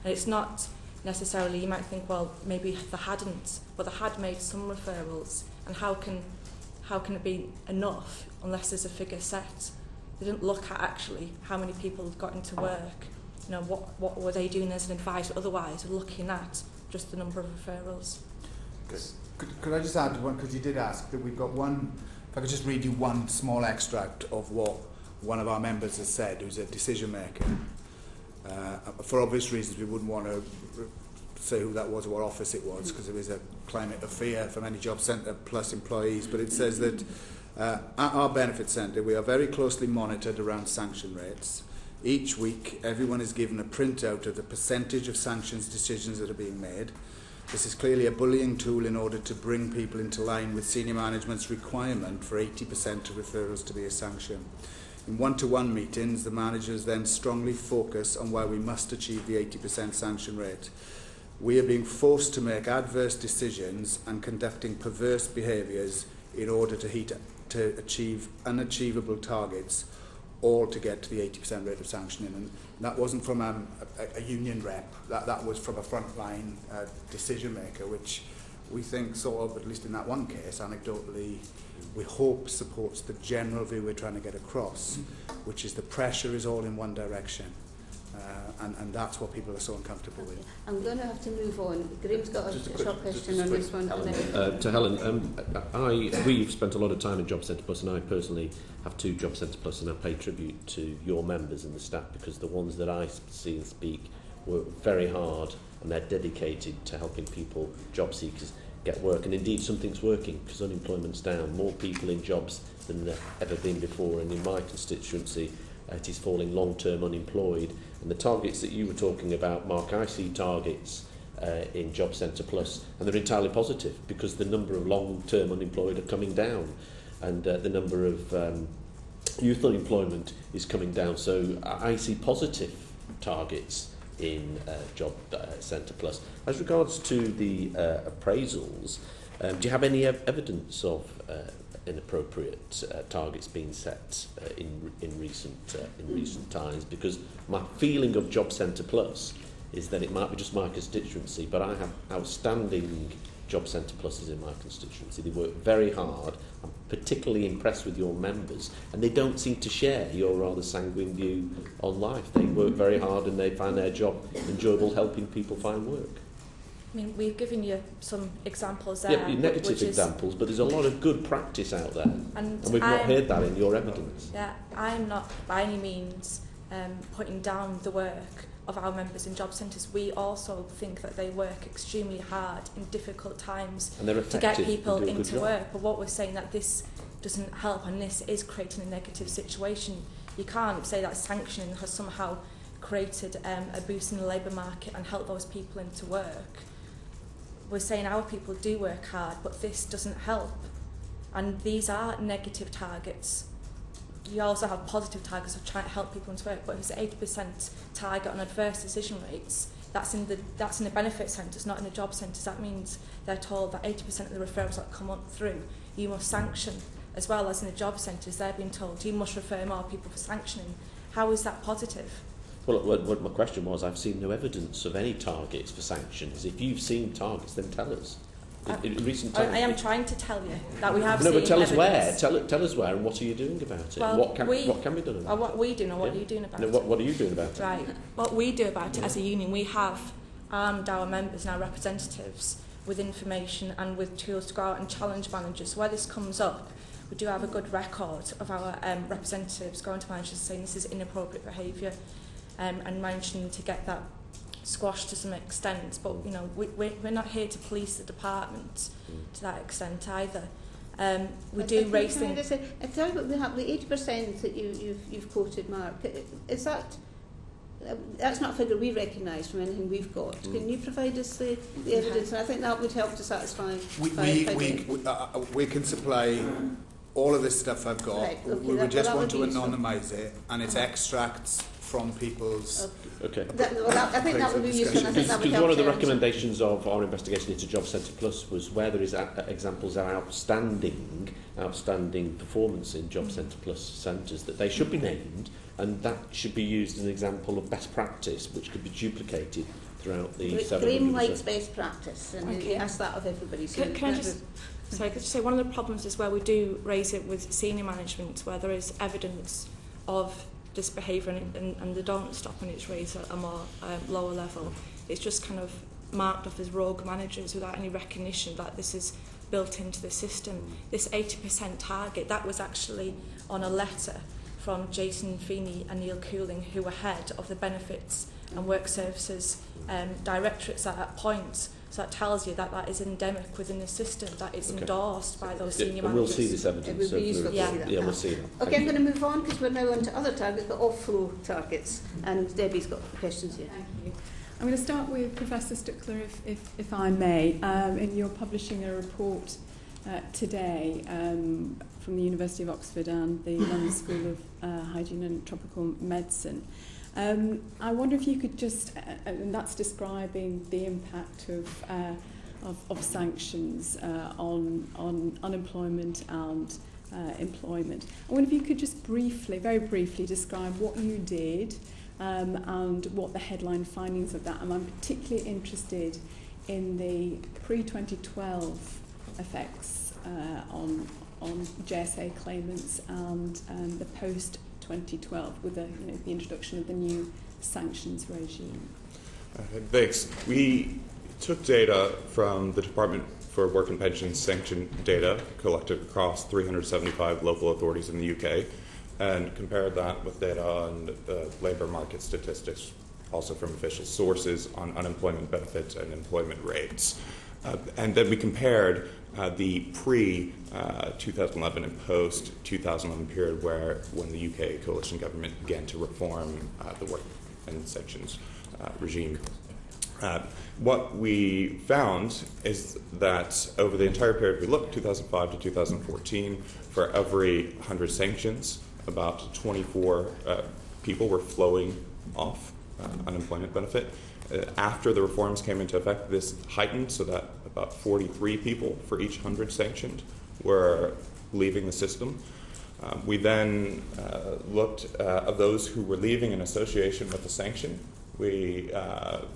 Speaker 15: And it's not necessarily, you might think, well, maybe they hadn't, but they had made some referrals, and how can how can it be enough unless there's a figure set? They didn't look at actually how many people got into work, you know, what were they doing as an advisor otherwise, looking at just the number of referrals.
Speaker 19: Could I just add one, because you did ask, that we've got one, if I could just read you one small extract of what one of our members has said, who's a decision maker. For obvious reasons, we wouldn't want to say who that was or what office it was, because there is a climate of fear for many job centre plus employees, but it says that at our benefit centre we are very closely monitored around sanction rates. Each week everyone is given a printout of the percentage of sanctions decisions that are being made. This is clearly a bullying tool in order to bring people into line with senior management's requirement for 80% of referrals to be a sanction. In one-to-one meetings, the managers then strongly focus on why we must achieve the 80% sanction rate. We are being forced to make adverse decisions and conducting perverse behaviours in order to achieve unachievable targets, all to get to the 80% rate of sanctioning. And that wasn't from a union rep, that was from a frontline decision maker, which we think sort of, at least in that one case, anecdotally, we hope supports the general view we're trying to get across, which is the pressure is all in one direction. And that's what people are so uncomfortable with.
Speaker 1: I'm going to have to move on. Graham's got a short question on this one.
Speaker 8: To Helen, we've spent a lot of time in Job Centre Plus, and I personally have 2 Job Centre Plus, and I pay tribute to your members and the staff, because the ones that I see and speak work very hard, and they're dedicated to helping people, job seekers, get work. And indeed, something's working, because unemployment's down. More people in jobs than there ever been before, and in my constituency, it is falling long-term unemployed. And the targets that you were talking about, Mark, I see targets in Job Centre Plus, and they're entirely positive, because the number of long-term unemployed are coming down, and the number of youth unemployment is coming down. So I see positive targets in Job Centre Plus. As regards to the appraisals, do you have any evidence of inappropriate targets being set in recent times? Because my feeling of Job Centre Plus is that it might be just my constituency, but I have outstanding Job Centre Pluses in my constituency. They work very hard. I'm particularly impressed with your members, and they don't seem to share your rather sanguine view on life. They work very hard and they find their job enjoyable, helping people find work.
Speaker 15: I mean, we've given you some examples there.
Speaker 8: Yeah, negative examples, but there's a lot of good practice out there, and we've not heard that in your evidence.
Speaker 15: Yeah, I'm not by any means putting down the work of our members in job centres. We also think that they work extremely hard in difficult times to get people into work. But what we're saying that this doesn't help, and this is creating a negative situation. You can't say that sanctioning has somehow created a boost in the labour market and helped those people into work. We're saying our people do work hard, but this doesn't help. And these are negative targets. You also have positive targets of trying to help people into work, but if it's an 80% target on adverse decision rates, that's in the benefit centres, not in the job centres. That means they're told that 80% of the referrals that come up through, you must sanction, as well as in the job centres, they're being told you must refer more people for sanctioning. How is that positive?
Speaker 8: Well, what my question was, I've seen no evidence of any targets for sanctions. If you've seen targets, then tell us. In recent times,
Speaker 15: I am trying to tell you that we have
Speaker 8: seen. No, but tell us
Speaker 15: evidence.
Speaker 8: where. Tell us where, and what are you doing about it?
Speaker 15: Well,
Speaker 8: what can be done about it?
Speaker 15: What we do, and what are you doing about it?
Speaker 8: What are you doing about it?
Speaker 15: Right. What we do about it as a union, we have armed our members and our representatives with information and with tools to go out and challenge managers. So where this comes up, we do have a good record of our representatives going to managers saying this is inappropriate behaviour, and managing to get that squashed to some extent. But you know, we're not here to police the department to that extent either. We do raise things.
Speaker 1: I tell you what, we have the 80% that you've quoted, Mark. Is that? That's not a figure we recognise from anything we've got. Can you provide us the evidence? And I think that would help to satisfy.
Speaker 19: We can supply all of this stuff I've got.
Speaker 1: Right, okay,
Speaker 19: we just want to
Speaker 1: useful.
Speaker 19: anonymise it, and it's extracts from people's.
Speaker 8: Okay.
Speaker 1: I think that would be useful.
Speaker 8: Because one of the recommendations of our investigation into Job Centre Plus was where there is examples of outstanding performance in Job Centre Plus centres, that they should be named, and that should be used as an example of best practice, which could be duplicated throughout the
Speaker 1: Graham likes best practice, and he asks that of everybody. So
Speaker 15: Can I just... Sorry, could you say one of the problems is where we do raise it with senior management, where there is evidence of this behaviour and they don't stop when it's raised at a more lower level. It's just kind of marked off as rogue managers without any recognition that this is built into the system. This 80% target, that was actually on a letter from Jason Feeney and Neil Cooling, who were head of the Benefits and Work Services directorates at that point. So that tells you that that is endemic within the system, that it's endorsed by those senior managers.
Speaker 8: We'll see this evidence.
Speaker 1: It would be useful to see that.
Speaker 8: Yeah, we'll see that.
Speaker 1: Okay, I'm going to move on because we're now on to other targets, but off-flow targets. And Debbie's got questions here.
Speaker 9: Thank you. I'm going to start with Professor Stuckler, if I may. And you're publishing a report today from the University of Oxford and the London School of Hygiene and Tropical Medicine. I wonder if you could just, and that's describing the impact of sanctions on unemployment and employment. I wonder if you could just briefly, very briefly, describe what you did and what the headline findings of that. And I'm particularly interested in the pre-2012 effects on JSA claimants and the post-2012 with the introduction of the new sanctions regime.
Speaker 16: Thanks. We took data from the Department for Work and Pensions sanction data collected across 375 local authorities in the UK and compared that with data on labour market statistics, also from official sources, on unemployment benefits and employment rates. And then we compared the pre-2011 and post-2011 period when the UK coalition government began to reform the work and sanctions regime. What we found is that over the entire period we looked, 2005 to 2014, for every 100 sanctions, about 24 people were flowing off unemployment benefit. After the reforms came into effect, this heightened so that about 43 people for each 100 sanctioned were leaving the system. We then looked at those who were leaving in association with the sanction. We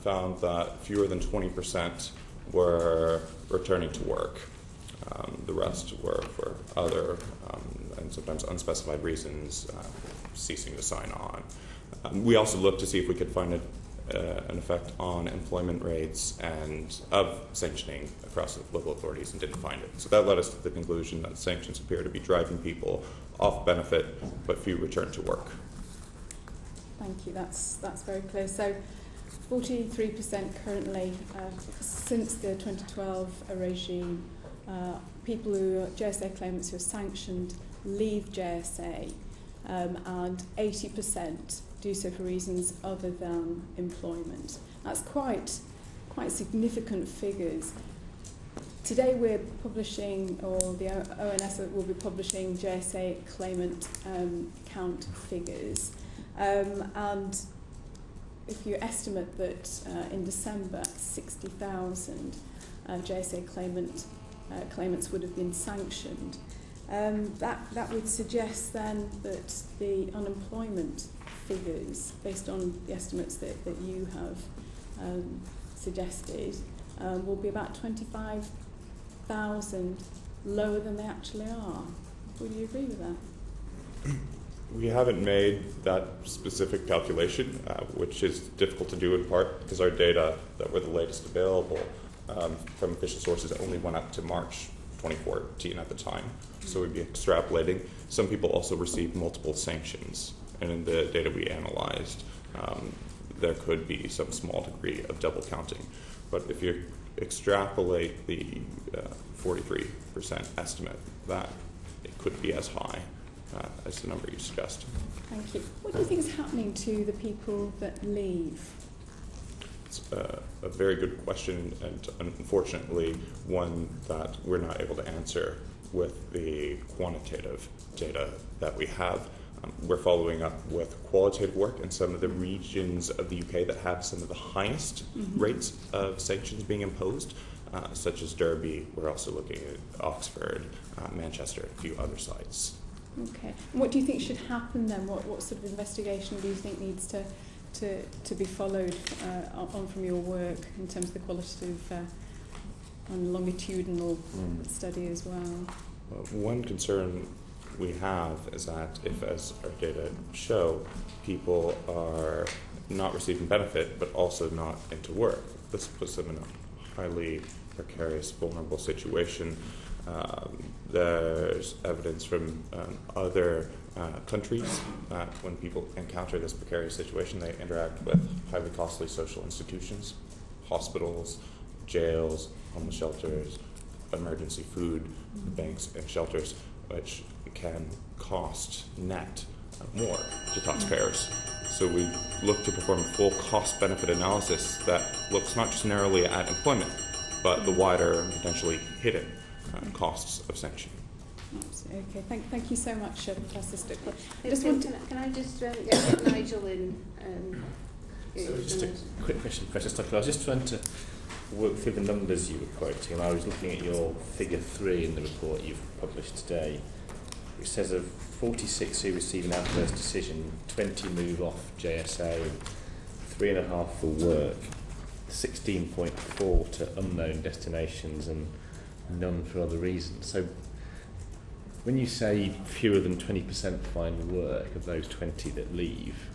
Speaker 16: found that fewer than 20% were returning to work. The rest were for other and sometimes unspecified reasons, ceasing to sign on. We also looked to see if we could find an effect on employment rates and of sanctioning across the local authorities and didn't find it. So that led us to the conclusion that sanctions appear to be driving people off benefit, but few return to work.
Speaker 9: Thank you. That's very clear. So 43% currently, since the 2012 regime, people who are JSA claimants who are sanctioned leave JSA, and 80% do so for reasons other than employment. That's quite significant figures. Today we're publishing, or the ONS will be publishing JSA claimant count figures. And if you estimate that in December 60,000 JSA claimants would have been sanctioned, that would suggest then that the unemployment figures, based on the estimates that you have suggested, will be about 25,000 lower than they actually are. Would you agree with that?
Speaker 16: We haven't made that specific calculation, which is difficult to do in part because our data that were the latest available from official sources only went up to March 2014 at the time. So we'd be extrapolating. Some people also received multiple sanctions, and in the data we analyzed, there could be some small degree of double counting. But if you extrapolate the 43% estimate, that it could be as high as the number you suggest.
Speaker 9: Thank you. What do you think is happening to the people that leave?
Speaker 16: It's a very good question, and unfortunately one that we're not able to answer with the quantitative data that we have. We're following up with qualitative work in some of the regions of the UK that have some of the highest rates of sanctions being imposed, such as Derby. We're also looking at Oxford, Manchester, and a few other sites.
Speaker 9: Okay. And what do you think should happen then? What sort of investigation do you think needs to to be followed on from your work in terms of the qualitative and longitudinal study as well?
Speaker 16: One concern we have is that if, as our data show, people are not receiving benefit but also not into work, this puts them in a highly precarious, vulnerable situation. There's evidence from other countries that when people encounter this precarious situation, they interact with highly costly social institutions, hospitals, jails, homeless shelters, emergency food banks and shelters, which can cost net more to taxpayers. So we look to perform a full cost-benefit analysis that looks not just narrowly at employment, but the wider and potentially hidden costs of sanction.
Speaker 9: Okay, thank you so much, Professor Stuckler.
Speaker 1: Can I just get Nigel in?
Speaker 6: So just a quick question, Professor Stuckler. I was just trying to work through the numbers you were quoting, and I was looking at your figure 3 in the report you've published today, which says of 46 who receive an adverse decision, 20 move off JSA, 3.5 for work, 16.4 to unknown destinations, and none for other reasons. So when you say fewer than 20% find work of those 20 that leave,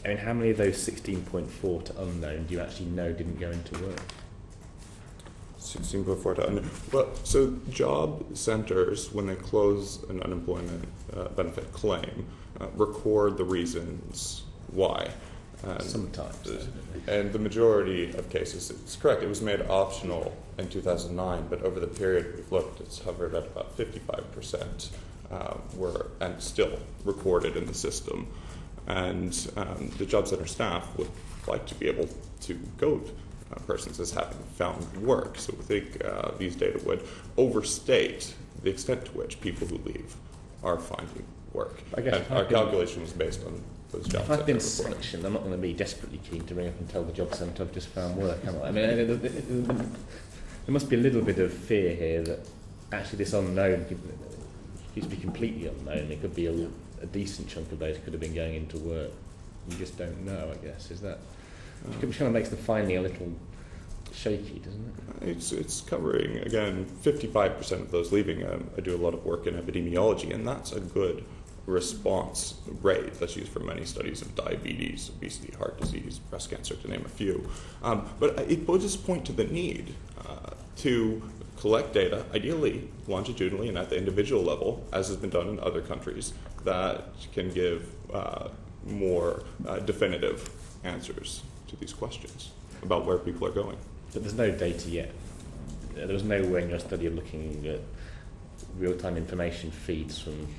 Speaker 6: I mean, how many of those 16.4 to unknown do you actually know didn't go into work?
Speaker 16: 16.4 to unknown. Well, so job centres, when they close an unemployment benefit claim, record the reasons why.
Speaker 6: Sometimes.
Speaker 16: And the majority of cases, it's correct, it was made optional in 2009, but over the period we've looked, it's hovered at about 55% were and still recorded in the system. And the job centre staff would like to be able to goad persons as having found work. So we think these data would overstate the extent to which people who leave are finding work.
Speaker 6: I guess
Speaker 16: and our calculation was based on those job centre
Speaker 6: If I've been
Speaker 16: reports.
Speaker 6: sanctioned, I'm not going to be desperately keen to ring up and tell the job centre I've just found work, am I? I mean, there must be a little bit of fear here that actually this unknown could be completely unknown. It could be a decent chunk of those could have been going into work. You just don't know, I guess. Is that which kind of makes the finding a little shaky, doesn't it?
Speaker 16: It's covering, again, 55% of those leaving. I do a lot of work in epidemiology, and that's a good response rate that's used for many studies of diabetes, obesity, heart disease, breast cancer, to name a few. But it does just point to the need to collect data, ideally longitudinally and at the individual level, as has been done in other countries, that can give more definitive answers to these questions about where people are going.
Speaker 6: But there's no data yet. There was nowhere in your study of looking at real-time information feeds from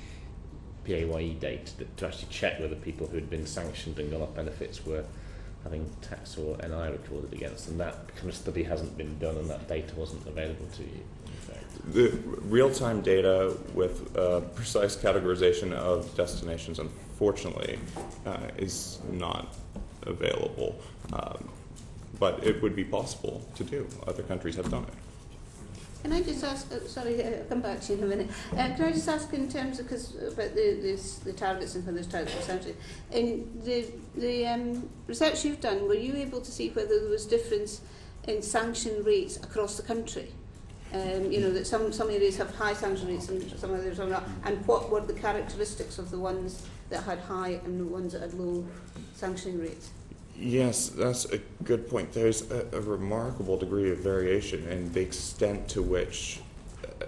Speaker 6: PAYE data to actually check whether people who had been sanctioned and got off benefits were having tax or NI recorded against them. That kind of study hasn't been done, and that data wasn't available to you, in fact.
Speaker 16: The real-time data with precise categorization of destinations, unfortunately, is not available. But it would be possible to do. Other countries have done it.
Speaker 1: Can I just ask, sorry, I'll come back to you in a minute. Can I just ask in terms of, about the targets and how those targets were essentially, in the research you've done, were you able to see whether there was difference in sanction rates across the country? You know, that some areas have high sanction rates and some others are not, and what were the characteristics of the ones that had high and the ones that had low sanctioning rates?
Speaker 16: Yes, that's a good point. There's a remarkable degree of variation in the extent to which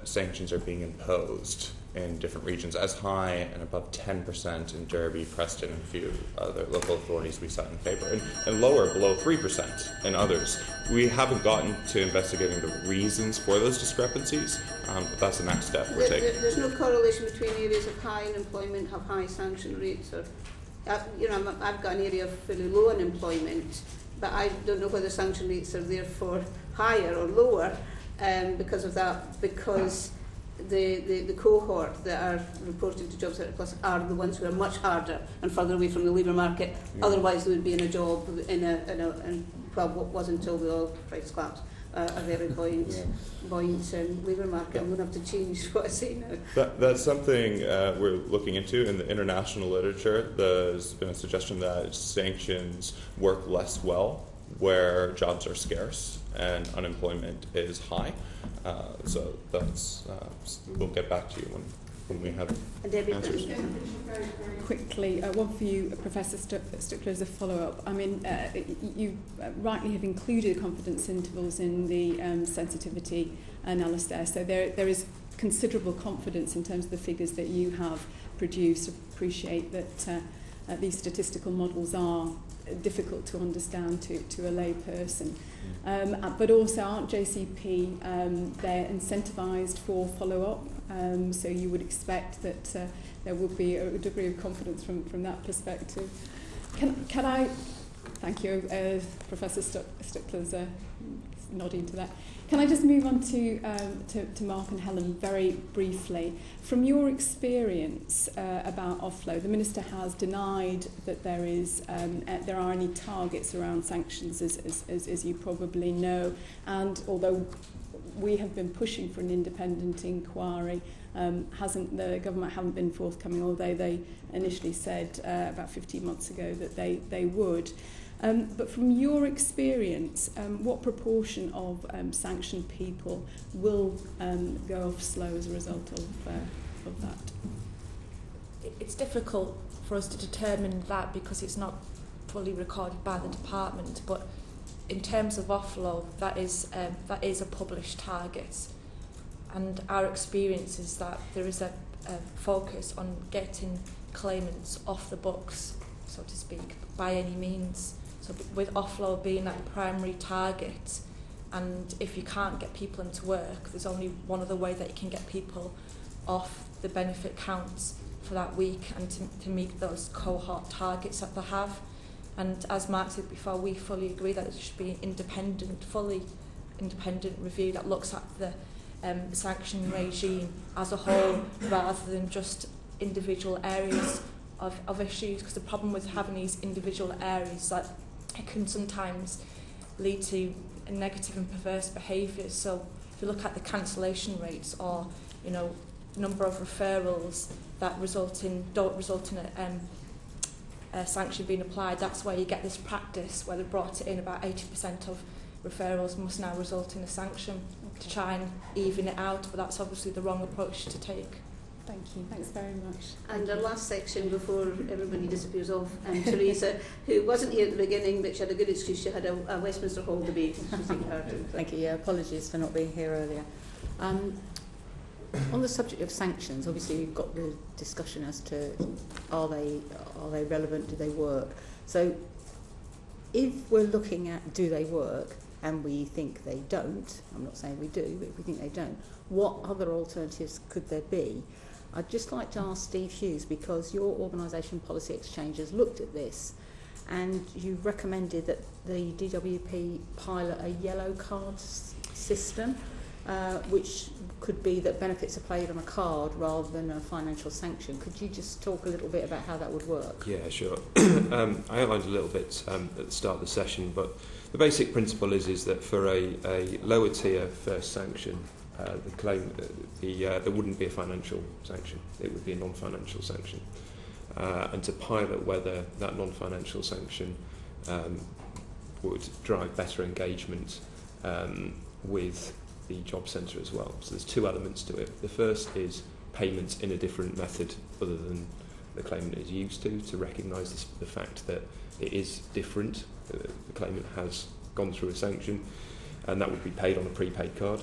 Speaker 16: sanctions are being imposed in different regions, as high and above 10% in Derby, Preston, and a few other local authorities we cite in the paper, and lower, below 3% in others. We haven't gotten to investigating the reasons for those discrepancies, but that's the next step we're taking.
Speaker 1: There's no correlation between areas of high unemployment have high sanction rates, or you know, I've got an area of fairly low unemployment, but I don't know whether sanction rates are therefore higher or lower because of that, because the cohort that are reporting to Job Centre Plus are the ones who are much harder and further away from the labour market. Otherwise they would be in a job in well, what was until the oil price collapse, a very buoyant labour market. I'm going to have to change what I say now.
Speaker 16: That's something we're looking into in the international literature. There's been a suggestion that sanctions work less well where jobs are scarce and unemployment is high. So that's we'll get back to you when we have answers.
Speaker 9: Very quickly, one for you, Professor Stuckler, as a follow-up. I mean, you rightly have included confidence intervals in the sensitivity analysis there. So there is considerable confidence in terms of the figures that you have produced. Appreciate that these statistical models are difficult to understand to a lay person. But also, aren't JCP, they're incentivised for follow-up, so you would expect that there would be a degree of confidence from that perspective. Can I, thank you, Professor Stuckler's nodding to that. Can I just move on to Mark and Helen very briefly? From your experience about offload, the Minister has denied that there are any targets around sanctions, as you probably know. And although we have been pushing for an independent inquiry, the government haven't been forthcoming, although they initially said about 15 months ago that they would. But from your experience, what proportion of sanctioned people will go off slow as a result of that?
Speaker 15: It's difficult for us to determine that because it's not fully recorded by the department. But in terms of offload, that is a published target, and our experience is that there is a focus on getting claimants off the books, so to speak, by any means. So with offload being that primary target, and if you can't get people into work, there's only one other way that you can get people off the benefit counts for that week and to meet those cohort targets that they have. And as Mark said before, we fully agree that it should be an fully independent review that looks at the sanction regime as a whole rather than just individual areas of issues, because the problem with having these individual areas that it can sometimes lead to negative and perverse behaviours. So if you look at the cancellation rates or number of referrals that don't result in a sanction being applied, that's where you get this practice where they brought it in about 80% of referrals must now result in a sanction to try and even it out, but that's obviously the wrong approach to take.
Speaker 9: Thank you. Thanks very much.
Speaker 1: And the last section before everybody disappears off, Teresa, who wasn't here at the beginning, but she had a good excuse. She had a Westminster Hall debate.
Speaker 20: Thank you. Yeah, apologies for not being here earlier. On the subject of sanctions, obviously we've got the discussion as to are they relevant, do they work? So if we're looking at do they work and we think they don't, I'm not saying we do, but if we think they don't, what other alternatives could there be? I'd just like to ask Steve Hughes, because your organisation Policy Exchange has looked at this and you recommended that the DWP pilot a yellow card system, which could be that benefits are paid on a card rather than a financial sanction. Could you just talk a little bit about how that would work?
Speaker 17: Yeah, sure. I outlined a little bit at the start of the session, but the basic principle is that for a lower tier first sanction, the claim there wouldn't be a financial sanction. It would be a non-financial sanction. And to pilot whether that non-financial sanction would drive better engagement with the job centre as well. So there's two elements to it. The first is payments in a different method other than the claimant is used to recognise the fact that it is different. The claimant has gone through a sanction, and that would be paid on a prepaid card,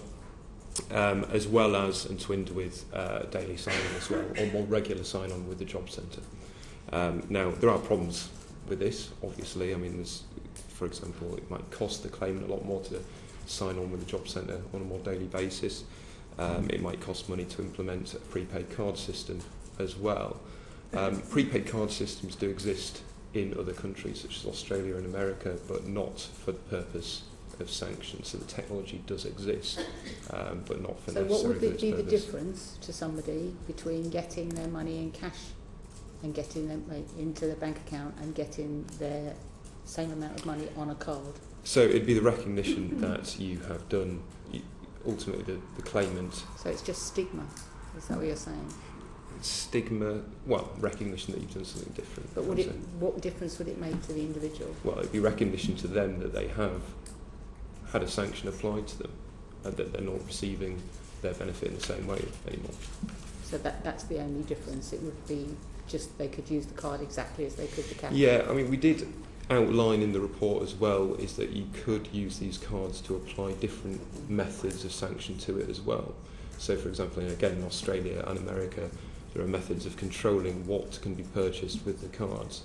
Speaker 17: as well as and twinned with daily sign-on as well, or more regular sign-on with the job centre. Now, there are problems with this, obviously. I mean, for example, it might cost the claimant a lot more to sign on with the job centre on a more daily basis. It might cost money to implement a prepaid card system as well. Prepaid card systems do exist in other countries such as Australia and America, but not for the purpose of sanctions. So the technology does exist, but not for necessarily.
Speaker 20: So what would be the difference to somebody between getting their money in cash and getting them into their bank account and getting their same amount of money on a card?
Speaker 17: So it'd be the recognition that you have done, ultimately the claimant.
Speaker 20: So it's just stigma, is that what you're saying?
Speaker 17: Stigma, well, recognition that you've done something different.
Speaker 20: But what difference would it make to the individual?
Speaker 17: Well, it'd be recognition to them that they have had a sanction applied to them and that they're not receiving their benefit in the same way anymore.
Speaker 20: So that's the only difference. It would be just they could use the card exactly as they could the cash.
Speaker 17: Yeah, I mean, we did outline in the report as well is that you could use these cards to apply different methods of sanction to it as well. So, for example, again, in Australia and America, there are methods of controlling what can be purchased with the cards.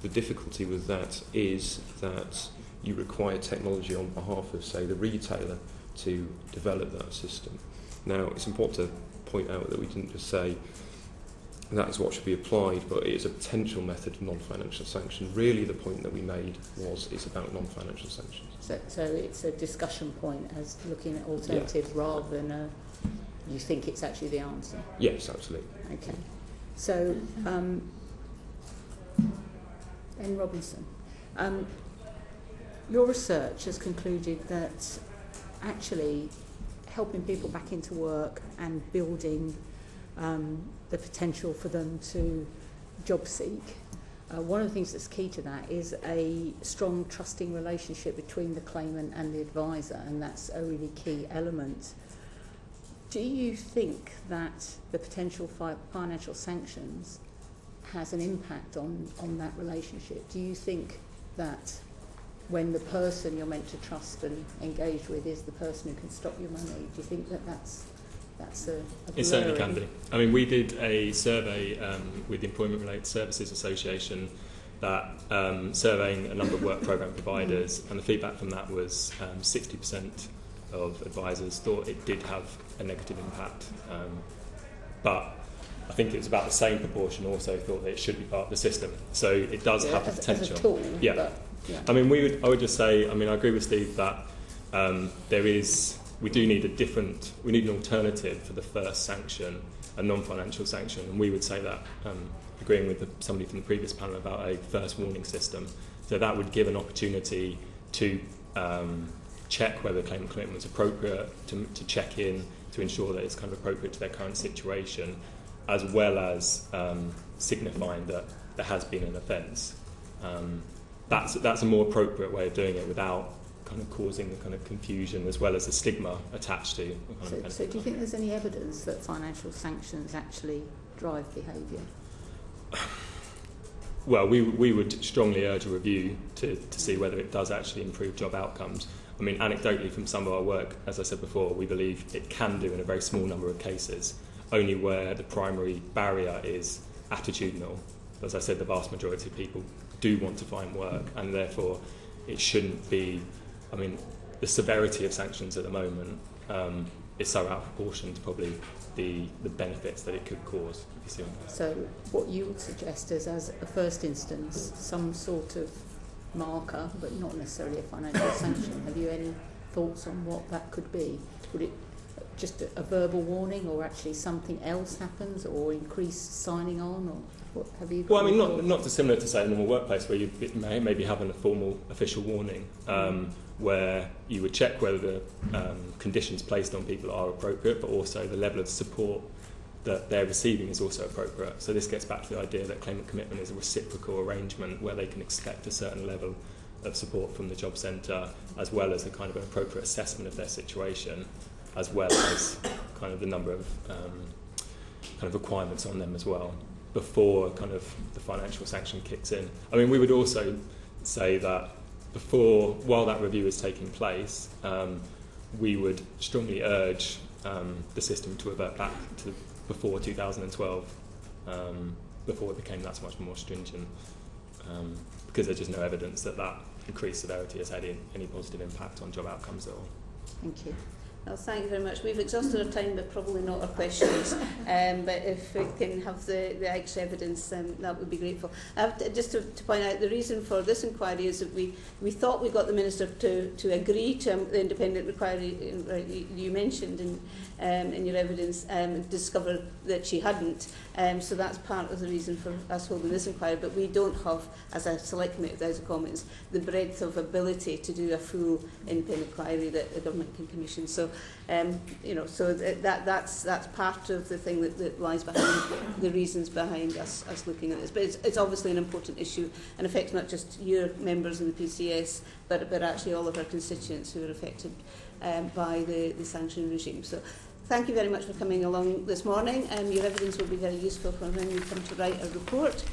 Speaker 17: The difficulty with that is that you require technology on behalf of, say, the retailer to develop that system. Now, it's important to point out that we didn't just say that is what should be applied, but it is a potential method of non-financial sanction. Really, the point that we made was it's about non-financial sanctions.
Speaker 20: So it's a discussion point as looking at alternatives rather than you think it's actually the answer?
Speaker 17: Yes, absolutely.
Speaker 20: Okay. So, Ben Robinson, your research has concluded that actually helping people back into work and building the potential for them to job seek, one of the things that's key to that is a strong trusting relationship between the claimant and the advisor, and that's a really key element. Do you think that the potential financial sanctions has an impact on that relationship? Do you think that when the person you're meant to trust and engage with is the person who can stop your money, do you think that that's a
Speaker 13: It certainly can be. I mean, we did a survey with the Employment Related Services Association that surveying a number of work programme providers, and the feedback from that was 60% of advisors thought it did have a negative impact, but I think it was about the same proportion also thought that it should be part of the system. So it does have the potential.
Speaker 20: As a tool,
Speaker 13: yeah. I mean, I would just say, I mean, I agree with Steve that we do need we need an alternative for the first sanction, a non-financial sanction, and we would say that, agreeing with somebody from the previous panel about a first warning system, so that would give an opportunity to check whether the claim commitment was appropriate, to check in, to ensure that it's kind of appropriate to their current situation, as well as signifying that there has been an offence. That's a more appropriate way of doing it without kind of causing the kind of confusion as well as the stigma attached to.
Speaker 20: So do you think there's any evidence that financial sanctions actually drive behaviour?
Speaker 13: Well, we would strongly urge a review to see whether it does actually improve job outcomes. I mean, anecdotally from some of our work, as I said before, we believe it can do in a very small number of cases, only where the primary barrier is attitudinal. As I said, the vast majority of people do want to find work, and therefore it shouldn't be, I mean, the severity of sanctions at the moment is so out of proportion to probably the benefits that it could cause. If you see what I'm saying.
Speaker 20: So what you would suggest is, as a first instance, some sort of marker, but not necessarily a financial sanction. Have you any thoughts on what that could be? Would it just a verbal warning, or actually something else happens, or increased signing on, or what have you?
Speaker 13: Well, I mean, not dissimilar to, say, a normal workplace where you maybe having a formal official warning, where you would check whether the conditions placed on people are appropriate, but also the level of support that they're receiving is also appropriate. So this gets back to the idea that claimant commitment is a reciprocal arrangement where they can expect a certain level of support from the job centre, as well as a kind of an appropriate assessment of their situation, as well as kind of the number of kind of requirements on them as well, before kind of the financial sanction kicks in. I mean, we would also say that while that review is taking place, we would strongly urge the system to revert back to before 2012, before it became that much more stringent, because there's just no evidence that increased severity has had any positive impact on job outcomes at all.
Speaker 20: Thank you.
Speaker 1: Well, thank you very much. We've exhausted our time, but probably not our questions. But if we can have the extra evidence, that would be grateful. Just to point out, the reason for this inquiry is that we thought we got the Minister to agree to the independent inquiry you mentioned in your evidence, discovered that she hadn't. So that's part of the reason for us holding this inquiry. But we don't have, as a select committee of the House of Commons, the breadth of ability to do a full independent inquiry that the government can commission. So, so that's part of the thing that lies behind the reasons behind us looking at this. But it's obviously an important issue and affects not just your members in the PCS, but actually all of our constituents who are affected by the sanctioning regime. So thank you very much for coming along this morning. Your evidence will be very useful for when we come to write a report.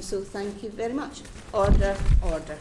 Speaker 1: So thank you very much. Order, order.